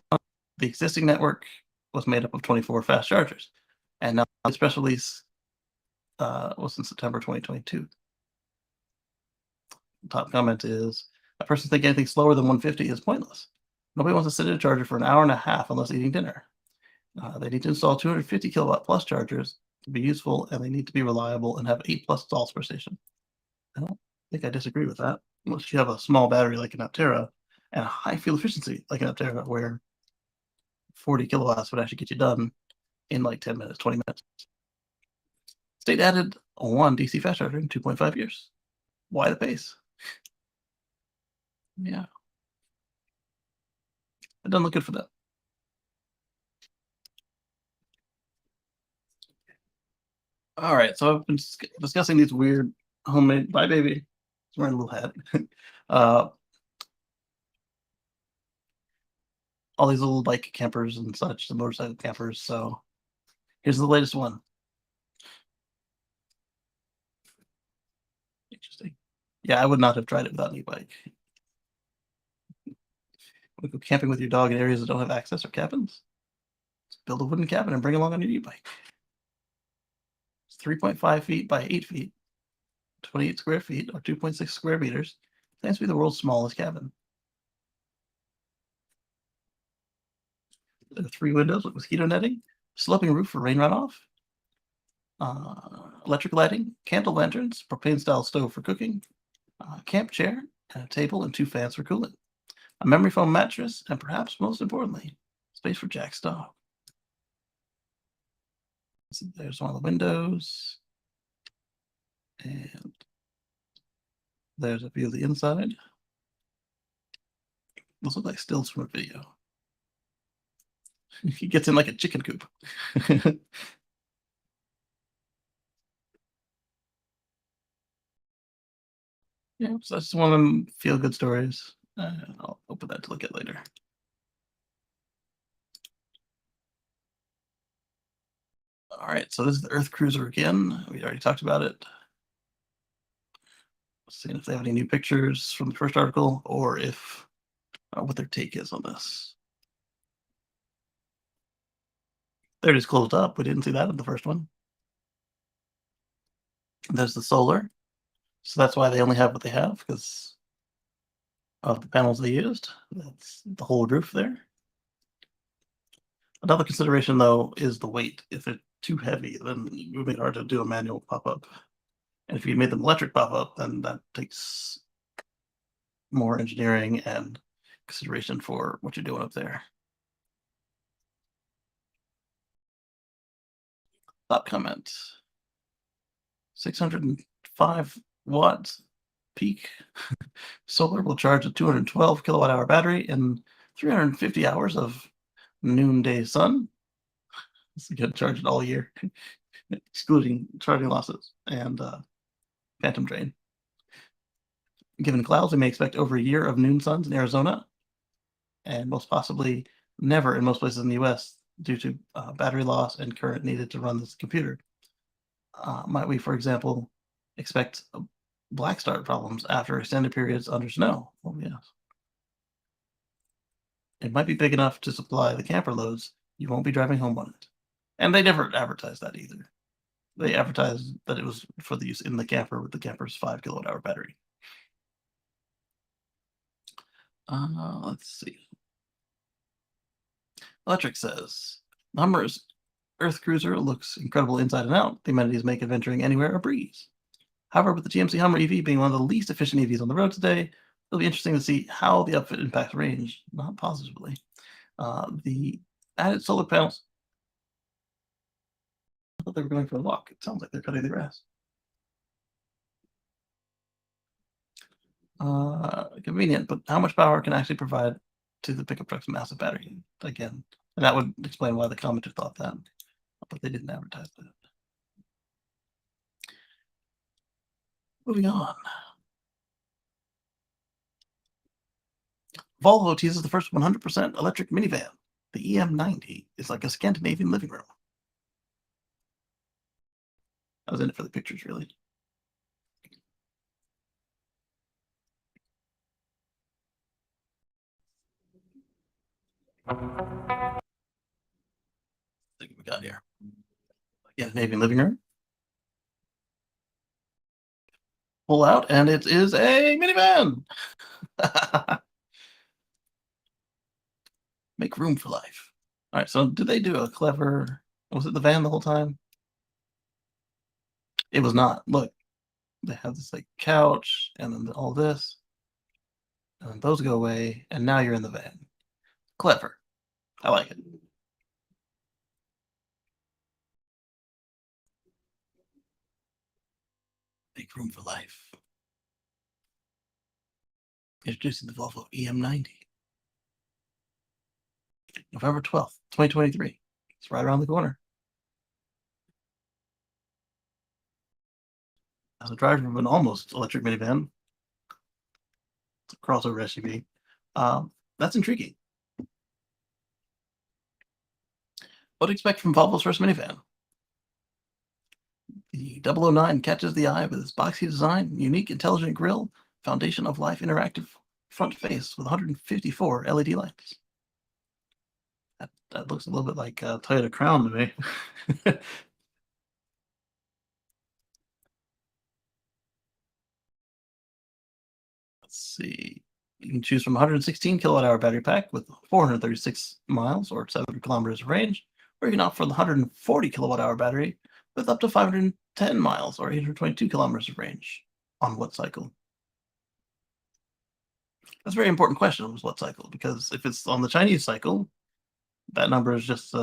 the existing network was made up of 24 fast chargers, and now the press release was in September 2022. The top comment is, a person thinking anything slower than 150 is pointless. Nobody wants to sit at a charger for an hour and a half unless eating dinner. They need to install 250 kilowatt plus chargers to be useful, and they need to be reliable and have 8 plus stalls per station. I don't think I disagree with that, unless you have a small battery like an Aptera and a high fuel efficiency like an Aptera, where 40 kilowatts would actually get you done in like 10 minutes, 20 minutes. State added one DC fast charger in 2.5 years. Why the pace? Yeah. It doesn't look good for them. All right, so I've been discussing these weird homemade. Bye, baby. He's wearing a little hat. All these little bike campers and such, the motorcycle campers. So here's the latest one. Interesting. Yeah, I would not have tried it without an e-bike. We go camping with your dog in areas that don't have access or cabins. Just build a wooden cabin and bring it along on your e-bike. It's 3.5 feet by 8 feet, 28 square feet, or 2.6 square meters. Claims to be the world's smallest cabin. There are 3 windows with mosquito netting, sloping roof for rain runoff, electric lighting, candle lanterns, propane-style stove for cooking, camp chair, and a table and 2 fans for cooling, a memory foam mattress, and perhaps most importantly, space for Jack's dog. So there's one of the windows, and there's a view of the inside. Those look like stills from a video. He gets in like a chicken coop. Yeah, so that's one of them feel-good stories. I'll open that to look at later. All right, so this is the Earth Cruiser again. We already talked about it. Seeing if they have any new pictures from the first article, or if what their take is on this. They're just closed up. We didn't see that in the first one. There's the solar. So that's why they only have what they have, because of the panels they used. That's the whole roof there. Another consideration, though, is the weight. If they're too heavy, then it would make it hard to do a manual pop-up. And if you made them electric pop-up, then that takes more engineering and consideration for what you're doing up there. Top comment. 605 watts peak. Solar will charge a 212 kilowatt hour battery in 350 hours of noonday sun. It's going to charge it all year, excluding charging losses and phantom drain. Given clouds, we may expect over a year of noon suns in Arizona, and most possibly never in most places in the US due to battery loss and current needed to run this computer. Might we, for example, expect black start problems after extended periods under snow? Well, yes. It might be big enough to supply the camper loads. You won't be driving home on it. And they never advertised that either. They advertised that it was for the use in the camper with the camper's 5 kilowatt hour battery. Let's see. Electric says, the Hummer's Earth Cruiser looks incredible inside and out. The amenities make adventuring anywhere a breeze. However, with the GMC Hummer EV being one of the least efficient EVs on the road today, it'll be interesting to see how the upfit impacts range, not positively. The added solar panels. I thought they were going for a walk. It sounds like they're cutting the grass. Convenient, but how much power can actually provide to the pickup truck's massive battery? Again, and that would explain why the commenter thought that, but they didn't advertise that. Moving on. Volvo teases the first 100% electric minivan. The EM90 is like a Scandinavian living room. I was in it for the pictures, really. What we got here? Scandinavian living room. Pull out, and it is a minivan. Make room for life. All right, so did they do a clever? Was it the van the whole time? It was not. Look, they have this like couch, and then all this, and then those go away, and now you're in the van. Clever. I like it. Make room for life. Introducing the Volvo EM90. November 12th, 2023. It's right around the corner. As a driver of an almost electric minivan, it's a crossover SUV, that's intriguing. What to expect from Volvo's first minivan? The 009 catches the eye with its boxy design, unique intelligent grille, foundation of life interactive front face with 154 LED lights. That looks a little bit like Toyota Crown to me. Let's see. You can choose from 116 kilowatt hour battery pack with 436 miles or 700 kilometers of range, or you can opt for the 140 kilowatt hour battery with up to 510 miles or 822 kilometers of range. On what cycle? That's a very important question. Was what cycle? Because if it's on the Chinese cycle, that number is just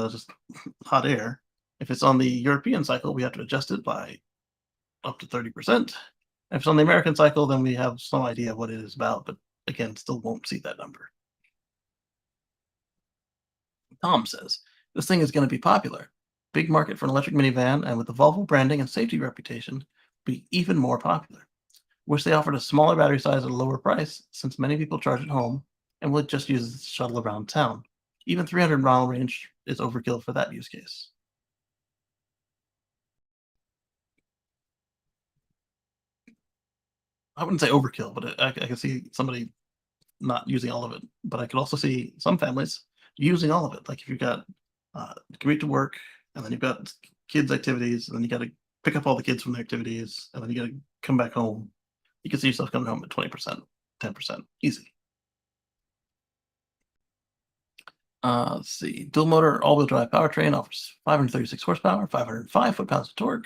hot air. If it's on the European cycle, we have to adjust it by up to 30%. If it's on the American cycle, then we have some idea what it is about, but again, still won't see that number. Tom says, this thing is going to be popular. Big market for an electric minivan, and with the Volvo branding and safety reputation, be even more popular. Wish they offered a smaller battery size at a lower price, since many people charge at home and would just use it to shuttle around town. Even 300-mile range is overkill for that use case. I wouldn't say overkill, but I can see somebody not using all of it. But I could also see some families using all of it. Like if you've got commute to work, and then you've got kids' activities, and then you got to pick up all the kids from their activities, and then you got to come back home. You can see yourself coming home at 20%, 10%, easy. Let's see. Dual motor all-wheel drive powertrain offers 536 horsepower, 505 foot-pounds of torque,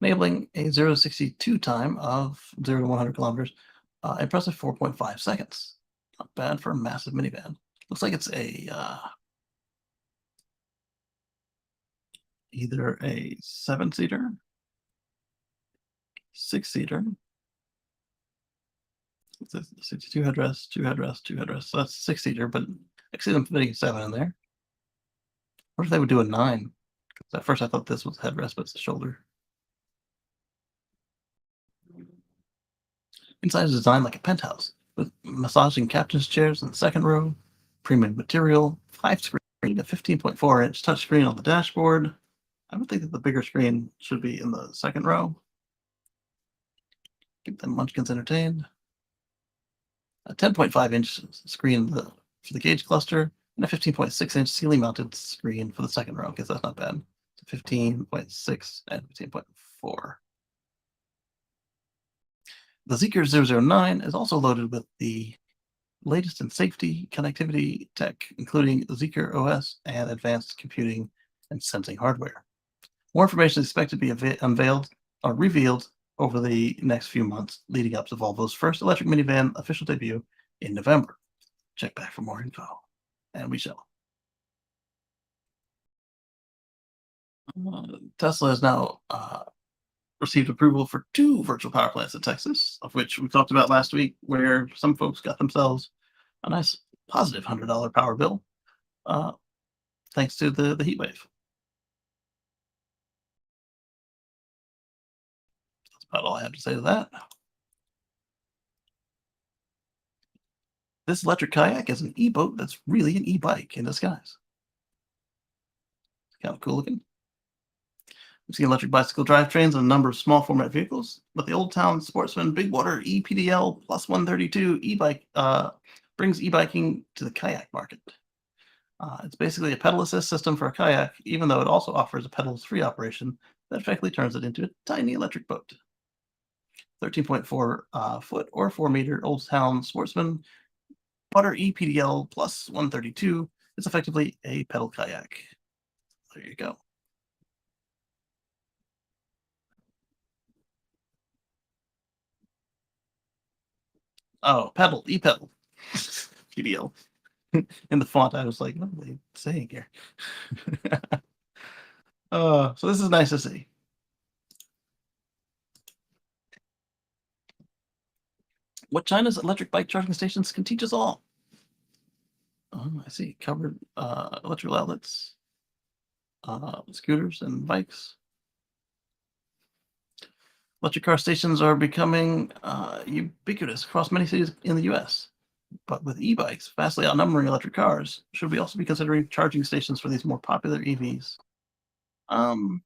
enabling a 0 to 62 time of 0 to 100 kilometers. Impressive 4.5 seconds. Not bad for a massive minivan. Looks like it's a either a 7-seater, 6-seater. It's a 62 headrest, 2 headrests, 2 headrests. So that's a 6-seater, but I see them fitting 7 in there. What if they would do a 9? Because at first I thought this was a headrest, but it's a shoulder. Inside is designed like a penthouse, with massaging captain's chairs in the second row, premium material, 5-screen, a 15.4-inch touchscreen on the dashboard. I would think that the bigger screen should be in the second row. Keep them munchkins entertained. A 10.5-inch screen for the gauge cluster, and a 15.6-inch ceiling-mounted screen for the second row. I guess that's not bad. 15.6 and 15.4. The Zeekr 009 is also loaded with the latest in safety connectivity tech, including Zeekr OS and advanced computing and sensing hardware. More information is expected to be unveiled or revealed over the next few months, leading up to Volvo's first electric minivan official debut in November. Check back for more info, and we shall. Tesla has now received approval for 2 virtual power plants in Texas, of which we talked about last week, where some folks got themselves a nice positive $100 power bill, thanks to the heat wave. about all I have to say to that. This electric kayak is an e-boat that's really an e-bike in disguise. It's kind of cool looking. We've seen electric bicycle drivetrains and a number of small format vehicles, but the Old Town Sportsman Big Water EPDL Plus 132 e-bike brings e-biking to the kayak market. It's basically a pedal assist system for a kayak, even though it also offers a pedals-free operation that effectively turns it into a tiny electric boat. 13.4 foot or 4-meter Old Town Sportsman Water EPDL Plus 132 is effectively a pedal kayak. There you go. Oh, pedal, e-pedal. PDL. In the font, I was like, what are they saying here? So this is nice to see. What China's electric bike charging stations can teach us all. Oh, I see. Covered electrical outlets, scooters, and bikes. Electric car stations are becoming ubiquitous across many cities in the US. But with e-bikes vastly outnumbering electric cars, should we also be considering charging stations for these more popular EVs? In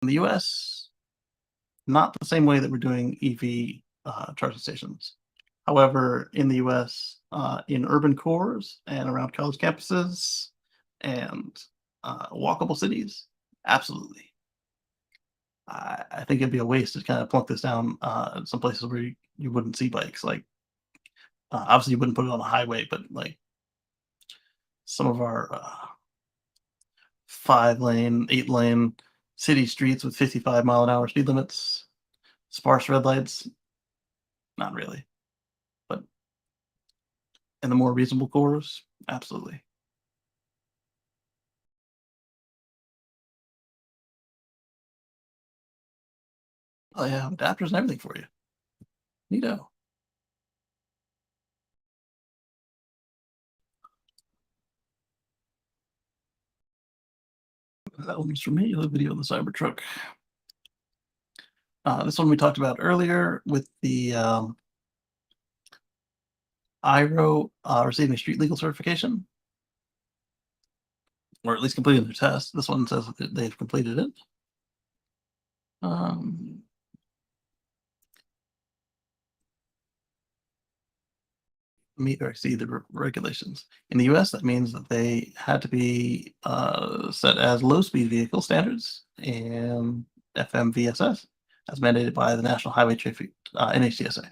the US, not the same way that we're doing EV charging stations. However, in the US, in urban cores and around college campuses and walkable cities, absolutely. I think it'd be a waste to kind of plunk this down in some places where you wouldn't see bikes. Like, obviously, you wouldn't put it on the highway, but like some of our 5-lane, 8-lane city streets with 55-mile-an-hour speed limits, sparse red lights, not really. But in the more reasonable cores, absolutely. Oh yeah, adapters and everything for you. Neato. That one was from me, the video of the Cybertruck. This one we talked about earlier with the IRO receiving street legal certification, or at least completing their test. This one says that they've completed it. Meet or exceed the regulations. In the US, that means that they had to be set as low-speed vehicle standards and FMVSS, as mandated by the National Highway Traffic NHTSA.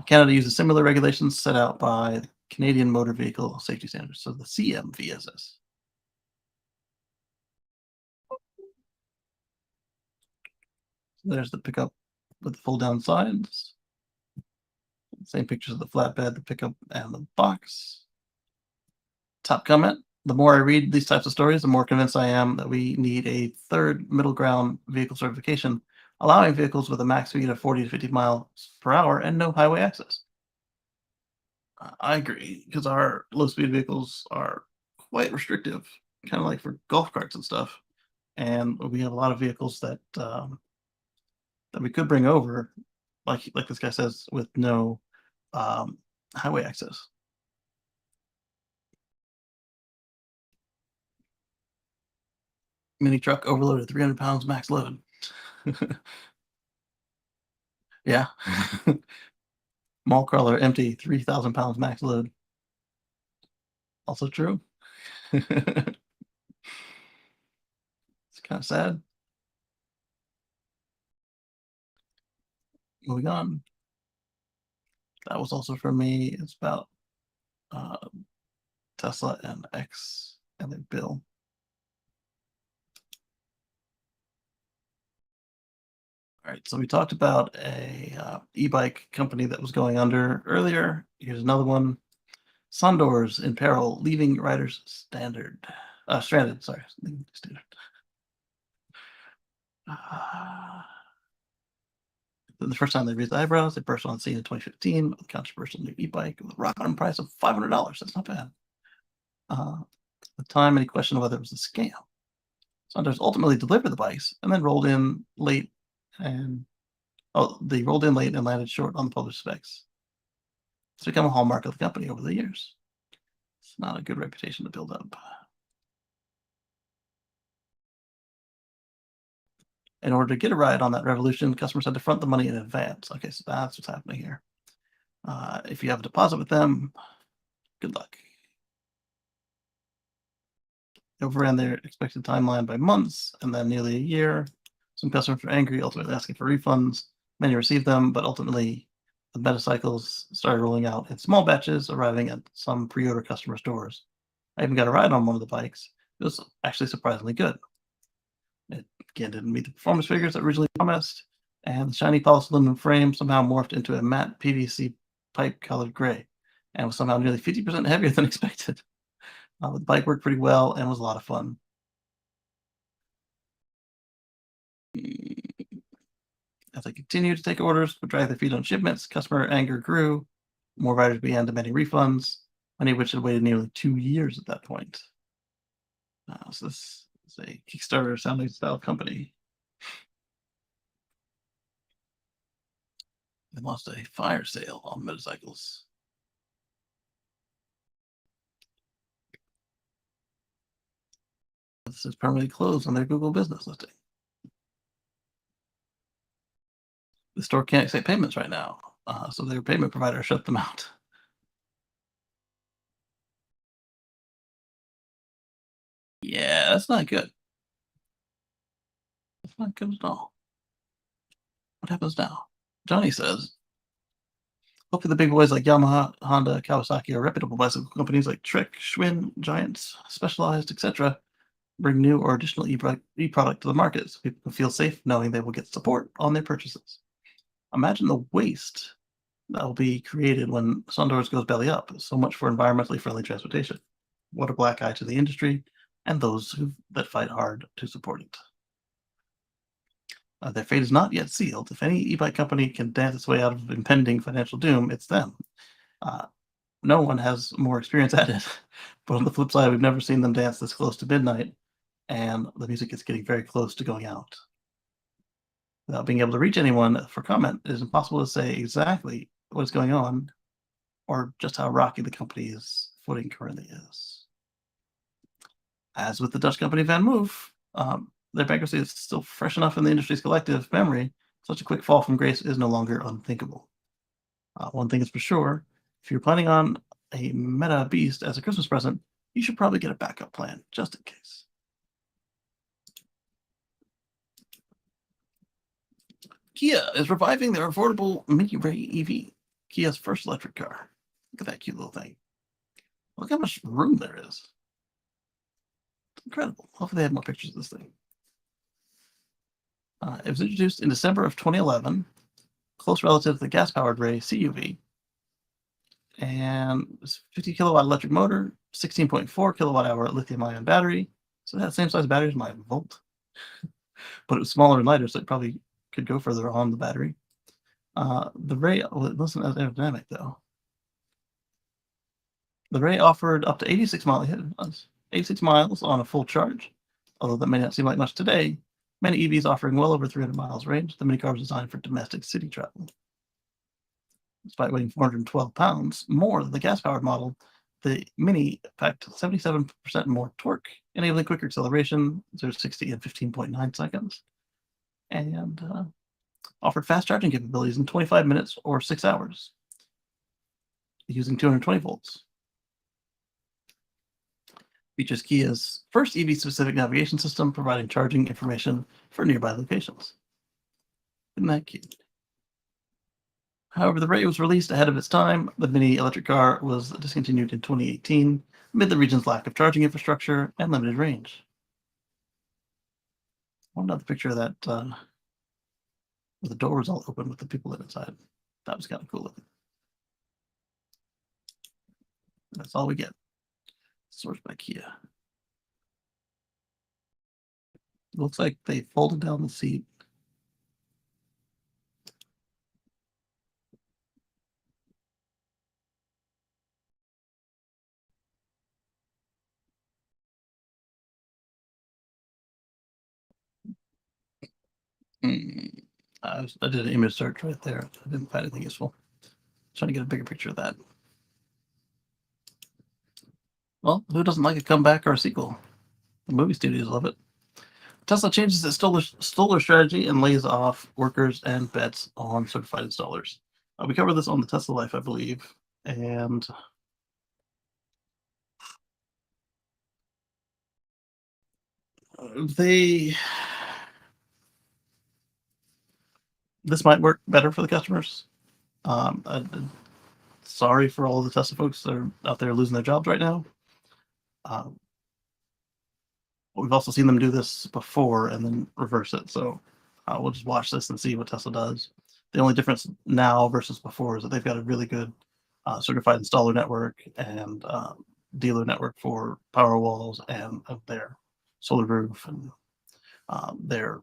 Canada uses similar regulations set out by Canadian Motor Vehicle Safety Standards, so the CMVSS. There's the pickup with the fold-down sides. Same pictures of the flatbed, the pickup, and the box. Top comment: the more I read these types of stories, the more convinced I am that we need a third middle ground vehicle certification, allowing vehicles with a max speed of 40 to 50 miles per hour and no highway access. I agree, because our low-speed vehicles are quite restrictive, kind of like for golf carts and stuff. And we have a lot of vehicles that that we could bring over, like this guy says, with no highway access. Mini truck overloaded, 300 pounds max load. Yeah. Mall crawler empty, 3,000 pounds max load. Also true. It's kind of sad. Moving on. That was also for me. It's about Tesla and X and their bill. All right, so we talked about a e-bike company that was going under earlier. Here's another one. Sondors in peril, leaving riders stranded. Sorry, leaving standard. The first time they raised eyebrows, they burst on scene in 2015 with a controversial new e-bike with a rock-bottom price of $500. That's not bad. At the time, any question of whether it was a scam. Sunder's ultimately delivered the bikes and then rolled in late they rolled in late and landed short on the published specs. It's become a hallmark of the company over the years. It's not a good reputation to build up. In order to get a ride on that revolution, customers had to front the money in advance. Okay, so that's what's happening here. If you have a deposit with them, good luck. They overran their expected timeline by months and then nearly a year. Some customers were angry, ultimately asking for refunds. Many received them, but ultimately the metacycles started rolling out in small batches, arriving at some pre-order customer stores. I even got a ride on one of the bikes. It was actually surprisingly good. It again didn't meet the performance figures that originally promised, and the shiny polished aluminum frame somehow morphed into a matte PVC pipe-colored gray, and was somehow nearly 50% heavier than expected. The bike worked pretty well and was a lot of fun. As they continued to take orders but drag their feet on shipments, customer anger grew. More riders began demanding refunds, many of which had waited nearly 2 years at that point. So this is a Kickstarter sounding style company. They lost a fire sale on motorcycles. This is permanently closed on their Google business listing. The store can't accept payments right now, so their payment provider shut them out. Yeah, that's not good. That's not good at all. What happens now? Johnny says, hopefully the big boys like Yamaha, Honda, Kawasaki, or reputable bicycle companies like Trek, Schwinn, Giants, Specialized, etc. bring new or additional e-product to the market so people can feel safe knowing they will get support on their purchases. Imagine the waste that will be created when Sundoors goes belly up. So much for environmentally friendly transportation. What a black eye to the industry and those that fight hard to support it. Their fate is not yet sealed. If any e-bike company can dance its way out of impending financial doom, it's them. Uh, no one has more experience at it. But on the flip side, we've never seen them dance this close to midnight, and the music is getting very close to going out. Without being able to reach anyone for comment, it is impossible to say exactly what is going on or just how rocky the company's footing currently is. As with the Dutch company Van Moof, their bankruptcy is still fresh enough in the industry's collective memory. Such a quick fall from grace is no longer unthinkable. One thing is for sure, if you're planning on a meta beast as a Christmas present, you should probably get a backup plan just in case. Kia is reviving their affordable Mini Ray EV, Kia's first electric car. Look at that cute little thing. Look how much room there is. It's incredible. Hopefully they have more pictures of this thing. It was introduced in December of 2011, close relative to the gas-powered Ray CUV, and it's 50 kilowatt electric motor, 16.4 kilowatt hour lithium-ion battery. So it had the same size battery as my Volt, but it was smaller and lighter, so it probably could go further on the battery. The Ray, well, it wasn't as aerodynamic though. The Ray offered up to 86 miles on a full charge. Although that may not seem like much today, many EVs offering well over 300 miles range, the minicar was designed for domestic city travel. Despite weighing 412 pounds more than the gas-powered model, the Mini packed 77% more torque, enabling quicker acceleration, 0 to 60 in 15.9 seconds, and offered fast charging capabilities in 25 minutes or 6 hours using 220 volts. Features Kia's first EV-specific navigation system, providing charging information for nearby locations. Isn't that cute? However, the Ray was released ahead of its time. The Mini electric car was discontinued in 2018 amid the region's lack of charging infrastructure and limited range. I want another picture of that where the door was all open with the people inside. That was kind of cool looking. That's all we get. Sourced by Kia. Looks like they folded down the seat. I did an image search right there. I didn't find anything useful. Trying to get a bigger picture of that. Well, who doesn't like a comeback or a sequel? The movie studios love it. Tesla changes its solar strategy and lays off workers and bets on certified installers. We covered this on the Tesla Life, I believe, and they this might work better for the customers. Sorry for all the Tesla folks that are out there losing their jobs right now. We've also seen them do this before and then reverse it. So we'll just watch this and see what Tesla does. The only difference now versus before is that they've got a really good certified installer network and dealer network for power walls and their solar roof and their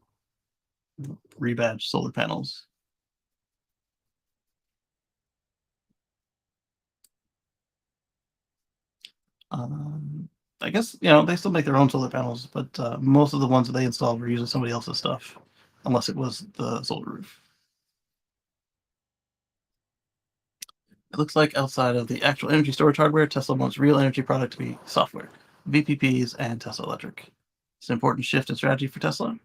rebadged solar panels. I guess they still make their own solar panels, but most of the ones that they installed were using somebody else's stuff, unless it was the solar roof. It looks like outside of the actual energy storage hardware, Tesla wants real energy product to be software, VPPs, and Tesla Electric. It's an important shift in strategy for Tesla.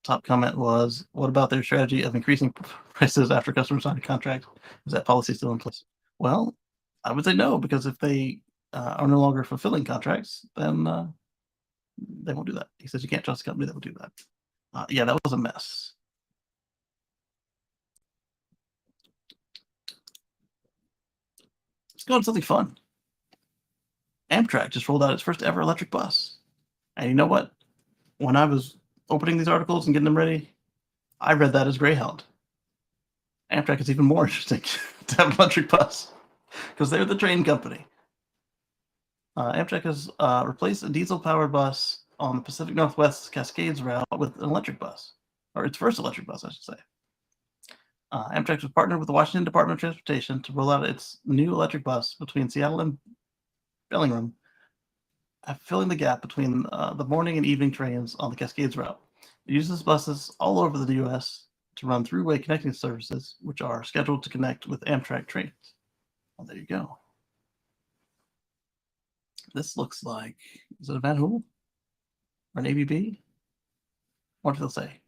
Top comment was, what about their strategy of increasing prices after customers sign a contract? Is that policy still in place? Well, I would say no, because if they are no longer fulfilling contracts, then they won't do that. He says you can't trust a company that will do that. Yeah, that was a mess. Let's go on something fun. Amtrak just rolled out its first ever electric bus. And you know what? When I was opening these articles and getting them ready, I read that as Greyhound. Amtrak is even more interesting to have an electric bus because they're the train company. Amtrak has replaced a diesel-powered bus on the Pacific Northwest Cascades route with an electric bus, or its first electric bus, I should say. Amtrak has partnered with the Washington Department of Transportation to roll out its new electric bus between Seattle and Bellingham, filling the gap between the morning and evening trains on the Cascades route. It uses buses all over the U.S. to run throughway connecting services, which are scheduled to connect with Amtrak trains. Well, there you go. This looks like, is it a Van Hool? Or an ABB? What do they'll say?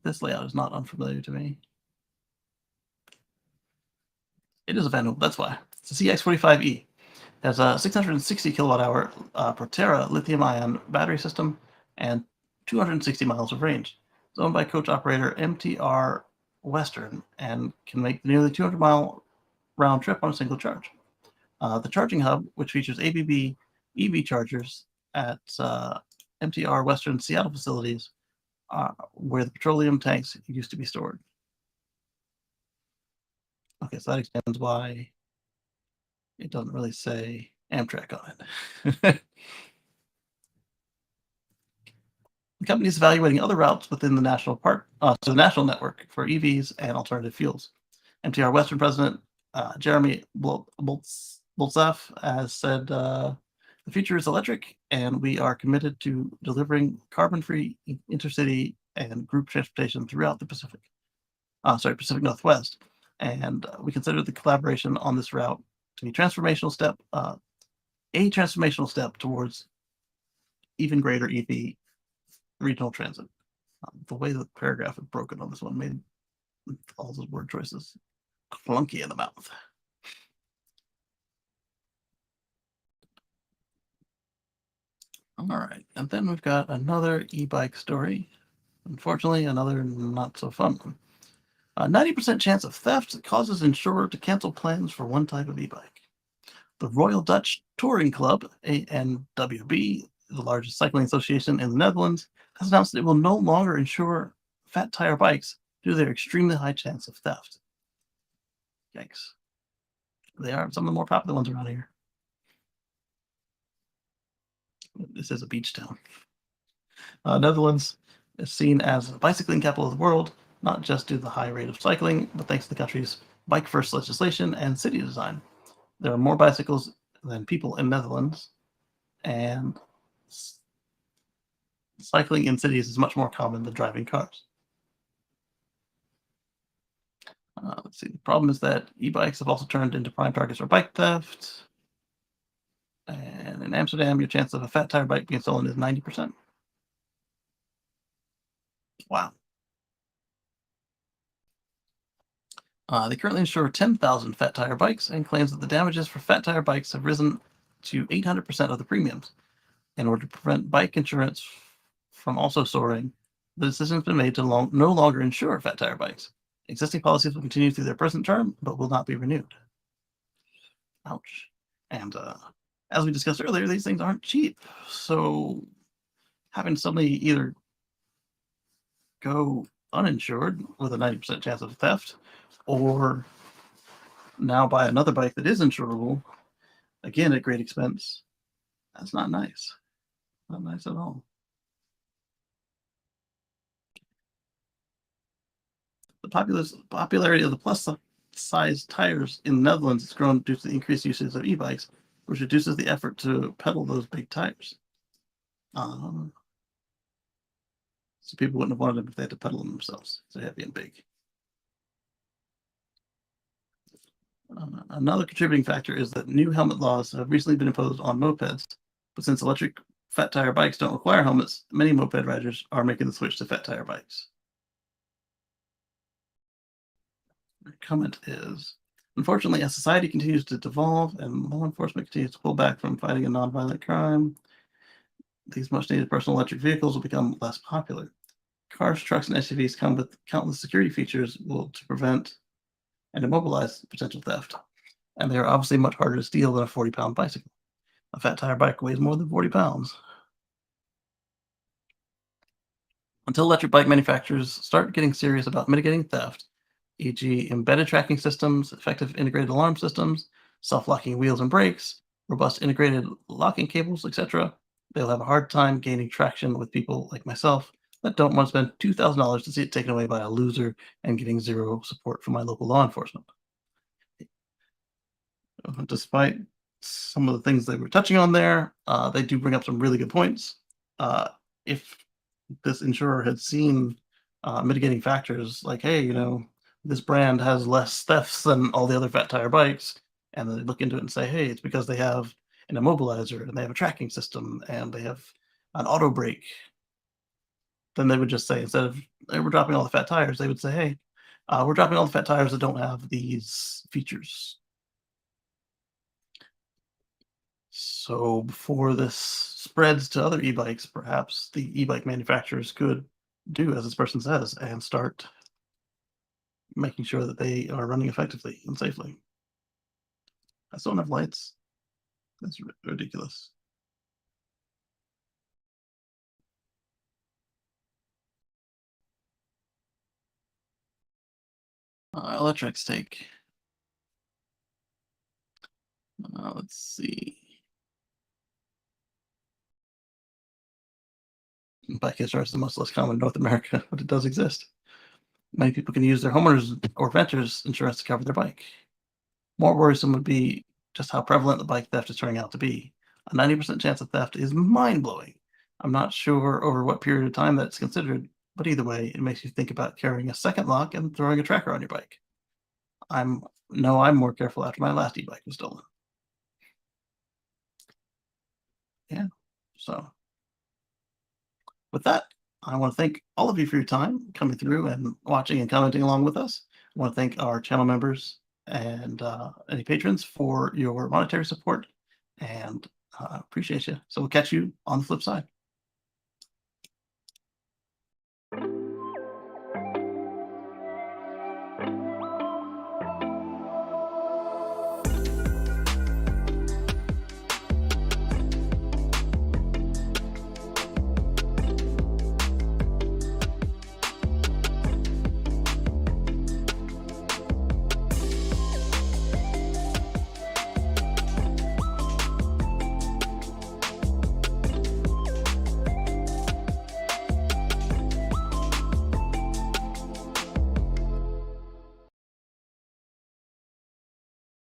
This layout is not unfamiliar to me. It is a Van Hool, that's why. It's a CX45E. It has a 660 kilowatt hour Proterra lithium ion battery system and 260 miles of range. It's owned by coach operator MTR Western and can make the nearly 200-mile round trip on a single charge. The charging hub, which features ABB EV chargers at MTR Western Seattle facilities, where the petroleum tanks used to be stored. Okay, so that explains why it doesn't really say Amtrak on it. The company is evaluating other routes within the national network for EVs and alternative fuels. MTR Western President Jeremy Boltzeff has said the future is electric, and we are committed to delivering carbon-free intercity and group transportation throughout the Pacific Northwest. And we consider the collaboration on this route to be a transformational step towards even greater EV regional transit. The way the paragraph is broken on this one made all those word choices clunky in the mouth. All right, and then we've got another e-bike story. Unfortunately, another not so fun one. 90% chance of theft causes insurer to cancel plans for one type of e-bike. The Royal Dutch Touring Club, ANWB, the largest cycling association in the Netherlands, has announced that it will no longer insure fat tire bikes due to their extremely high chance of theft. Yikes. They are some of the more popular ones around here. This is a beach town. Netherlands is seen as the bicycling capital of the world, not just due to the high rate of cycling, but thanks to the country's bike-first legislation and city design. There are more bicycles than people in Netherlands, and cycling in cities is much more common than driving cars. Let's see. The problem is that e-bikes have also turned into prime targets for bike theft. And in Amsterdam, your chance of a fat tire bike being stolen is 90%. Wow. They currently insure 10,000 fat tire bikes and claims that the damages for fat tire bikes have risen to 800% of the premiums. In order to prevent bike insurance from also soaring, the decision has been made to no longer insure fat tire bikes. Existing policies will continue through their present term, but will not be renewed. Ouch. And as we discussed earlier, these things aren't cheap. So having somebody either go uninsured with a 90% chance of theft or now buy another bike that is insurable, again at great expense, that's not nice. Not nice at all. The popularity of the plus size tires in the Netherlands has grown due to the increased usage of e-bikes, which reduces the effort to pedal those big tires. So people wouldn't have wanted them if they had to pedal them themselves. So heavy and big. Another contributing factor is that new helmet laws have recently been imposed on mopeds, but since electric fat tire bikes don't require helmets, many moped riders are making the switch to fat tire bikes. The comment is, unfortunately, as society continues to devolve and law enforcement continues to pull back from fighting a nonviolent crime, these much-needed personal electric vehicles will become less popular. Cars, trucks, and SUVs come with countless security features to prevent and immobilize potential theft. And they are obviously much harder to steal than a 40-pound bicycle. A fat tire bike weighs more than 40 pounds. Until electric bike manufacturers start getting serious about mitigating theft, e.g., embedded tracking systems, effective integrated alarm systems, self-locking wheels and brakes, robust integrated locking cables, etc., they'll have a hard time gaining traction with people like myself that don't want to spend $2,000 to see it taken away by a loser and getting zero support from my local law enforcement. Despite some of the things they were touching on there, they do bring up some really good points. If this insurer had seen mitigating factors like, hey, this brand has less thefts than all the other fat tire bikes, and then they look into it and say, hey, it's because they have an immobilizer and they have a tracking system and they have an auto brake, then they would just say, instead of hey, we're dropping all the fat tires, they would say, hey, we're dropping all the fat tires that don't have these features. So before this spreads to other e-bikes, perhaps the e-bike manufacturers could do as this person says and start making sure that they are running effectively and safely. I still don't have lights. That's ridiculous. Electrics take. Let's see. Bike insurance is much less common in North America, but it does exist. Many people can use their homeowners or renters insurance to cover their bike. More worrisome would be just how prevalent the bike theft is turning out to be. A 90% chance of theft is mind-blowing. I'm not sure over what period of time that's considered, but either way, it makes you think about carrying a second lock and throwing a tracker on your bike. I'm more careful after my last e-bike was stolen. Yeah, so with that, I want to thank all of you for your time coming through and watching and commenting along with us. I want to thank our channel members and any patrons for your monetary support, and appreciate you. So we'll catch you on the flip side.